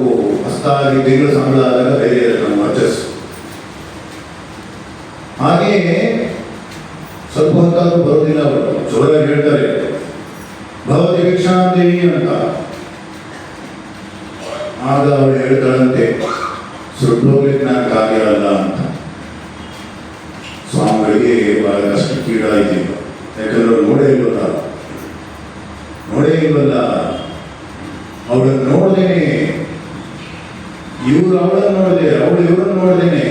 ಹೊಸದಾಗಿ ತಿಂಗಳು ಸಂಬಳ ಆದಾಗ ಬೇರೆ ಇರುತ್ತೆ ನಮ್ಮ ವರ್ಚಸ್ಸು. ಹಾಗೆಯೇ ಸ್ವಲ್ಪ ಹೊತ್ತಾದ್ರೂ ಬರೋದಿಲ್ಲ. ಅವರು ಜೋರಾಗಿ ಹೇಳ್ತಾರೆ, ಭವತಿ ಭಿಕ್ಷಾಂದೇವಿ ಅಂತ. ಆಗ ಅವಳು ಹೇಳ್ತಾಳಂತೆ, ಸುಟ್ಟೋಗ್ಲಿಕ್ಕೆ ನಾನು ಕಾರ್ಯ ಅಲ್ಲ ಅಂತ. ಸ್ವಾಮಿಗಳಿಗೆ ಬಹಳ ಕಷ್ಟಕ್ಕೀಡಾಯಿತು. ಯಾಕಂದ್ರೆ ಅವ್ರು ನೋಡೇ ಇಲ್ವಲ್ಲ. ಅವಳನ್ನು ನೋಡ್ದೇನೆ, ಇವರು ಅವಳನ್ನು ನೋಡಿದೆ, ಅವಳು ಇವ್ರನ್ನು ನೋಡ್ದೇನೆ.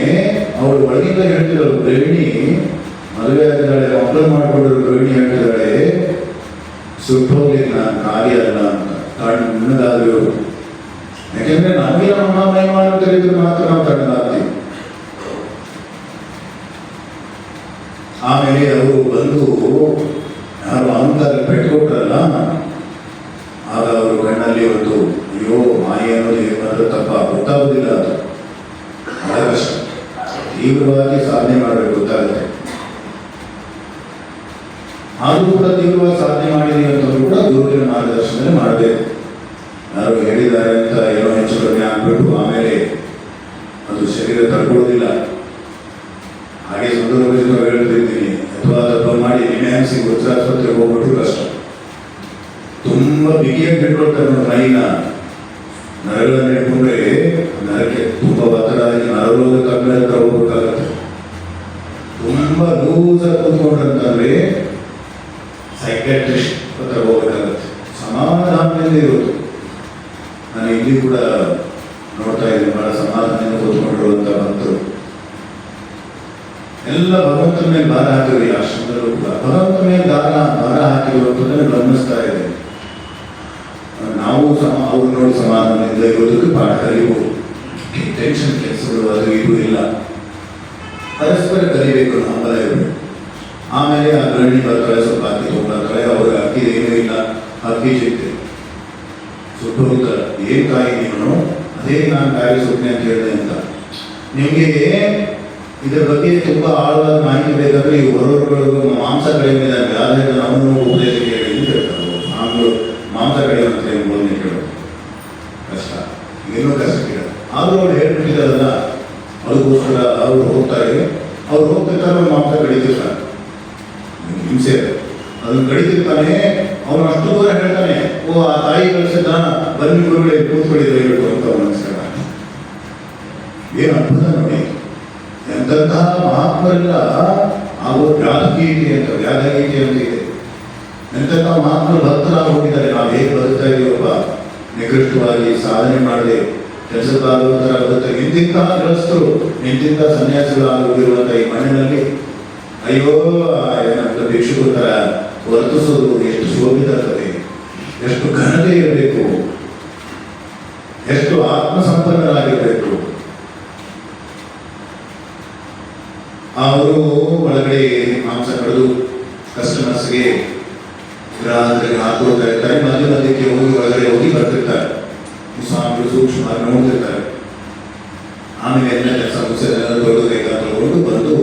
ಅವಳು ಒಳಗಿಂದ ಹೇಳ್ತಿರೋರು, ಗೃಹಿಣಿ ಮದುವೆ ಆಗಿದ್ದಾಳೆ, ಮಕ್ಕಳು ಮಾಡ್ಕೊಂಡ್ರು. ಗೃಹಿಣಿ ಹೇಳ್ತಿದ್ದಾಳೆ, ಸುಟ್ಟೋಗ್ಲಿಕ್ಕೆ ನಾನು ಕಾರ್ಯ ಅಲ್ಲ ಅಂತ. ತಣ್ಣಗಾದ್ರು. ಯಾಕೆಂದ್ರೆ ನಮಗೆ ನಮ್ಮ ಮಹಿಮಾನ ತಿಳಿದ್ರೆ ಮಾತ್ರ ನಾವು ತಣ್ಣಗಾಗ್ತೀವಿ. ಆಮೇಲೆ ಅವರು ಬಂದು ಯಾರು ಅಹಂಕಾರ ಪೆಟ್ಟುಕೊಟ್ರಲ್ಲ, ಆಗ ಅವರು ಕಣ್ಣಲ್ಲಿ ಒಂದು ಅಯ್ಯೋ ಮಾಯೆ ಅನ್ನೋದು ಏನಾದರೂ ತಪ್ಪ ಗೊತ್ತಾಗೋದಿಲ್ಲ. ಅದು ಬಹಳ ಕಷ್ಟ, ತೀವ್ರವಾಗಿ ಸಾಧನೆ ಮಾಡಬೇಕು, ಗೊತ್ತಾಗುತ್ತೆ. ಆದರೂ ಕೂಡ ತೀವ್ರವಾಗಿ ಸಾಧನೆ ಮಾಡಿದೀವಿ ಅಂತಂದ್ರೂ ಕೂಡ ಗುರುವಿನ ಮಾರ್ಗದರ್ಶನದಲ್ಲಿ ಮಾಡಬೇಕು. ಯಾರು ಹೇಳಿದ್ದಾರೆ ಅಂತ ಏನೋ ಹೆಚ್ಚು ಕಡಿಮೆ ಆಗ್ಬಿಟ್ಟು ಆಮೇಲೆ ಅದು ಶರೀರ ತಡ್ಕೊಳ್ಳೋದಿಲ್ಲ. ಹಾಗೆ ಸಂದರ್ಭದಲ್ಲಿ ಹೇಳ್ತಿರ್ತೀನಿ, ಅಥವಾ ತಪ್ಪ ಮಾಡಿ ನಿನ್ನೆ ವೃಕ್ಷಾಸ್ಪತ್ರೆಗೆ ಹೋಗ್ಬಿಟ್ಟು ಕಷ್ಟ. ತುಂಬ ಬಿಗಿಯಾಗಿ ಹಿಡ್ಕೊಳ್ತಾರೆ ನೋಡಿ ಮೈನ. ನರಗಳನ್ನು ಹಿಡ್ಕೊಂಡ್ರೆ ನರಕ್ಕೆ ತುಂಬ ಒತ್ತಡ ಆಗಿ ನರರೋಗ ತಜ್ಞರ ಹತ್ರ ಹೋಗ್ಬೇಕಾಗತ್ತೆ. ತುಂಬ ಲೂಸಾಗಿ ಕೂತ್ಕೊಂಡ್ರಂತಂದ್ರೆ ಸೈಕ್ಯಾಟ್ರಿಸ್ಟ್ ಹತ್ರ ಹೋಗ್ಬೇಕಾಗತ್ತೆ. ಸಮಾಧಾನದಿಂದ ಇರೋದು. ನಾನು ಇಲ್ಲಿ ಕೂಡ ನೋಡ್ತಾ ಇದ್ದೀನಿ, ಬಹಳ ಸಮಾಧಾನದಿಂದ ಕೂತ್ಕೊಂಡಿರುವಂಥ ಭಕ್ತರು ಎಲ್ಲ ಭಗವಂತನ ಮೇಲೆ ಭಾರ ಹಾಕಿದ್ರು. ಈ ಆಶ್ರಮದಲ್ಲೂ ಕೂಡ ಭಗವಂತನ ಮೇಲೆ ಭಾರ ಹಾಕಿರುವಂಥದ್ದನ್ನು ಗಮನಿಸ್ತಾ ಇದೆ. ನಾವು ಅವ್ರು ನೋಡಿ ಸಮಾಧಾನದಿಂದ ಇರೋದಕ್ಕೆ ಪಾಠ ಕಲಿಬಹುದು. ಟೆನ್ಷನ್ ಕೆಲಸಗಳು ಅದು ಇದು ಇಲ್ಲ, ಪರಸ್ಪರ ಕಲಿಬೇಕು, ಹಂಬಲ ಇರಬೇಕು. ಆಮೇಲೆ ಆ ಗೃಹಿಣಿ ಬರ್ತಾಳೆ, ಸ್ವಲ್ಪ ಅಕ್ಕಿ ತೊಗೊಂಡ್ಬರ್ತಾಳೆ. ಅವ್ರಿಗೆ ಅಕ್ಕಿ ಏನೂ ಇಲ್ಲ, ಅಕ್ಕಿ ಚಿಂತೆ ಸುಟ್ಟು ಹೋಗ್ತಾರೆ. ಏನು ಕಾಯಿ ನೀನು? ಅದೇ ನಾನು ಕಾಯಿ ಸುಟ್ಟನೆ ಅಂತ ಹೇಳಿದೆ ಅಂತ. ನಿಮಗೆ ಇದರ ಬಗ್ಗೆ ತುಂಬ ಆಳವಾದ ಮಾಹಿತಿ ಬೇಕಾದ್ರೆ ಈ ಹೊರವರುಗಳು ಮಾಂಸ ಕಡಿಮೆ ಇದ್ದಾವೆ, ಆದರೆ ನಾವು ಉಪದೇಶ ಕೇಳಿ ಅಂತ ಹೇಳ್ತಾರೆ. ಸ್ವಾಮಿಗಳು ಮಾಂಸ ಕಡಿಮೆ ಅಂತ ಬೋಧನೆ ಕೇಳೋದು ಕಷ್ಟ, ಏನೂ ಕಷ್ಟ ಕೇಳೋದು. ಆದರೂ ಅವ್ರು ಹೇಳ್ಬಿಟ್ಟಿದ್ದಾರಲ್ಲ, ಅದಕ್ಕೋಸ್ಕರ ಅವ್ರು ಹೋಗ್ತಾರೆ. ಅವ್ರು ಹೋಗ್ತಿರ್ತಾರೆ, ಮಾಂಸ ಕಡಿತಿರ್ತಾರೆ, ಹಿಂಸೆ ಅದನ್ನು ಕಡಿತಿರ್ತಾನೆ. ಅವನು ಅಷ್ಟು ದೂರ ಹೇಳ್ತಾನೆ, ಓ ಆ ತಾಯಿ ಕಳಿಸಿದ ಬನ್ನಿ ಗುರುಗಳೇ ಕೂತ್ಕೊಂಡಿದ್ರೆ ಹೇಳ್ತು ಅಂತ ನಮಸ್ಕಾರ. ಏನು ಅದ್ಭುತ ನೋಡಿ, ಎಂತಹ ಮಹಾತ್ಮರೆಲ್ಲ ಆಗೋ ವ್ಯಾಧಗೀತೆ ಅಂತ ಇದೆ. ಎಂತಹ ಮಹಾತ್ಮರು ಭಕ್ತರಾಗಿ ಹೋಗಿದ್ದಾರೆ. ನಾವು ಹೇಗೆ ಬದುಕ್ತಾ ಇದೀವಪ್ಪ, ನಿಕೃಷ್ಟವಾಗಿ ಸಾಧನೆ ಮಾಡದೆ ಕೆಲಸದಾಗುವಂತರ ಬದುಕ. ಇಂತಿಂತಹ ಗೃಹಸ್ಥರು, ಇಂತಿಂಥ ಸನ್ಯಾಸಿಗಳಾಗಿ ಹೋಗಿರುವಂಥ ಈ ಮಣ್ಣಿನಲ್ಲಿ ಅಯ್ಯೋ ಏನಂತ ಭಿಕ್ಷುಕರ ಥರ ವರ್ತಿಸೋದು ಎಷ್ಟು ಶೋಭಿತತೆ, ಎಷ್ಟು ಘನತೆ ಇರಬೇಕು, ಎಷ್ಟು ಆತ್ಮಸಂಪನ್ನರಾಗಿರಬೇಕು. ಅವರು ಒಳಗಡೆ ಮಾಂಸ ಕಡಿದು ಕಸ್ಟಮರ್ಸ್ಗೆ ಗ್ರಾಹಕರಿಗೆ ಹಾಕೋತಾ ಇರ್ತಾರೆ. ಮಧ್ಯಕ್ಕೆ ಹೋಗಿ ಒಳಗಡೆ ಹೋಗಿ ಬರ್ತಿರ್ತಾರೆ. ಸ್ವಾಮಿಗಳು ಸೂಕ್ಷ್ಮ ನೋಡ್ತಿರ್ತಾರೆ. ಆಮೇಲೆ ಎಲ್ಲ ಕೆಲಸ ಮುಗಿಸೋದೆಲ್ಲ ತೊಳೆದು ತಗೊಂಡು ಬಂದು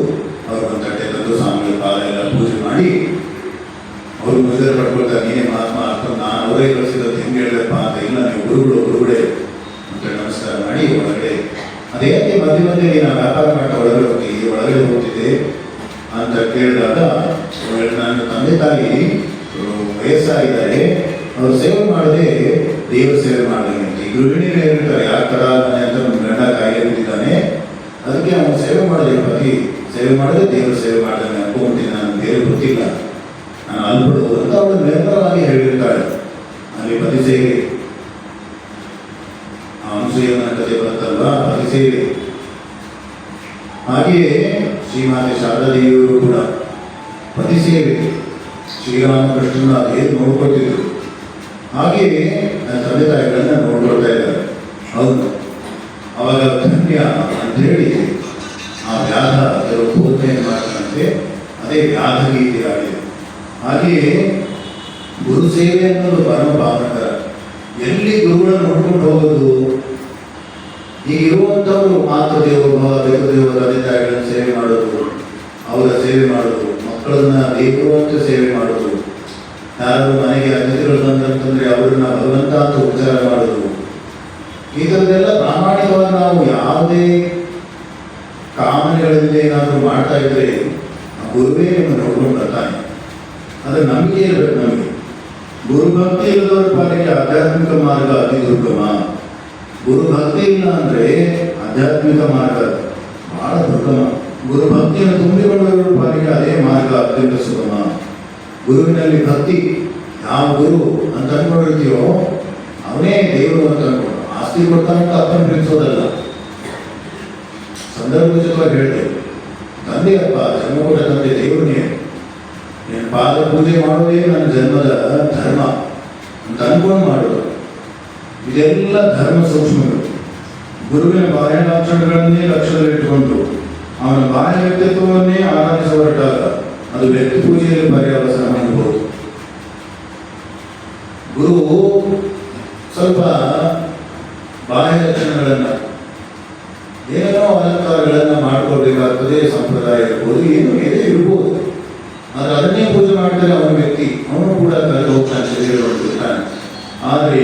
ಅವ್ರು ಒಂದು ತಟ್ಟೆ ತಂದು ಸ್ವಾಮಿಗಳ ಪಾದ ಎಲ್ಲ ಪೂಜೆ ಮಾಡಿ ಅವ್ರು ಮುಜುಗರ ಪಡ್ಕೊಳ್ತಾರೆ. ನೀನೇ ಮಹಾತ್ಮ ಅರ್ಥം ನಾನು ಅವರೇ ಕಳಿಸಿದ್ದು ಹೆಂಗೆ ಹೇಳಪ್ಪ ಅಂತ. ಇಲ್ಲ ನೀವು ಗುರುಗಳೇ ಅಂತ ನಮಸ್ಕಾರ ಮಾಡಿ ಒಳಗಡೆ ಅದೇ ಮಧ್ಯೆ ನೀನು ವ್ಯಾಪಾರ ಮಾಡ್ತಾ ಒಳಗಡೆ ಹೋಗ್ತಿದ್ದೆ ಅಂತ ಕೇಳಿದಾಗ ನನ್ನ ತಂದೆ ತಾಯಿ ವಯಸ್ಸಾಗಿದ್ದಾರೆ, ಅವರು ಸೇವೆ ಮಾಡದೆ ದೇವರ ಸೇವೆ ಮಾಡಿದಂಗೆ ಅಂತ. ಈ ಗೃಹಿಣಿಯರು ಹೇಳ್ತಾರೆ, ಯಾವ ಥರ ಮನೆ ಅಂತ ನಮ್ಮ ಗಂಡ ಕಾಯಿಲೆ ಬಿಟ್ಟಿದ್ದಾನೆ, ಅದಕ್ಕೆ ಅವನು ಸೇವೆ ಮಾಡದೆ ಪತಿ ಸೇವೆ ಮಾಡದೆ ದೇವರ ಸೇವೆ ಮಾಡಿದಂಗೆ ಅನ್ಕೊಂಡ್ತೀನಿ, ನಾನು ಬೇರೆ ಗೊತ್ತಿಲ್ಲ, ನಾನು ಅಲ್ಬಿಡು ಅಂತ ಅವಳು ನಿರಂತರವಾಗಿ ಹೇಳಿರ್ತಾಳೆ. ಅಲ್ಲಿ ಪತಿ ಸೇವೆ ಅನುಸೂಯನ ಕಥೆ ಬರುತ್ತಲ್ವಾ, ಪತಿ ಸೇವೆ. ಹಾಗೆಯೇ ಶ್ರೀಮಾತೆ ಶಾರದಾದೇವಿಯವರು ಕೂಡ ಪತಿ ಸೇವೆ ಶ್ರೀರಾಮಕೃಷ್ಣನ ಅದೇ ನೋಡ್ಕೊಳ್ತಿದ್ರು. ಹಾಗೆಯೇ ನನ್ನ ತಂದೆ ತಾಯಿಗಳನ್ನ ನೋಡ್ಕೊಳ್ತಾ ಇದ್ದಾರೆ. ಹೌದು, ಅವಾಗ ಧನ್ಯ ಅಂಥೇಳಿ ಆ ವ್ಯಾಧ ಕೆಲವು ಬೋಧನೆಯನ್ನು ಮಾಡ್ತಾರಂತೆ, ಅದೇ ವ್ಯಾಧ ಗೀತೆ ಆಗಿದೆ. ಹಾಗೆಯೇ ಗುರು ಸೇವೆ ಅನ್ನೋದು ಪರಮ ಪಾವನಕರ. ಎಲ್ಲಿ ಗುರುಗಳನ್ನು ನೋಡ್ಕೊಂಡು ಹೋಗೋದು? ಈಗ ಇರುವಂಥವರು ಮಾತೃ ದೇವೋಭವ, ದೇವದೇವ ತಂದೆ ತಾಯಿಗಳನ್ನು ಸೇವೆ ಮಾಡೋದು, ಅವರ ಸೇವೆ ಮಾಡೋದು, ಮಕ್ಕಳನ್ನ ದೇವರು ಅಂತ ಸೇವೆ ಮಾಡೋದು, ಯಾರು ಮನೆಗೆ ಅತಿಥಿಗಳು ಬಂದಂತಂದ್ರೆ ಅವ್ರನ್ನ ಭಗವಂತ ಅಂತ ಉಪಚಾರ ಮಾಡೋದು, ಈ ಥರದ್ದೆಲ್ಲ ಪ್ರಾಮಾಣಿಕವಾಗಿ ನಾವು ಯಾವುದೇ ಕಾಮನೆಗಳಿಂದ ಏನಾದರೂ ಮಾಡ್ತಾ ಇದ್ರೆ ಆ ಗುರುವೇ ನಿಮ್ಮನ್ನು ನೋಡ್ಕೊಂಡು ಬರ್ತಾನೆ. ಅದರ ನಂಬಿಕೆ ಇರಬೇಕು ನಮಗೆ. ಗುರುಭಕ್ತಿ ಇಲ್ಲದವರ ಪಾಲಿಗೆ ಆಧ್ಯಾತ್ಮಿಕ ಮಾರ್ಗ ಅತಿ ದುರ್ಗಮ. ಗುರುಭಕ್ತಿ ಇಲ್ಲ ಅಂದರೆ ಆಧ್ಯಾತ್ಮಿಕ ಮಾರ್ಗ ಬಹಳ ದುರ್ಗಮ. ಗುರುಭಕ್ತಿಯನ್ನು ತುಂಬಿಕೊಳ್ಳುವವರ ಪಾಲಿಗೆ ಅದೇ ಮಾರ್ಗ ಅತ್ಯಂತ ಸುಗಮ. ಗುರುವಿನಲ್ಲಿ ಭಕ್ತಿ, ಯಾವ ಗುರು ಅಂತ ಅನ್ಕೊಂಡಿರ್ತೀವೋ ಅವನೇ ದೇವರು ಅಂತ ಅನ್ಕೊಂಡು. ಆಸ್ತಿ ಕೊಡ್ತಾನಂತ ಅಪ್ಪನ ಪ್ರೀತಿಸೋದಲ್ಲ. ಸಂದರ್ಭೋಚಿತವಾಗಿ ಹೇಳಿದೆ, ತಂದೆಯಪ್ಪ ಜನ್ಮ ಕೊಟ್ಟ ತಂದೆ ದೇವರನ್ನೇ, ನೀನು ಪಾದ ಪೂಜೆ ಮಾಡೋದೇ ನನ್ನ ಜನ್ಮದ ಧರ್ಮ ಅಂತ ಅನ್ಕೊಂಡು ಮಾಡೋದು. ಇದೆಲ್ಲ ಧರ್ಮ ಸೂಕ್ಷ್ಮಗಳು. ಗುರುವಿನ ಬಾಹ್ಯ ಲಕ್ಷಣಗಳನ್ನೇ ಲಕ್ಷ್ಯದಲ್ಲಿಟ್ಟುಕೊಂಡು ಅವನ ಬಾಹ್ಯ ವ್ಯಕ್ತಿತ್ವವನ್ನೇ ಆರಾಧಿಸ ಹೊರಟಾಗ ಅದು ವ್ಯಕ್ತಿ ಪೂಜೆಯಲ್ಲಿ ಪರ್ಯಾವಸನ ಮಾಡಬಹುದು. ಗುರು ಸ್ವಲ್ಪ ಬಾಹ್ಯ ಲಕ್ಷಣಗಳನ್ನು ಏನೇನೋ ಅಲಂಕಾರಗಳನ್ನು ಮಾಡಿಕೊಳ್ಬೇಕಾಗ್ತದೆ, ಸಂಪ್ರದಾಯ ಇರ್ಬೋದು, ಏನೋ ಏನೇ ಇರ್ಬೋದು. ಆದರೆ ಅದನ್ನೇ ಪೂಜೆ ಮಾಡ್ತಾರೆ ಅವನ ವ್ಯಕ್ತಿ, ಅವನು ಕೂಡ ಕಳೆದು ಹೋಗ್ತಾನೆ, ಶರೀರಗೊಳ್ತಿರ್ತಾನೆ. ಆದರೆ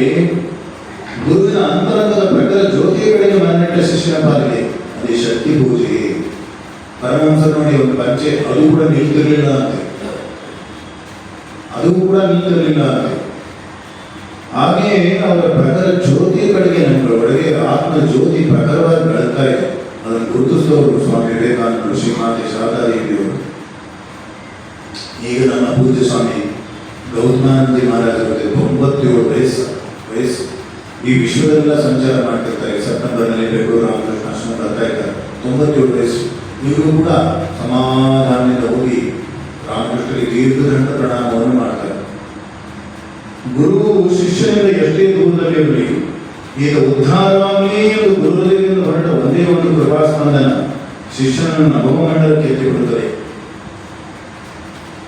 ಗುರುವಿನ ಅಂತರಂಗದ ಪ್ರಕಾರ ಜ್ಯೋತಿಯ ಕಡೆಗೆ ಮನೆಟ್ಟ ಶಿಷ್ಯನ ಪಾಲಿಗೆ ಅದೇ ಶಕ್ತಿ ಪೂಜೆ. ಪರಮಹಂಸ ನೋಡಿ ಒಂದು ಪಂಚೆ ಅದು ಕೂಡ ನಿಲ್ತಿರ್ಲಿಲ್ಲ ಅಂತೆ, ಅಂತೆ. ಹಾಗೆಯೇ ಅವರ ಪ್ರಕಾರ ಜ್ಯೋತಿಯ ಕಡೆಗೆ ನಮಗೆ ಒಳಗೆ ಆತ್ಮ ಜ್ಯೋತಿ ಪ್ರಖರವಾಗಿ ಬೆಳಗ್ತಾ ಇದೆ. ಅದನ್ನು ಗುರುತಿಸಿದವರು ಸ್ವಾಮಿ ವಿವೇಕಾನಂದರು, ಶ್ರೀಮಾತೆ ಶಾರದಾದೇವಿಯವರು. ಈಗ ನಮ್ಮ ಪೂಜ್ಯ ಸ್ವಾಮಿ ಗೌತಮಾನಂದಿ ಮಹಾರಾಜರಿಗೆ 97 ವಯಸ್ಸು. ಈ ವಿಶ್ವದೆಲ್ಲ ಸಂಚಾರ ಮಾಡ್ತಿರ್ತಾರೆ. ಸೆಪ್ಟೆಂಬರ್ನಲ್ಲಿ ಬೆಂಗಳೂರು ರಾಮಕೃಷ್ಣ ಆಶ್ರಮ ಬರ್ತಾ ಇದ್ದಾರೆ. 97 ವಯಸ್ಸು. ಇವರು ಕೂಡ ಸಮಾಧಾನದಿಂದ ಹೋಗಿ ರಾಮಕೃಷ್ಣರಿಗೆ ದೀರ್ಘದಂಡ ಪ್ರಣಾಮವನ್ನು ಮಾಡ್ತಾರೆ. ಗುರು ಶಿಷ್ಯನಿಂದ ಎಷ್ಟೇ ದೂರದಲ್ಲಿ ಇರಲಿ, ಈಗ ಉದ್ಧಾರವಾಗಲಿ ಎಂದು ಗುರುದೇವರಿಂದ ಹೊರಟ ಒಂದೇ ಒಂದು ಕೃಪಾಸ್ಪಂದನ ಶಿಷ್ಯನನ್ನು ನವಮಂಡಲಕ್ಕೆ ಎತ್ತಿಬಿಡುತ್ತದೆ.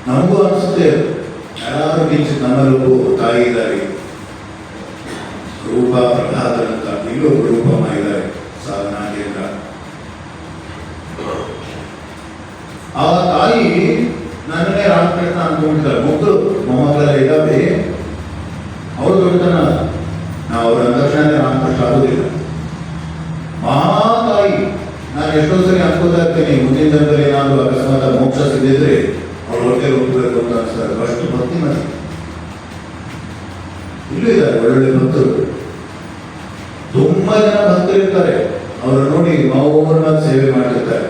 ನಮಗೂ ಅನಿಸುತ್ತೆ, ಯಾರು ಕಿಂಚಿತ್ ನಮ್ಮಲ್ಲೂ ತಾಯಿ ಇದ್ದಾರೆ, ರೂಪ ಪ್ರಹ್ಲಾದರಂತ ಇನ್ನೊಬ್ಬ ರೂಪಮ್ಮ ಇದ್ದಾರೆ, ಸಾಧನಾ ಕೇಂದ್ರ. ಆ ತಾಯಿ ನನ್ನನ್ನೇ ರಾಮಕೃಷ್ಣ ಅನ್ಕೊಂಡಿದ್ದಾರೆ. ಮಕ್ಕಳು ಮೊಮ್ಮಕ್ಕಳೆಲ್ಲ ಇದ್ದಾವೆ, ಅವರು ದೊಡ್ಡತನ. ನಾವು ಅವರ ಅಂದಕ್ಷಣೆ ರಾಮಕೃಷ್ಣ ಆಗೋದಿಲ್ಲ. ಮಹಾತಾಯಿ. ನಾನು ಎಷ್ಟೋ ಸರಿ ಅನ್ಕೋತಾ ಇರ್ತೇನೆ, ಮುಂದಿನ ಜನರಲ್ಲಿ ಏನಾದರೂ ಅಕಸ್ಮಾತ್ ಮೋಕ್ಷ ಸಿಗದಿದ್ರೆ ಅವ್ರ ಹೊಟ್ಟೆ ಹೋಗ್ಬೇಕು ಅಂತ ಅನಿಸ್ತಾರೆ. ಅಷ್ಟು ಭಕ್ತಿ ಮನೆ ಇಲ್ಲೂ ಇದ್ದಾರೆ, ಒಳ್ಳೊಳ್ಳೆ ಭಕ್ತರು. ತುಂಬಾ ಜನ ಭಕ್ತರಿರ್ತಾರೆ. ಅವರು ನೋಡಿ ಮೌನವಾಗಿ ಸೇವೆ ಮಾಡಿರ್ತಾರೆ.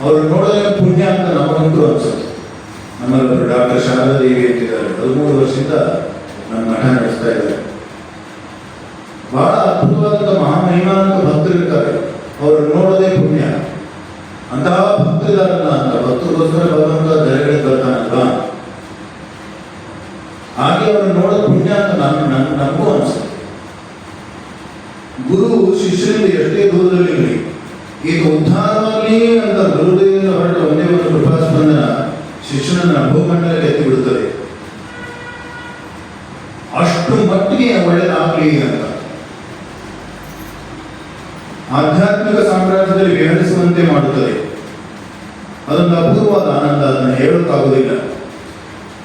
ಅವರು ನೋಡೋದೇ ಪುಣ್ಯ ಅಂತ ನಮಗಂತೂ ಅನ್ಸುತ್ತೆ. ನಮ್ಮಲ್ಲೊಬ್ಬರು ಡಾಕ್ಟರ್ ಶಾರದಾದೇವಿ ಅಂತಿದ್ದಾರೆ, 13 ವರ್ಷದಿಂದ ನಮ್ಮ ಮಠ ನಡೆಸ್ತಾ ಇದ್ದಾರೆ. ಬಹಳ ಅದ್ಭುತವಾದಂಥ ಮಹಾಮಹಿಮಾನಂದ ಭಕ್ತರಿರ್ತಾರೆ. ಅವರು ನೋಡೋದೇ ಪುಣ್ಯ. ಅಂತಹ ಭಕ್ತಿದಾರನ ಅಂತ ಭಕ್ತರಿಗೋಸ್ಕರ ಭಗವಂತ ದರೆಗಳಿಗೆ ಬರ್ತಾನಲ್ವಾ, ಹಾಗೆ ಅವರನ್ನು ನೋಡೋದು ಪುಣ್ಯ ಅಂತ ನಮಗೂ ಅನಿಸುತ್ತೆ. ಗುರು ಶಿಷ್ಯನಿಂದ ಎಷ್ಟೇ ದೂರದಲ್ಲಿ ಈಗ ಉದ್ಧಾರವಾಗಲಿ ಅಂತ ಗುರುದೇವರಿಂದ ಹೊರಟ ಒಂದೇ ಒಂದು ಕೃಪಾಸ್ಪಂದನ ಶಿಷ್ಯನನ್ನ ಭೂಮಂಡಲಕ್ಕೆ ಎತ್ತಿ ಬಿಡುತ್ತದೆ. ಅಷ್ಟು ಮಟ್ಟಿಗೆ ಒಳ್ಳೆಯದಾಗಲಿ ಅಂತ ಆಧ್ಯಾತ್ಮಿಕ ಸಾಮ್ರಾಜ್ಯದಲ್ಲಿ ವಿಹರಿಸುವಂತೆ ಮಾಡುತ್ತದೆ. ಅದೊಂದು ಅಪೂರ್ವವಾದ ಆನಂದ, ಅದನ್ನು ಹೇಳೋಕ್ಕಾಗೋದಿಲ್ಲ.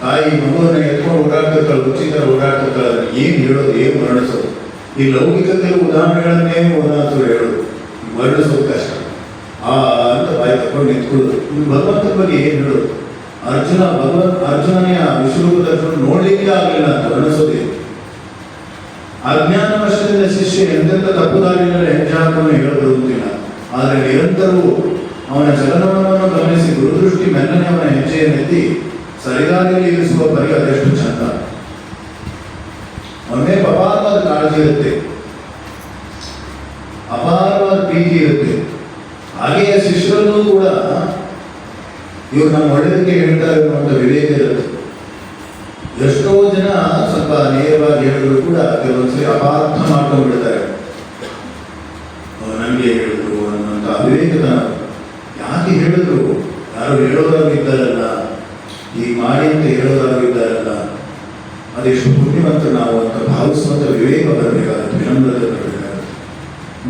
ತಾಯಿ ಮಗುವನ್ನು ಎತ್ಕೊಂಡು ಓಡಾಡ್ತಿರ್ತಾಳೆ, ಉಚಿತ ಓಡಾಡ್ತಿರ್ತಾಳೆ, ಅದನ್ನು ಏನು ಹೇಳೋದು, ಏನು ವರ್ಣಿಸೋದು? ಈ ಲೌಕಿಕತೆ ಉದಾಹರಣೆಗಳನ್ನೇ ಓದಾಸರು ಹೇಳೋದು, ವರ್ಣಿಸೋದು ಕಷ್ಟ. ಅಂತ ಬಾಯಿ ತಕೊಂಡು ನಿಂತ್ಕೊಳ್ಳೋದು. ಇನ್ನು ಭಗವಂತನ ಬಗ್ಗೆ ಏನು ಹೇಳೋದು? ಅರ್ಜುನನೆಯ ವಿಶ್ವರೂಪ ದರ್ಶನ ನೋಡ್ಲಿಕ್ಕೆ ಆಗಲಿಲ್ಲ ಅಂತ ವರ್ಣಿಸೋದೇ. ಅಜ್ಞಾನ ವರ್ಷದಿಂದ ಶಿಷ್ಯ ಎಂತೆಂಥ ತಪ್ಪು ದಾರಿಯಲ್ಲಿ ಹೆಜ್ಜೆ ಹಾಕನ್ನು ಹೇಳಬರುವುದಿಲ್ಲ. ಆದರೆ ನಿರಂತರವೂ ಅವನ ಚಲನವನ್ನು ಗಮನಿಸಿ ಗುರುದೃಷ್ಟಿ ಮೆಲ್ಲನೆ ಅವನ ಹೆಜ್ಜೆಯನ್ನೆತ್ತಿ ಸರಿದಾರಿಯಲ್ಲಿ ಇರಿಸುವ ಬರೀ ಅದೆಷ್ಟು ಚಂದ. ಅವನೇ ಅಪಾರವಾದ ಕಾಳಜಿ ಇರುತ್ತೆ, ಅಪಾರವಾದ ಪ್ರೀತಿ ಇರುತ್ತೆ. ಹಾಗೆಯೇ ಶಿಷ್ಯರಲ್ಲೂ ಕೂಡ ಇವರು ನಮ್ಮ ಒಳ್ಳೆಯದಕ್ಕೆ ಹೇಳ್ತಾ ಇರುವಂಥ ವಿವೇಕ ಇರುತ್ತೆ. ಎಷ್ಟೋ ಜನ ಸ್ವಲ್ಪ ನೇರವಾಗಿ ಹೇಳಿದ್ರು ಕೂಡ ಕೆಲವೊಂದ್ಸರಿ ಅಪಾರ್ಥ ಮಾಡ್ಕೊಂಡ್ಬಿಡ್ತಾರೆ. ನನಗೆ ಹೇಳಿದ್ರು ಅನ್ನುವಂಥ ಅವಿವೇಕದ ಯಾಕೆ ಹೇಳಿದ್ರು? ಯಾರು ಹೇಳೋರಾಗೂ ಇದ್ದಾರಲ್ಲ, ಈಗ ಮಾಡಿ ಅಂತ ಹೇಳೋರಾಗೂ ಇದ್ದಾರಲ್ಲ, ಅದೆಷ್ಟು ಪುಣ್ಯವಂತರು ನಾವು ಅಂತ ಭಾವಿಸುವಂಥ ವಿವೇಕ ಬರಬೇಕಾಗುತ್ತೆ, ವಿನಮ್ರತೆ ಬರಬೇಕಾಗುತ್ತೆ.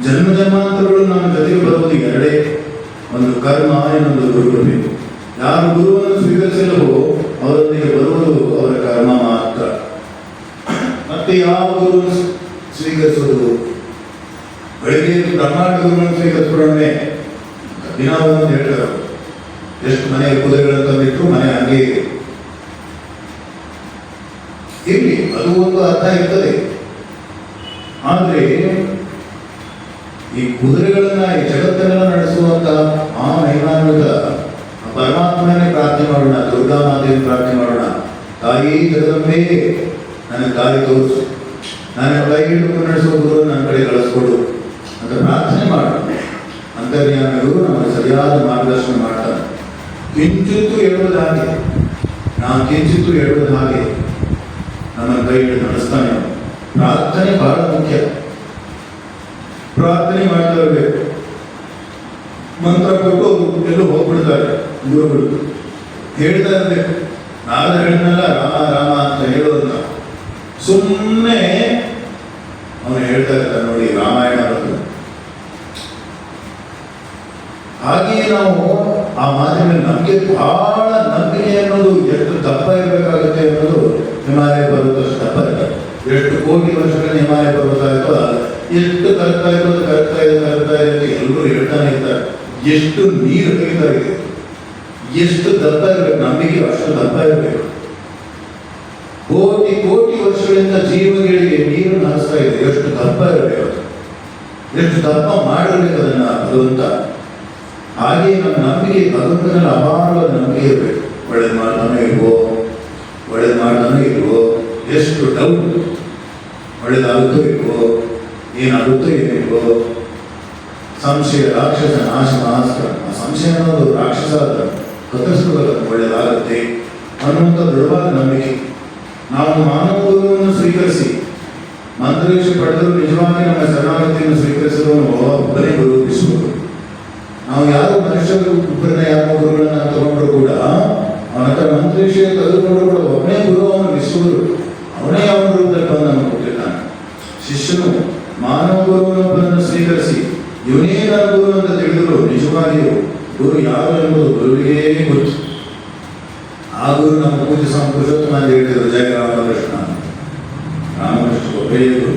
ಜನ್ಮ ಜನ್ಮಾಂತರಗಳು ನಮ್ಮ ಜೊತೆಗೆ ಬರುವುದು ಎರಡೇ, ಒಂದು ಕರ್ಮ, ಇನ್ನೊಂದು ಗುರುಗಳು ಬೇಕು. ಯಾರು ಗುರುವನ್ನು ಸ್ವೀಕರಿಸಲವೋ ಅವರೊಂದಿಗೆ ಬರುವುದು ಅವರ ಕರ್ಮ ಮಾತ್ರ. ಮತ್ತೆ ಯಾವ ಗುರುವನ್ನು ಸ್ವೀಕರಿಸುವುದು? ಬೆಳಿಗ್ಗೆ ಬ್ರಹ್ಮಾಂಡ ಗುರುವನ್ನು ಸ್ವೀಕರಿಸ್ಬಿಡೋಣವೇ ದಿನವನ್ನು ಹೇಳ್ತಾರೆ. ಎಷ್ಟು ಮನೆ ಕುದುರೆಗಳನ್ನು ತಂದಿಟ್ಟು ಮನೆ ಹಂಗೆ ಇರಲಿ, ಅದು ಒಂದು ಅರ್ಥ ಇರ್ತದೆ. ಆದರೆ ಈ ಕುದುರೆಗಳನ್ನ ಈ ಜಗತ್ತನ್ನೆಲ್ಲ ನಡೆಸುವಂತ ಆ ಮಹಿಮಾನ್ವಿತ ಪರಮಾತ್ಮನೇ ಪ್ರಾರ್ಥನೆ ಮಾಡೋಣ, ದುರ್ಗಾ ಮಾತೆಯನ್ನು ಪ್ರಾರ್ಥನೆ ಮಾಡೋಣ. ತಾಯಿ ಜಗದಂಬೆ, ನನಗೆ ದಾರಿ ತೋರಿಸು, ನನ್ನ ಕೈ ಹಿಡಿದು ನಡೆಸುವ ಗುರು ನನ್ನ ಕಡೆ ಕಳಿಸ್ಕೊಡು ಅಂತ ಪ್ರಾರ್ಥನೆ ಮಾಡೋಣ. ಅಂತರ್ಯಾಮ ಗುರು ನಮಗೆ ಸರಿಯಾದ ಮಾರ್ಗದರ್ಶನ ಮಾಡ್ತಾನೆ. ಕಿಂಚಿತ್ತು ಹೇಳುವುದು ಹಾಗೆ, ನಾವು ಕಿಂಚಿತ್ತು ಹೇಳುವುದು ಹಾಗೆ ನಮ್ಮ ಕೈ ಹಿಡಿದು ನಡೆಸ್ತಾನೆ. ಪ್ರಾರ್ಥನೆ ಬಹಳ ಮುಖ್ಯ. ಪ್ರಾರ್ಥನೆ ಮಾಡ್ತಾ ಇರಬೇಕು. ಮಂತ್ರ ಕೊಟ್ಟು ಎಲ್ಲೂ ಹೋಗ್ಬಿಡ್ತಾರೆ ಗುರುಗಳು. ಹೇಳ್ತಾ ಇರಬೇಕು. ನಾರದ ಹೇಳಿದ್ನಲ್ಲ ರಾಮ ರಾಮ ಅಂತ ಹೇಳೋದನ್ನ ಸುಮ್ಮನೆ ಅವನು ಹೇಳ್ತಾ ಇರ್ತಾನೆ ನೋಡಿ, ರಾಮಾಯಣ ಬರ್ತದೆ. ಹಾಗೆಯೇ ನಾವು ಆ ಮಾತಿನ ನಮಗೆ ಬಹಳ ನಂಬಿಕೆ ಅನ್ನೋದು ಎಷ್ಟು ದಪ್ಪ ಇರಬೇಕಾಗುತ್ತೆ ಅನ್ನೋದು ಹಿಮಾಲಯ ಪರ್ವತಷ್ಟು ದಪ್ಪ ಇರುತ್ತೆ. ಎಷ್ಟು ಕೋಟಿ ವರ್ಷಗಳ ಹಿಮಾಲಯ ಪರ್ವತ ಆಯಿತು, ಎಷ್ಟು ಕರಗ್ತಾ ಇರೋದು ಕರಗ್ತಾ ಇದೆ ಎಲ್ಲರೂ ಹೇಳ್ತಾನೆ ಇರ್ತಾರೆ. ಎಷ್ಟು ನೀರು ತೆಗಿತಾ ಇದೆ, ಎಷ್ಟು ದಪ್ಪ ಇರಬೇಕು ನಂಬಿಕೆ, ಅಷ್ಟು ದಪ್ಪ ಇರಬೇಕು. ಕೋಟಿ ಕೋಟಿ ವರ್ಷಗಳಿಂದ ಜೀವಗಳಿಗೆ ನೀರನ್ನು ಹರಿಸ್ತಾ ಇದೆ, ಎಷ್ಟು ದಪ್ಪ ಇರಬೇಕು, ಎಷ್ಟು ದಪ್ಪ ಮಾಡಿರ್ಬೇಕು ಅದನ್ನ ಭಗವಂತ. ಹಾಗೆ ನಮ್ಮ ನಂಬಿಕೆ ಭಗವಂತನಲ್ಲಿ ಅಪಾರವಾದ ನಂಬಿಕೆ ಇರಬೇಕು. ಒಳ್ಳೇದು ಮಾಡ್ತಾನೆ ಇಲ್ವೋ, ಒಳ್ಳೇದು ಮಾಡ್ತಾನೆ ಇಲ್ವೋ, ಎಷ್ಟು ಡೌಟ್, ಒಳ್ಳೇದಾಗುತ್ತೋ ಇಲ್ವೋ, ಏನಾಗುತ್ತೋ ಏನಿಲ್ವೋ. ಸಂಶಯ ರಾಕ್ಷಸ ನಾಶ ಮಹಾಸ್ತ್ರ. ಆ ಸಂಶಯ ಅನ್ನೋದು ರಾಕ್ಷಸ ಕತ್ತರಿಸ್ಕೋಬೇಕು, ಒಳ್ಳೆಯದಾಗುತ್ತೆ ಅನ್ನುವಂಥ ದೃಢವಾದ ನಂಬಿಕೆ. ನಾವು ಮಾನವ ಗುರುವನ್ನು ಸ್ವೀಕರಿಸಿ ಮಂತ್ರೀಕ್ಷೆ ಪಡೆದರೂ ನಿಜವಾಗಿ ನಮ್ಮ ಶರಣಾಗತಿಯನ್ನು ಸ್ವೀಕರಿಸಿದವನು ಒಬ್ಬನೇ ಗುರು ವಿಶ್ವರು. ನಾವು ಯಾರು ಮನುಷ್ಯರು ಒಬ್ಬರನ್ನ ಯಾರೋ ಗುರುಗಳನ್ನ ತಗೊಂಡ್ರು ಕೂಡ ಅವನ ಹತ್ರ ಮಂತ್ರೀಕ್ಷೆ ತೆಗೆದುಕೊಂಡ್ರು ಕೂಡ ಒಬ್ಬನೇ ಗುರು ಅವನು ವಿಶ್ವರು. ಅವನೇ ಅವನ ರೂಪದಲ್ಲಿ ಬಂದು ನಮಗೆ ಕೊಟ್ಟಿದ್ದಾನೆ. ಶಿಷ್ಯನು ಮಾನವ ಗುರುವನ್ನೊಬ್ಬರನ್ನು ಸ್ವೀಕರಿಸಿ ಇವನೇ ನನ್ನ ಗುರು ಅಂತ ತಿಳಿದ್ರು ನಿಜವಾಗಿಯೂ ಗುರು ಯಾರು ಎಂಬುದು ಗುರುವಿಗೇ ಗೊತ್ತು. ಆ ಗುರು ನಮ್ಮ ಪೂಜೆ ಪುರುಷೋತ್ತಮ ಅಂತ ಹೇಳಿದರು, ಜಯ ರಾಮಕೃಷ್ಣ. ರಾಮಕೃಷ್ಣ ಒಬ್ಬೇ ಗುರು.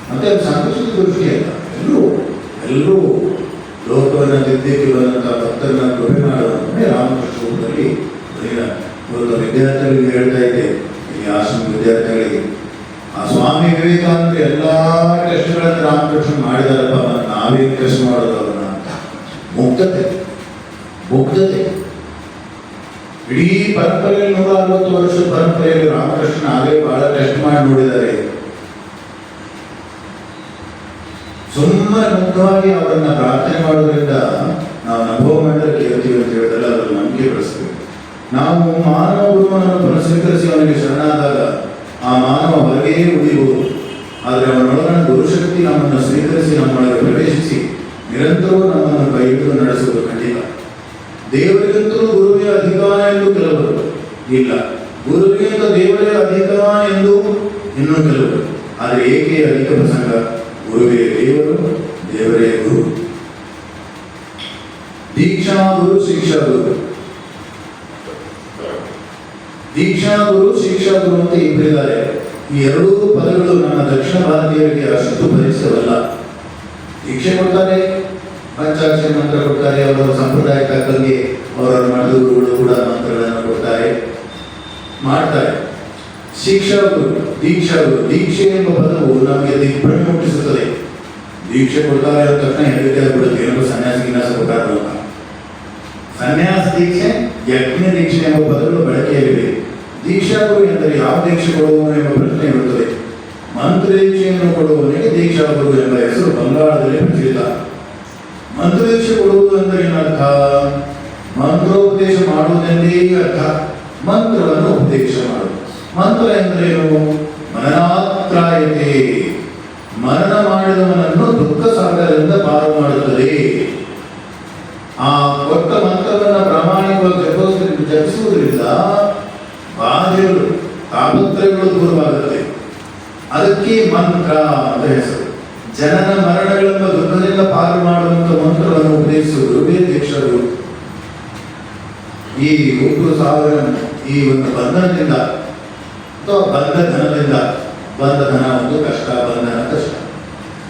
ಮತ್ತೆ ಅದು ಸಂಕುಚಿತ ದೃಷ್ಟಿ ಅಲ್ಲ, ಎಲ್ಲರೂ ಲೋಕವನ್ನು ತಿದ್ದಕ್ಕೆ ಬಂದಂಥ ಭಕ್ತರನ್ನ ಕೃಪೆ ಮಾಡೋದಂದ್ರೆ ರಾಮಕೃಷ್ಣ ರೂಪದಲ್ಲಿ ಇವತ್ತು ವಿದ್ಯಾರ್ಥಿಗಳಿಗೆ ಹೇಳ್ತಾ ಇದ್ದೆ, ಈ ಆಶ್ರಮ ವಿದ್ಯಾರ್ಥಿಗಳಿಗೆ ಆ ಸ್ವಾಮಿ ವಿವೇಕಾನಂದ ಎಲ್ಲ ಟೆಸ್ಟ್ಗಳನ್ನು ರಾಮಕೃಷ್ಣ ಮಾಡಿದಾರಪ್ಪ, ನಾವೇನು ಟೆಸ್ಟ್ ಮಾಡೋದು ಅವನ್ನ ಅಂತ. ಮುಗ್ಧತೆ ಇಡೀ ಪರಂಪರೆಯಲ್ಲಿ 160 ವರ್ಷದ ಪರಂಪರೆಯಲ್ಲಿ ರಾಮಕೃಷ್ಣ ಆಗಲೇ ಬಹಳ ಟೆಸ್ಟ್ ಮಾಡಿ ನೋಡಿದ್ದಾರೆ. ಸುಮ್ಮನೆ ಮುಗ್ಧವಾಗಿ ಅವರನ್ನ ಪ್ರಾರ್ಥನೆ ಮಾಡೋದ್ರಿಂದ ನಾವು ಅನುಭವ ಮಾಡಿದ್ರೆ ಕೇಳ್ತೀವಿ ಅಂತ ಹೇಳಿದ್ರೆ ಅದನ್ನು ನಂಬಿಕೆ ಬೆಳೆಸಬೇಕು. ನಾವು ಮಾನವ ಗುರುವನ್ನು ಪುನಃಸ್ವೀಕರಿಸಿ ಅವನಿಗೆ ಶರಣಾದಾಗ ಆ ಮಾನವ ಹೊರಗೇ ಉಳಿಯುವುದು. ಆದರೆ ಅವನೊಳಗಣ ಗುರುಶಕ್ತಿ ನಮ್ಮನ್ನು ಸ್ವೀಕರಿಸಿ ನಮ್ಮೊಳಗೆ ಪ್ರವೇಶಿಸಿ ನಿರಂತರವೂ ನಮ್ಮನ್ನು ಕೈ ಹಿಡಿದು ನಡೆಸುವುದು ಖಂಡಿತ. ದೇವರಿಗಂತೂ ಗುರುವೇ ಅಧಿಕ ಎಂದು ಕೆಲವರು ಇಲ್ಲ, ಗುರುವಿಗಿಂತ ದೇವರೇ ಅಧಿಕ ಎಂದು ಇನ್ನೂ ಕೆಲವರು. ಆದರೆ ಏಕೆ ಅಧಿಕ ಪ್ರಸಂಗ? ಗುರುವೇ ದೇವರು, ದೇವರೇ ಗುರು. ದೀಕ್ಷಾ ಗುರು, ಶಿಕ್ಷಾ ಗುರು. ದೀಕ್ಷಾ ಗುರು, ಶಿಕ್ಷಾ ಗುರು ಅಂತ ಇಬ್ಬರಿದ್ದಾರೆ. ಈ ಎರಡೂ ಪದಗಳು ನಮ್ಮ ದಕ್ಷಿಣ ಭಾರತೀಯರಿಗೆ ಅಷ್ಟು ಪರಿಚಿತವಲ್ಲ. ದೀಕ್ಷೆ ಕೊಡ್ತಾರೆ, ಪಂಚಾಕ್ಷರ ಮಂತ್ರ ಕೊಡ್ತಾರೆ, ಅವರ ಸಂಪ್ರದಾಯ ತಕ್ಕಂಗೆ ಅವರ ಮಠದ ಗುರುಗಳು ಕೂಡ ಮಂತ್ರಗಳನ್ನು ಕೊಡ್ತಾರೆ, ಮಾಡ್ತಾರೆ. ಶಿಕ್ಷಾ ಗುರು, ದೀಕ್ಷಾ ಗುರು. ದೀಕ್ಷೆ ಎಂಬ ಪದವು ನಮಗೆ ದಿಗ್ಭ್ರಮೆ ಹುಟ್ಟಿಸುತ್ತದೆ. ದೀಕ್ಷೆ ಕೊಡ್ತಾರೆ ಅಂದ ತಕ್ಷಣ ಹೇಳಿಕೆ ಆಗ್ಬಿಡುತ್ತೆ, ಏನೋ ಸನ್ಯಾಸ ಗಿನ್ಯಾಸ ಕೊಟ್ಟಾರ. ಸನ್ಯಾಸ ದೀಕ್ಷೆ, ಯಜ್ಞ ದೀಕ್ಷೆ ಎಂಬ ಪದಗಳು ಬಳಕೆಯಲ್ಲಿವೆ. ದೀಕ್ಷಾ ಗುರು ಎಂದರೆ ಯಾವ ದೀಕ್ಷೆ ಕೊಡುವವನು ಎಂಬ ಪ್ರಶ್ನೆ ಇರುತ್ತದೆ. ಮಂತ್ರ ದೀಕ್ಷೆಯನ್ನು ಕೊಡುವವನಿಗೆ ದೀಕ್ಷಾ ಗುರು ಎಂಬ ಹೆಸರು ಬಂಗಾಳದಲ್ಲಿ ಪ್ರಚಲಿತ. ಮಂತ್ರ ದೀಕ್ಷೆ ಕೊಡುವುದು ಅಂದರೆ ಏನರ್ಥ? ಮಂತ್ರೋಪದೇಶ ಮಾಡುವುದೆಂದೇ ಅರ್ಥ. ಮಂತ್ರವನ್ನು ಉಪದೇಶ ಮಾಡುವುದು. ಮಂತ್ರ ಎಂದರೇನು? ಮನನಾತ್ರಾಯತೆ. ಮನನ ಮಾಡಿದವನನ್ನು ದುಃಖ ಸಾಗರದಿಂದ ಪಾರು ಮಾಡುತ್ತದೆ. ಆ ಕೊಟ್ಟ ಮಂತ್ರವನ್ನು ಪ್ರಾಮಾಣಿಕವಾಗಿ ಜಪಿಸುವುದರಿಂದ ಬಾಧೆಗಳು, ತಾಪತ್ರಯಗಳು ದೂರವಾಗುತ್ತದೆ. ಅದಕ್ಕೆ ಮಂತ್ರ ಅಂತ ಹೆಸರು. ಜನನ ಮರಣಗಳೆಂಬ ದುಃಖದಿಂದ ಪಾರು ಮಾಡುವಂಥ ಮಂತ್ರವನ್ನು ಉಪದೇಶಿಸುವುದು ದೀಕ್ಷರು. ಈ ಹುಟ್ಟು ಸಾವಿರ ಈ ಒಂದು ಬಂಧನದಿಂದ ಅಥವಾ ಬಂಧನದಿಂದ, ಬಂಧನ ಒಂದು ಕಷ್ಟ, ಬಂಧನ ಕಷ್ಟ,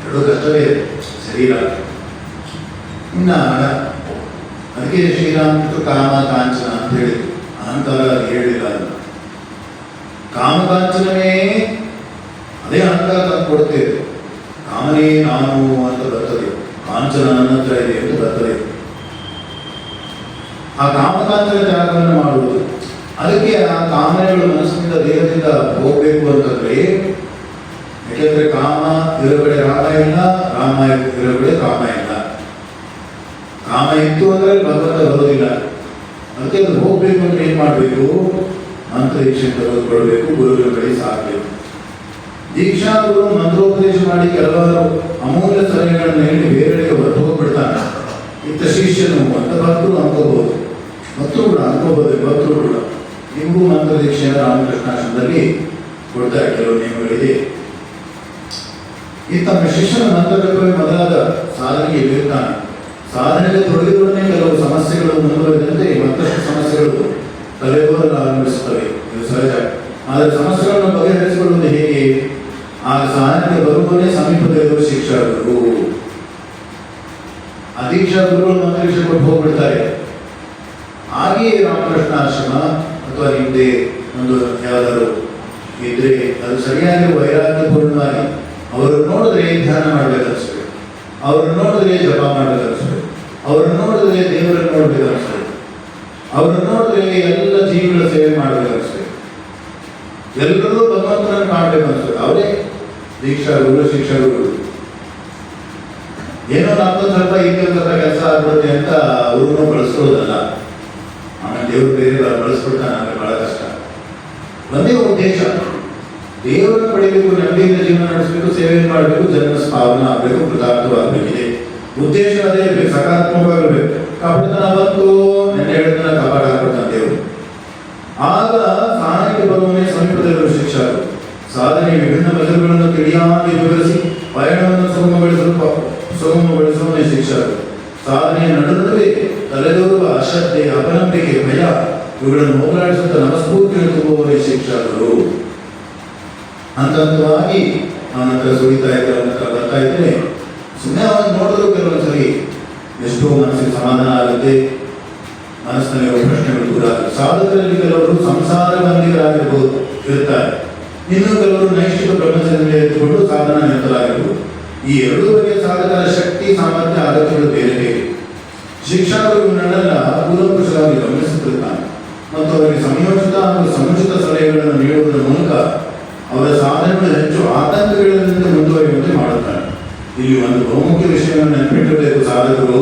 ಎರಡು ಕಷ್ಟವೇ ಶರೀರ. ಇನ್ನು ಹಣ. ಅದಕ್ಕೆ ಶ್ರೀರಾಮಕೃಷ್ಣ ಕಾಮ ಕಾಂಚನ ಅಂತ ಹೇಳಿದ್ರು. ಅಹಂಕಾರ ಹೇಳಿಲ್ಲ. ಕಾಮ ಕಾಂಚನವೇ ಅದೇ ಅಹಂಕಾರ ತಂದು ಕೊಡ್ತೇವೆ. ಕಾಮನೇ ನಾನು ಅಂತ ಬರ್ತದೆ, ಕಾಂಚನ ನನ್ನ ಹತ್ರ ಇದೆ ಅಂತ ಬರ್ತದೆ. ಆ ಕಾಮಕಾಂಚನ ತ್ಯಾಗವನ್ನು ಮಾಡುವುದು. ಅದಕ್ಕೆ ಆ ಕಾಮನೆಗಳು ಮನಸ್ಸಿನಿಂದ ದೇಹದಿಂದ ಹೋಗಬೇಕು ಅಂತಂದ್ರೆ, ಯಾಕೆಂದ್ರೆ ಕಾಮ ಇರಗಡೆ ರಾಮ ಇಲ್ಲ, ರಾಮ ಇರಗಡೆ ಕಾಮ ಇಲ್ಲ. ಕಾಮ ಇತ್ತು ಅಂದ್ರೆ ಭಗವಂತ ಬರೋದಿಲ್ಲ. ಅದಕ್ಕೆ ಅದು ಹೋಗ್ಬೇಕು ಅಂದ್ರೆ ಏನ್ ಮಾಡಬೇಕು? ಮಂತ್ರ ದೀಕ್ಷೆ ತೆಗೆದುಕೊಳ್ಬೇಕು, ಗುರುಗಳ ಬಳಿ ಸಾಗಬೇಕು. ದೀಕ್ಷಾ ಗುರು ಮಂತ್ರೋಪದೇಶ ಮಾಡಿ ಕೆಲವಾರು ಅಮೂಲ್ಯ ಸಲಹೆಗಳನ್ನು ಹೇಳಿ ಬೇರೆಡೆಗೆ ಹೊರಟು ಹೋಗ್ಬಿಡ್ತಾನೆ. ಇಂಥ ಶಿಷ್ಯನು ಅಂತ ಭಕ್ತರು ಅನ್ಕೋಬಹುದು, ಭಕ್ತರು ಕೂಡ ಅನ್ಕೋಬಹುದು. ಭಕ್ತರು ಕೂಡ ನಿಮಗೂ ಮಂತ್ರ ದೀಕ್ಷೆಯನ್ನು ರಾಮಕೃಷ್ಣಾಶ್ರಮದಲ್ಲಿ ಕೊಡ್ತಾರೆ, ಕೆಲವು ನಿಯಮಗಳಿದೆ. ಈ ತಮ್ಮ ಶಿಷ್ಯನ ಮಂತ್ರಕ್ಕೆ ಮೊದಲಾದ ಸಾಧನೆಗೆ ಇಳಿರ್ತಾನೆ. ಸಾಧನೆಗೆ ತೊಡಗಿದೊಡನೆ ಕೆಲವು ಸಮಸ್ಯೆಗಳು ಮುಂದುವರೆದಂತೆ ಮತ್ತಷ್ಟು ಸಮಸ್ಯೆಗಳು ತಲೆದೋರಲು ಆರಂಭಿಸುತ್ತವೆ. ಇದು ಸಹಜ. ಆದರೆ ಸಮಸ್ಯೆಗಳನ್ನು ಬಗೆಹರಿಸಿಕೊಳ್ಳುವುದು ಹೇಗೆ? ಆ ಸಾಧನೆಗೆ ಬರುವವನೇ ಸಮೀಪದಲ್ಲಿರುವ ಶಿಕ್ಷಾ ಗುರು. ಆ ದೀಕ್ಷಾ ಗುರುಗಳು ಮಂತ್ರ ದೀಕ್ಷೆ ಕೊಟ್ಟು ಹೋಗ್ಬಿಡ್ತಾರೆ. ಹಾಗೆಯೇ ರಾಮಕೃಷ್ಣ ಆಶ್ರಮ ಅಥವಾ ನಿಮ್ಮದೇ ಒಂದು ಯಾವ್ದಾದ್ರು ಇದ್ರೆ ಅದು ಸರಿಯಾಗಿ ವೈರಾಗ್ಯಪೂರ್ಣವಾಗಿ ಅವರು ನೋಡಿದ್ರೆ ಧ್ಯಾನ ಮಾಡ್ಬೇಕನ್ನಿಸ್ತದೆ, ಅವ್ರು ನೋಡಿದ್ರೆ ಜಪ ಮಾಡ್ಬೇಕನ್ನಿಸ್ತದೆ, ಅವ್ರನ್ನ ನೋಡಿದ್ರೆ ದೇವರನ್ನು ನೋಡ್ಬೇಕನ್ನಿಸ್ತದೆ, ಅವ್ರನ್ನ ನೋಡಿದ್ರೆ ಎಲ್ಲ ಜೀವಿಗಳ ಸೇವೆ ಮಾಡ್ಬೇಕನ್ನಿಸ್ತದೆ, ಎಲ್ಲರೂ ಭಗವಂತನನ್ನು ಕಾಣ್ಬೇಕನ್ನಿಸ್ತದೆ. ಅವರೇ ದೀಕ್ಷಾ ಗುರು, ಶಿಕ್ಷಾ ಗುರು. ಏನೋ ನಮ್ದು ಸ್ವಲ್ಪ ಸ್ವಲ್ಪ ಕೆಲಸ ಆಗ್ಬಿಡುತ್ತೆ ಅಂತ ಅವ್ರನ್ನೂ ಬಳಸ್ಕೊಳ್ಳೋದಲ್ಲ. ಆಮೇಲೆ ದೇವರು ಬೇರೆ ಬಳಸ್ಬಿಡ್ತಾನೆ, ಆಮೇಲೆ ಬಹಳ ಕಷ್ಟ. ಒಂದೇ ಉದ್ದೇಶ, ದೇವರನ್ನು ಪಡಿಬೇಕು, ನೆಮ್ಮದಿಯಿಂದ ಜೀವನ ನಡೆಸಬೇಕು, ಸೇವೆ ಮಾಡಬೇಕು, ಜನ್ಮ ಪಾವನ ಆಗಬೇಕು, ಕೃತಾರ್ಥವಾಗಬೇಕಿದೆ. ಉದ್ದೇಶ ಅದೇ ಇರಬೇಕು, ಸಕಾರಾತ್ಮಕವಾಗಿರ್ಬೇಕು. ಕಪಟತನ ಬಂತು, ನೆನ್ನೆ ಹೇಳಿದ ಕಪಾಟ ಹಾಕ್ಬಿಡ್ತಾನೆ ದೇವರು. ಆಗ ಸಾಧನೆಗೆ ಬರುವವನೇ ಸಮೀಪದಲ್ಲಿರುವ ಶಿಕ್ಷಕರು. ಸಾಧನೆಯ ವಿಭಿನ್ನ ಬಗೆಗಳನ್ನು ತಿಳಿಯಾಗಿ ವಿವರಿಸಿ ಪಯಣವನ್ನು ಸುಗಮಗೊಳಿಸುವವನೇ ಶಿಕ್ಷಕರು. ಸಾಧನೆಯ ನಡುವೆ ತಲೆದೋರುವ ಅಶ್ರದ್ಧೆ, ಅಪನಂಬಿಕೆ, ಭಯ ಇವುಗಳನ್ನು ಹೋಗಲಾಡಿಸುತ್ತಾ ನಮಸ್ಫೂರ್ತಿಯನ್ನು ತುಂಬುವವರೇ ಶಿಕ್ಷಕರು. ಹಂತವಾಗಿ ಅವನ ಹತ್ರ ಸುಳಿತಾ ಇದ್ದರೆ, ಅವನ ಹತ್ರ ಬರ್ತಾ ಇದ್ರೆ ಸುಮ್ಮನೆ ಅವನು ನೋಡಿದ್ರು ಕೆಲವೊಂದ್ಸರಿ ಎಷ್ಟೋ ಮನಸ್ಸಿಗೆ ಸಮಾಧಾನ ಆಗುತ್ತೆ, ಮನಸ್ಸಿನಲ್ಲಿರುವ ಪ್ರಶ್ನೆಗಳು ದೂರ ಆಗುತ್ತೆ. ಸಾಧಕರಲ್ಲಿ ಕೆಲವರು ಸಂಸಾರ ಬಂದಿಗಳಾಗಿರ್ಬೋದು ಇರ್ತಾರೆ, ಇನ್ನು ಕೆಲವರು ನೈಷ್ಠಿಕ ಬ್ರಹ್ಮಚರ್ಯ ಎತ್ತುಕೊಂಡು ಸಾಧನ ನಿರತರಾಗಿರ್ಬೋದು. ಈ ಎರಡೂ ಬಗೆಯ ಸಾಧಕರ ಶಕ್ತಿ, ಸಾಮರ್ಥ್ಯ, ಅಗತ್ಯಗಳು ಬೇರೆ ಬೇರೆ. ಶಿಕ್ಷಕರು ಇವನ್ನೆಲ್ಲ ಕೂಲಂಕುಷವಾಗಿ ಗಮನಿಸುತ್ತಿರ್ತಾನೆ ಮತ್ತು ಅವರಿಗೆ ಸಂಯೋಜಿತ ಹಾಗೂ ಸಮುಚಿತ ಸಲಹೆಗಳನ್ನು ನೀಡುವುದರ ಮೂಲಕ ಅವರ ಸಾಧನೆಗಳು ಹೆಚ್ಚು ಆತಂಕಗಳಿಂದ ಮುಂದುವರಿಯುವಂತೆ ಮಾಡುತ್ತಾರೆ. ಇಲ್ಲಿ ಒಂದು ಬಹುಮುಖ್ಯ ವಿಷಯವನ್ನು ನೆನಪಿಟ್ಟಬೇಕು. ಸಾಧಕರು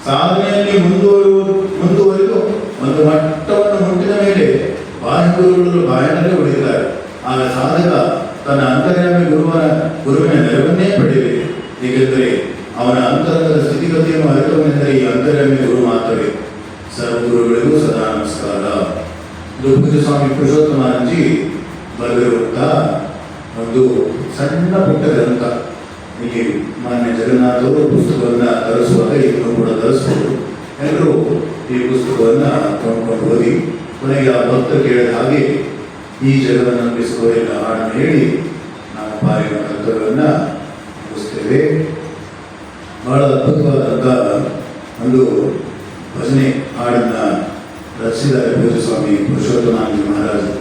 ಸಾಧನೆಯಲ್ಲಿ ಮುಂದುವರಿದು ಒಂದು ಮಟ್ಟವನ್ನು ಮುಟ್ಟಿದ ಮೇಲೆ ಬಾಹ್ಯ ಗುರುಗಳು ಬಾಯನಲ್ಲೇ ಉಳಿದಿದ್ದಾರೆ. ಆಗ ಸಾಧಕ ತನ್ನ ಅಂತರ್ಯಾಮಿ ಗುರುವಿನ ನೆರವನ್ನೇ ಪಡೆಯಬೇಕು. ಏಕೆಂದರೆ ಅವನ ಅಂತರಂಗದ ಸ್ಥಿತಿಗತಿಯನ್ನು ಅರಿತವನೆಂದರೆ ಈ ಅಂತರ್ಯಾಮಿ ಗುರು ಮಾತ್ರವೇ. ಸರ್ವಗುರುಗಳಿಗೂ ಸದಾ ನಮಸ್ಕಾರ. ಇದು ಪೂಜ್ಯ ಸ್ವಾಮಿ ಪುರುಷೋತ್ತಮಾನಂದಜಿ ಬರೆದಿರುವಂತಹ ಒಂದು ಸಣ್ಣ ಪುಟ್ಟ ಗ್ರಂಥ. ಇಲ್ಲಿ ಮಾನ್ಯ ಜಗನ್ನಾಥವರು ಪುಸ್ತಕವನ್ನು ತರಿಸುವಾಗ ಇದನ್ನು ಕೂಡ ತರಿಸ್ಬೋದು. ಎಲ್ಲರೂ ಈ ಪುಸ್ತಕವನ್ನು ಕೊಂಡ್ಕೊಂಡು ಓದಿ ಕೊನೆಗೆ ಆ ಭಕ್ತ ಕೇಳಿದ ಹಾಗೆ ಈ ಜಗವನ್ನು ನಂಬಿಸುವ ಎಲ್ಲ ಹಾಡನ್ನು ಹೇಳಿ ನಾವು ಪಾಲಿನ ಕರ್ತವ್ಯವನ್ನು ಮುಗಿಸ್ತೇವೆ. ಬಹಳ ಅದ್ಭುತವಾದಂಥ ಒಂದು ಭಜನೆ ಹಾಡನ್ನು ರಚಿಸಿದ್ದಾರೆ ಪೂಜ್ಯ ಸ್ವಾಮಿ ಪುರುಷೋತ್ತಮಾನಂದ ಮಹಾರಾಜರು.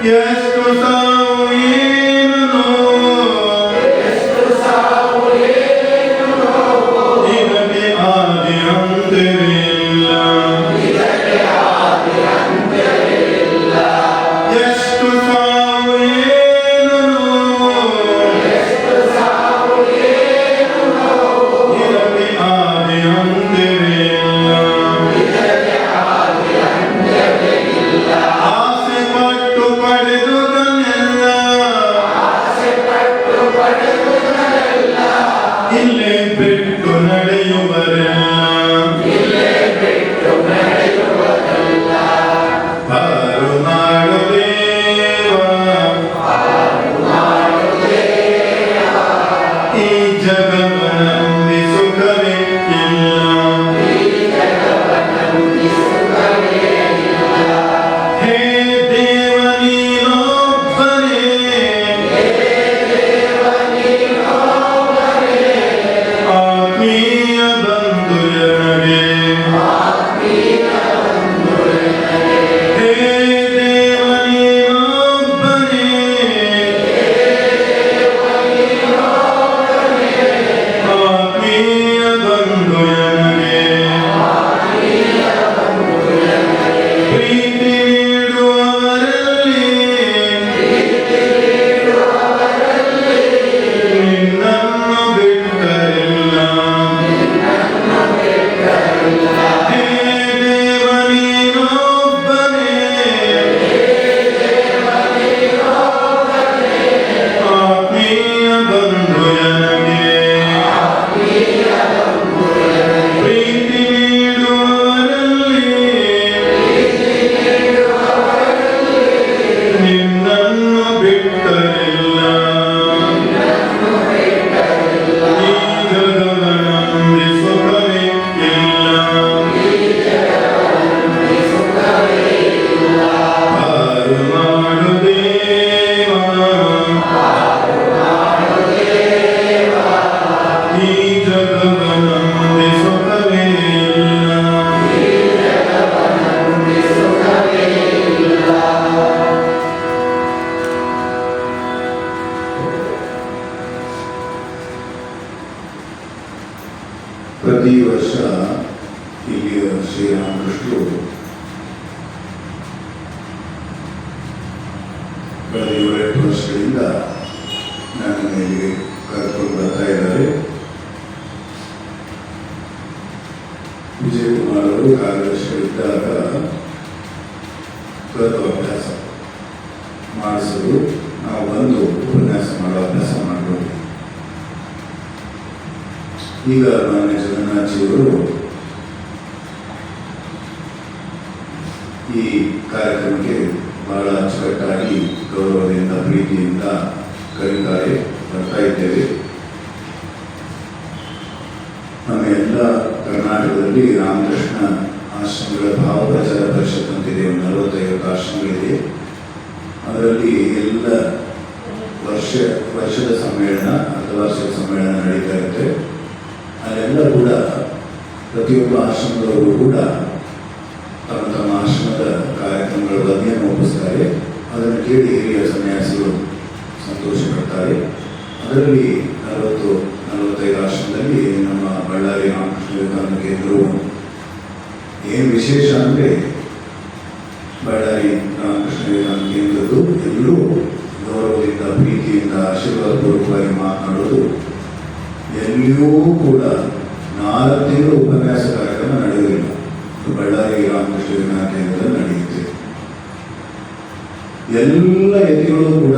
ಎಷ್ಟು ಸಾವು ಏನು ನೋವು, ಇದಕ್ಕೆ ಆದಿ ಅಂತ್ಯವಿಲ್ಲ. ಎಷ್ಟು ಸಾವು ಏನು ನೋವು, ಇದಕ್ಕೆ ಆದಿ ಅಂತ್ಯವಿಲ್ಲ. ಆಸೆ ಪಟ್ಟು ಪಡೆದುದನ್ನೆಲ್ಲ ಇಲ್ಲೇ ಬಿಟ್ಟು ನಡೆಯುವರೆಲ್ಲ ಪಾರು ಮಾಡು ದೇವ, ಈ ಜಗವನಂಬಿ ಸುಖವೇ ಇಲ್ಲ. ಹೇ ದೇವ ನೀನೊಬ್ಬನೇ, ಆತ್ಮೀಯ ಬಂಧು ಎನಗೆ. ಹೇ ದೇವ ನೀನೊಬ್ಬನೇ, ಆತ್ಮೀಯ ಬಂಧು ಎನಗೆ. ಪ್ರೀತಿ ನೀಡುವವರಲ್ಲಿ ನಿನ್ನನ್ನು ಬಿಟ್ಟರಿಲ್ಲ. ಹೇ ದೇವ ನೀನೊಬ್ಬನೇ, ಆತ್ಮೀಯ ಬಂಧು ಎನಗೆ. ಪ್ರೀತಿ ನೀಡುವವರಲ್ಲಿ ನಿನ್ನನ್ನು ಬಿಟ್ಟರಿಲ್ಲ. ಈ ಜಗವನಂಬಿ ಸುಖವೇ ಇಲ್ಲ. ಪಾರು ಮಾಡು ದೇವ, ಈ ಜಗವನಂಬಿ ಸುಖವೇ ಇಲ್ಲ. ಪ್ರತಿ ವರ್ಷ ಇಲ್ಲಿಯ ಶ್ರೀರಾಮಕೃಷ್ಣರು ಕಳೆದ 7-8 ವರ್ಷಗಳಿಂದ ನನ್ನನ್ನು ಇಲ್ಲಿಗೆ ಕರ್ಕೊಂಡು ಬರ್ತಾ ಇದ್ದಾರೆ. ವಿಜಯಕುಮಾರ್ ಅವರು ಕಾರ್ಯದರ್ಶಿಗಳಿದ್ದಾಗ ಕಲಿತು ಅಭ್ಯಾಸ ಮಾಡಿಸೋದು, ನಾವು ಬಂದು ಉಪನ್ಯಾಸ ಮಾಡೋ ಅಭ್ಯಾಸ ಮಾಡಬಹುದು. ಈಗ ಮಾನ್ಯ ಜಗನ್ನಾಥಜಿಯವರು ಈ ಕಾರ್ಯಕ್ರಮಕ್ಕೆ ಬಹಳ ಅಚ್ಚುಕಟ್ಟಾಗಿ ಗೌರವದಿಂದ ಪ್ರೀತಿಯಿಂದ ಕರೀತಾರೆ. ಬರ್ತಾ ಇದ್ದೇವೆ. ನಮ್ಮ ಎಲ್ಲ ಕರ್ನಾಟಕದಲ್ಲಿ ರಾಮಕೃಷ್ಣ ಆಶ್ರಮಗಳ ಭಾವಪ್ರಚಾರ ಪರಿಷತ್ ಅಂತಿದೆ. ಒಂದು 40-50 ಆಶ್ರಮಗಳಿದೆ. ಅದರಲ್ಲಿ ಎಲ್ಲ ವರ್ಷದ ಸಮ್ಮೇಳನ, ಅರ್ಧವಾರ್ಷಿಕ ಸಮ್ಮೇಳನ ನಡೀತಾ ಇರುತ್ತೆ. ಅಲ್ಲೆಲ್ಲ ಕೂಡ ಪ್ರತಿಯೊಬ್ಬ ಆಶ್ರಮದವರು ಕೂಡ ತಮ್ಮ ತಮ್ಮ ಆಶ್ರಮದ ಕಾರ್ಯಕ್ರಮಗಳ ವರದಿಯನ್ನು ಒಪ್ಪಿಸ್ತಾರೆ. ಅದನ್ನು ಕೇಳಿ ಹಿರಿಯ ಸನ್ಯಾಸಿಗಳು ಸಂತೋಷ ಪಡ್ತಾರೆ. ಅದರಲ್ಲಿ 40-45 ಆಶ್ರಮದಲ್ಲಿ ನಮ್ಮ ಬಳ್ಳಾರಿ ರಾಮಕೃಷ್ಣ ವಿವೇಕಾನಂದ ಕೇಂದ್ರವು ಏನು ವಿಶೇಷ ಅಂದರೆ, ಬಳ್ಳಾರಿ ರಾಮಕೃಷ್ಣ ವಿವೇಕಾನಂದ ಕೇಂದ್ರದ್ದು ಎಲ್ಲರೂ ಗೌರವದಿಂದ ಪ್ರೀತಿಯಿಂದ ಆಶೀರ್ವಾದಪೂರ್ವಕವಾಗಿ ಮಾತನಾಡೋದು. ಎಲ್ಲಿಯೂ ಕೂಡ 4 ತಿಂಗಳು ಉಪನ್ಯಾಸ ಕಾರ್ಯಕ್ರಮ ನಡೆಯುವುದಿಲ್ಲ. ಬಳ್ಳಾರಿ ರಾಮಕೃಷ್ಣ ವಿವೇಕಾನಂದ ಕೇಂದ್ರದಲ್ಲಿ ನಡೆಯುತ್ತೆ. ಎಲ್ಲ ಯತಿಗಳು ಕೂಡ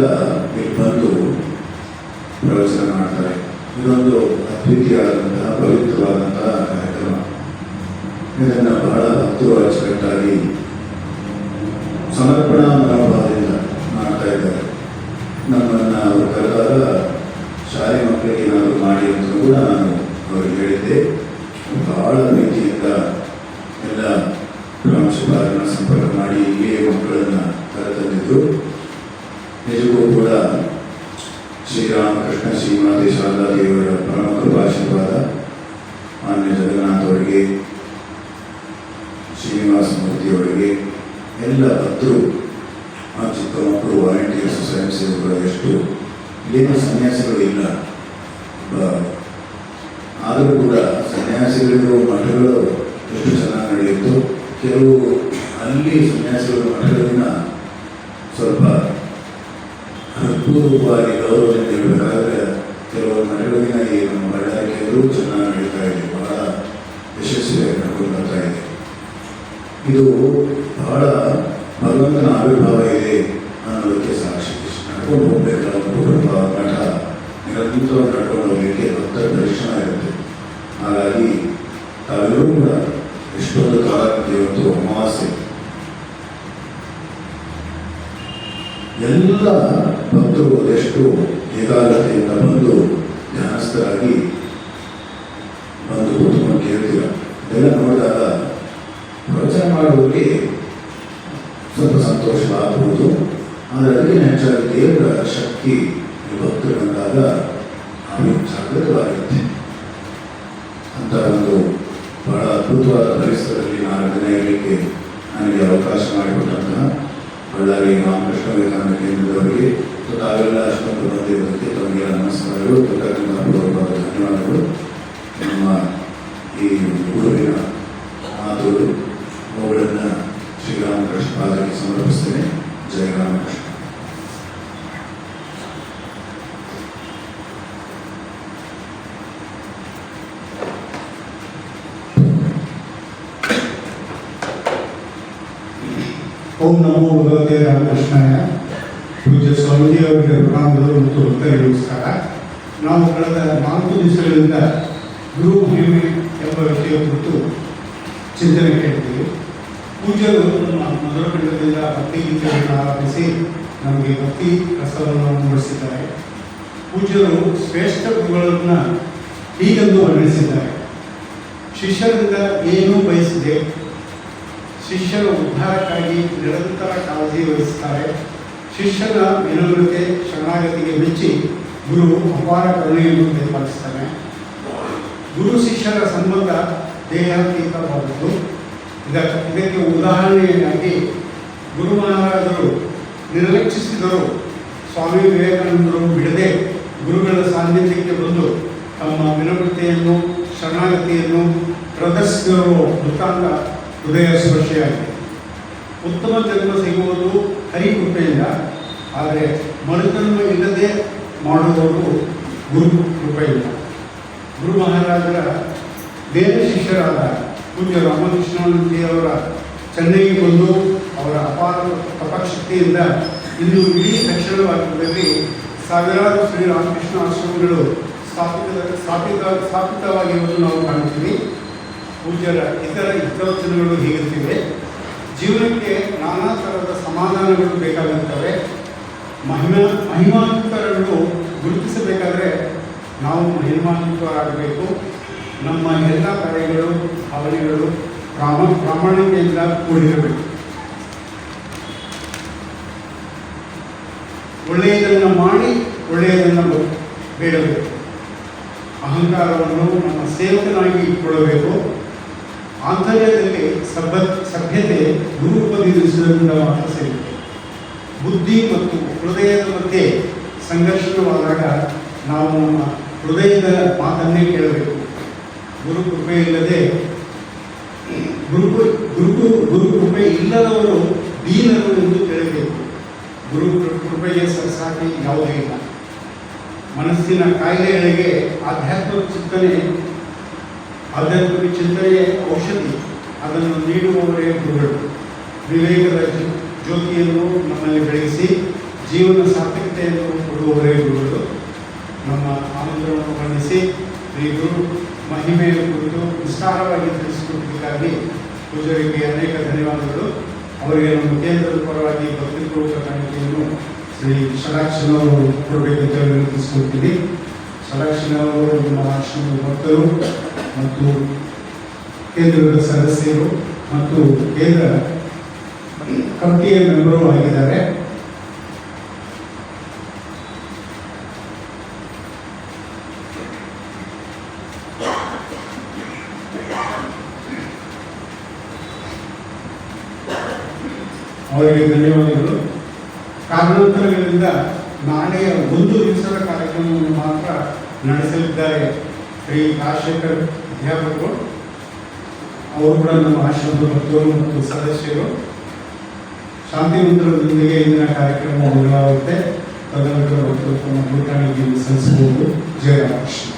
ಇಲ್ಲಿ ಬಂದು ಪ್ರವಚನ ಮಾಡ್ತಾರೆ. ಇದೊಂದು ಅದ್ವಿತೀಯವಾದಂತಹ ಪವಿತ್ರವಾದಂತಹ ಕಾರ್ಯಕ್ರಮ. ಇದನ್ನು ಬಹಳ ಭಕ್ತರು ಅಚ್ಚುಕಟ್ಟಾಗಿ ಸಮರ್ಪಣಾ ಮನೋಭಾವದಿಂದ ಮಾಡ್ತಾ ಇದ್ದಾರೆ. ನಮ್ಮನ್ನು ಅವರು ಕರೆದಾಗ ಶಾಲೆ ಮಕ್ಕಳಿಗೆ ಏನಾದರೂ ಮಾಡಿ ಅಂತ ಕೂಡ ನಾನು ಅವರಿಗೆ ಹೇಳಿದ್ದೆ. ಬಹಳ ರೀತಿಯಿಂದ ಎಲ್ಲ ಪ್ರಾಂಶುಪಾಲರನ್ನ ಸಂಪರ್ಕ ಮಾಡಿ ಇಲ್ಲಿಯೇ ಮಕ್ಕಳನ್ನು ಕರೆತಂದಿದ್ದು. ನಿಜಕ್ಕೂ ಕೂಡ ಶ್ರೀರಾಮಕೃಷ್ಣ ಶ್ರೀಮಾತೆ ಶಾರದಾ ದೇವರ ಪ್ರಮುಖ ಆಶೀರ್ವಾದ ಮಾನ್ಯ ಜಗನ್ನಾಥ್ ಅವರಿಗೆ, ಶ್ರೀನಿವಾಸ ಮೂರ್ತಿಯವರಿಗೆ, ಎಲ್ಲ ಭಕ್ತರು ಆ ಚಿಕ್ಕ ಮಕ್ಕಳು, ವಾಲಂಟಿಯರ್ಸ್, ಸ್ವಯಂ ಸೇವಕರು ಎಷ್ಟು ಇಲ್ಲಿನ ಸನ್ಯಾಸಿಗಳು ಇಲ್ಲ. ಆದರೂ ಕೂಡ ಸನ್ಯಾಸಿಗಳು ಮಠಗಳು ಎಷ್ಟು ಚೆನ್ನಾಗಿ ನಡೆಯಿತು. ಕೆಲವು ಅಲ್ಲಿ ಸನ್ಯಾಸಿಗಳು ಮಠಗಳಿನ ಸ್ವಲ್ಪ ಅಪೂರ್ವವಾಗಿ ಗೌರವದಿಂದ ಇರಬೇಕಾದ್ರೆ ಕೆಲವು ಮಠಗಳಿನ ಈ ನಮ್ಮ ಬಳ್ಳಾರಿಕೆಯಲ್ಲೂ ಚೆನ್ನಾಗಿ ನಡೀತಾ ಇದೆ, ಬಹಳ ಯಶಸ್ವಿಯಾಗಿ ನಡ್ಕೊಂಡು ಬರ್ತಾ ಇದೆ. ಇದು ಬಹಳ ಭಗವಂತನ ಆವಿರ್ಭಾವ ಇದೆ ಅನ್ನೋದಕ್ಕೆ ಸಾಕ್ಷಿ. ನಡ್ಕೊಂಡು ಹೋಗ್ಬೇಕಾದ ಮಠ ನಿರಂತರವಾಗಿ ನಡ್ಕೊಂಡು ಹೋಗಲಿಕ್ಕೆ ಭಕ್ತರ ದರ್ಶನ ಇರುತ್ತೆ. ಹಾಗಾಗಿ ತಾವೆಲ್ಲರೂ ಕೂಡ ಎಷ್ಟೊಂದು ಕಾಲ ಇವತ್ತು ಅಮಾವಾಸ್ಯೆ ಎಲ್ಲ ಭಕ್ತರು ಅದೆಷ್ಟು ಏಕಾಗ್ರತೆಯಿಂದ ಬಂದು ಧ್ಯಾನಸ್ಥರಾಗಿ ಬಂದು ಕೂತ್ಕೊಂಡು ಕೇಳ್ತೀರ. ಇದೆಲ್ಲ ನೋಡಿದಾಗ ಪ್ರವಚನ ಮಾಡೋರಿಗೆ ಸ್ವಲ್ಪ ಸಂತೋಷ ಆಗಬಹುದು. ಆದರೆ ಅದಕ್ಕಿಂತ ಹೆಚ್ಚಾಗಿ ದೇವರ ಶಕ್ತಿ ಭಕ್ತರು ಬಂದಾಗ ಅದು ಜಾಗೃತವಾಗಿರುತ್ತೆ. ಅಂತ ಒಂದು ಬಹಳ ಅದ್ಭುತವಾದ ಪರಿಸರದಲ್ಲಿ 4 ದಿನ ಇರಲಿಕ್ಕೆ ನನಗೆ ಅವಕಾಶ ಮಾಡಿಕೊಟ್ಟಂತಹ ಬಳ್ಳಾರಿ ರಾಮಕೃಷ್ಣ ವಿವೇಕಾನಂದ ಕೇಂದ್ರದವರಿಗೆ ತಾವೆಲ್ಲ ಅಷ್ಟೊಂದು ಬಂದಿರೋದಕ್ಕೆ ತಮಗೆ ನಮಸ್ಕಾರಗಳು, ಕೃತಜ್ಞತಾಪೂರ್ವಕವಾದ ಧನ್ಯವಾದಗಳು. ನಮ್ಮ ಈ ಗುರುವಿನ ಮಾತುಗಳು ಅವುಗಳನ್ನು ಶ್ರೀರಾಮಕೃಷ್ಣ ಪಾದಕ್ಕೆ ಸಮರ್ಪಿಸ್ತೇನೆ. ಜಯ ರಾಮಕೃಷ್ಣ. ಓಂ ನಮೋ ಭಗವತೆ ರಾಮಕೃಷ್ಣಾಯ. ಪೂಜ್ಯ ಸ್ವಾಮೀಜಿ ಅವರಿಗೆ ಪ್ರಣಾಮಗಳು ಮತ್ತು ಭಕ್ತರಿಗೆ ನಮಸ್ಕಾರ. ನಾವು ಕಳೆದ 4 ದಿವಸಗಳಿಂದ ಗುರು ಮಹಿಮೆ ಎಂಬ ವಿಷಯ ಕುರಿತು ಚಿಂತನೆ ಕೇಳ್ತೀವಿ. ಪೂಜ್ಯರು ನಮ್ಮ ಮಧುರಖಂಡದಿಂದ ಭಕ್ತಿ ಗೀತೆಗಳನ್ನು ಆರಂಭಿಸಿ ನಮಗೆ ಭಕ್ತಿ ರಸವನ್ನು ಮೂಡಿಸಿದ್ದಾರೆ. ಪೂಜ್ಯರು ಶ್ರೇಷ್ಠ ಗುರುಗಳನ್ನು ಹೀಗೆಂದು ವರ್ಣಿಸಿದ್ದಾರೆ: ಶಿಷ್ಯರಿಂದ ಏನೂ ಬಯಸಿದೆ, ಶಿಷ್ಯರ ಉದ್ಧಾರಕ್ಕಾಗಿ ನಿರಂತರ ಕಾಳಜಿ ವಹಿಸುತ್ತಾರೆ. ಶಿಷ್ಯನ ವಿನಮ್ರತೆ, ಶರಣಾಗತಿಗೆ ಮೆಚ್ಚಿ ಗುರು ಅಪಾರ ಕರುಣೆಯನ್ನು ಪ್ರತಿಪಾದಿಸ್ತಾನೆ. ಗುರು ಶಿಷ್ಯರ ಸಂಬಂಧ ದೇಹಾತೀತವಾದದ್ದು. ಇದಕ್ಕೆ ಉದಾಹರಣೆಯಾಗಿ ಗುರು ಮಹಾರಾಜರು ನಿರ್ಲಕ್ಷಿಸಿದರು ಸ್ವಾಮಿ ವಿವೇಕಾನಂದರು ಬಿಡದೆ ಗುರುಗಳ ಸಾನ್ನಿಧ್ಯಕ್ಕೆ ಬಂದು ತಮ್ಮ ವಿನಮ್ರತೆಯನ್ನು, ಶರಣಾಗತಿಯನ್ನು ಪ್ರದರ್ಶಿಸಿರುವ ವೃತ್ತಾಂತ ಹೃದಯ ಸ್ಪರ್ಶಿಯಾಗಿದೆ. ಉತ್ತಮ ಜನ್ಮ ಸಿಗುವುದು ಹರಿಕೃಪೆಯಿಂದ, ಆದರೆ ಮರುಜನ್ಮ ಇಲ್ಲದೆ ಮಾಡುವವರು ಗುರು ಕೃಪೆಯಿಂದ. ಗುರು ಮಹಾರಾಜರ ಬೇರೆ ಶಿಷ್ಯರಾದ ಪೂಜ್ಯ ರಾಮಕೃಷ್ಣಾನಂದಜಿಯವರ ಚೆನ್ನೈಗೆ ಬಂದು ಅವರ ಅಪಾರ ತಪಶಕ್ತಿಯಿಂದ ಇಂದು ಇಡೀ ದಕ್ಷಿಣ ಭಾರತದಲ್ಲಿ ಸಾವಿರಾರು ಶ್ರೀರಾಮಕೃಷ್ಣ ಆಶ್ರಮಗಳು ಸ್ಥಾಪಿತವಾಗಿರುವುದು ನಾವು ಕಾಣುತ್ತೀವಿ. ಪೂಜ್ಯರ ಇತರ ಹಿತವಚನಗಳು ಹೀಗಿರುತ್ತಿವೆ: ಜೀವನಕ್ಕೆ ನಾನಾ ಥರದ ಸಮಾಧಾನಗಳು ಬೇಕಾಗುತ್ತವೆ. ಮಹಿಮಾನ್ವಿತರನ್ನು ಗುರುತಿಸಬೇಕಾದರೆ ನಾವು ಮಹಿಮಾನ್ವಿತರಾಗಬೇಕು. ನಮ್ಮ ಎಲ್ಲ ಕಾರ್ಯಗಳು, ಭಾವನೆಗಳು ಪ್ರಾಮಾಣಿಕೆಯಿಂದ ಕೂಡಿರಬೇಕು. ಒಳ್ಳೆಯದನ್ನು ಮಾಡಿ ಒಳ್ಳೆಯದನ್ನು ಬೇಡಬೇಕು. ಅಹಂಕಾರವನ್ನು ನಮ್ಮ ಸೇವಕನಾಗಿ ಇಟ್ಟುಕೊಳ್ಳಬೇಕು. ಆಂತರ್ಯದಲ್ಲಿ ಸಭ್ಯತೆ ಗುರುಪದಿಸಿದ್ದರಿಂದ ಮಾತ್ರ ಸಿಗುತ್ತೆ. ಬುದ್ಧಿ ಮತ್ತು ಹೃದಯದ ಮಧ್ಯೆ ಸಂಘರ್ಷವಾದಾಗ ನಾವು ನಮ್ಮ ಹೃದಯದ ಮಾತನ್ನೇ ಕೇಳಬೇಕು. ಗುರು ಕೃಪೆ ಇಲ್ಲದೆ ಗುರು ಕೃಪೆ ಇಲ್ಲದವರು ದೀನರು ಎಂದು ಕೇಳಬೇಕು. ಗುರು ಕೃಪೆಗೆ ಸಾಟಿ ಯಾವುದೇ ಇಲ್ಲ. ಮನಸ್ಸಿನ ಕಾಯಿಲೆಗಳಿಗೆ ಆಧ್ಯಾತ್ಮಿಕ ಚಿಂತನೆಯೇ ಔಷಧಿ. ಅದನ್ನು ನೀಡುವವರೇ ಗುರುಗಳು. ವಿವೇಕದ ಜ್ಯೋತಿಯನ್ನು ನಮ್ಮಲ್ಲಿ ಬೆಳೆಸಿ ಜೀವನ ಸಾರ್ಥಕತೆಯನ್ನು ಕೊಡುವವರೇ ಗುರುಗಳು. ನಮ್ಮ ಆನಂದವನ್ನು ವರ್ಣಿಸಿ ಶ್ರೀ ಗುರು ಮಹಿಮೆಯ ಕುರಿತು ವಿಸ್ತಾರವಾಗಿ ತಿಳಿಸಿಕೊಟ್ಟಿದ್ದಕ್ಕಾಗಿ ಪೂಜಾರಿಗೆ ಅನೇಕ ಧನ್ಯವಾದಗಳು. ಅವರಿಗೆ ನಮ್ಮ ಕೇಂದ್ರದ ಪರವಾಗಿ ಭಕ್ತಿಪೂರ್ವಕ ಕಾಣಿಕೆಯನ್ನು ಶ್ರೀ ಷಡಾಕ್ಷನವರು ಕೊಡಬೇಕಂತ ವಿನಂತಿಸಿಕೊಳ್ತೀನಿ. ಷಡಾಕ್ಷನವರು ನಮ್ಮ ಆಶ್ರಮದ ಭಕ್ತರು ಮತ್ತು ಕೇಂದ್ರದ ಸದಸ್ಯರು ಮತ್ತು ಕೇಂದ್ರ ಕಮಿಟಿಯ ಮೆಂಬರು ಆಗಿದ್ದಾರೆ. ಅವರಿಗೆ ಧನ್ಯವಾದಗಳು. ಕಾರಣಾಂತರಗಳಿಂದ ನಾಳೆಯ ಒಂದು ದಿವಸದ ಕಾರ್ಯಕ್ರಮವನ್ನು ಮಾತ್ರ ನಡೆಸಲಿದ್ದಾರೆ ಶ್ರೀ ರಾಜಶೇಖರ್ ಅಧ್ಯಾಪಕರು. ಅವರು ಕೂಡ ನಮ್ಮ ಆಶ್ರಮದ ಭಕ್ತರು ಮತ್ತು ಸದಸ್ಯರು. ಶಾಂತಿ ಮಂತ್ರದೊಂದಿಗೆ ಇಂದಿನ ಕಾರ್ಯಕ್ರಮ ಮೊದಲಾಗುತ್ತೆ. ತದನಂತರ ಭಕ್ತರು ತಮ್ಮ ಭೂತಾಣಿಗೆ ಸಲ್ಲಿಸಬಹುದು. ಜಯ ರಾಮಕೃಷ್ಣ.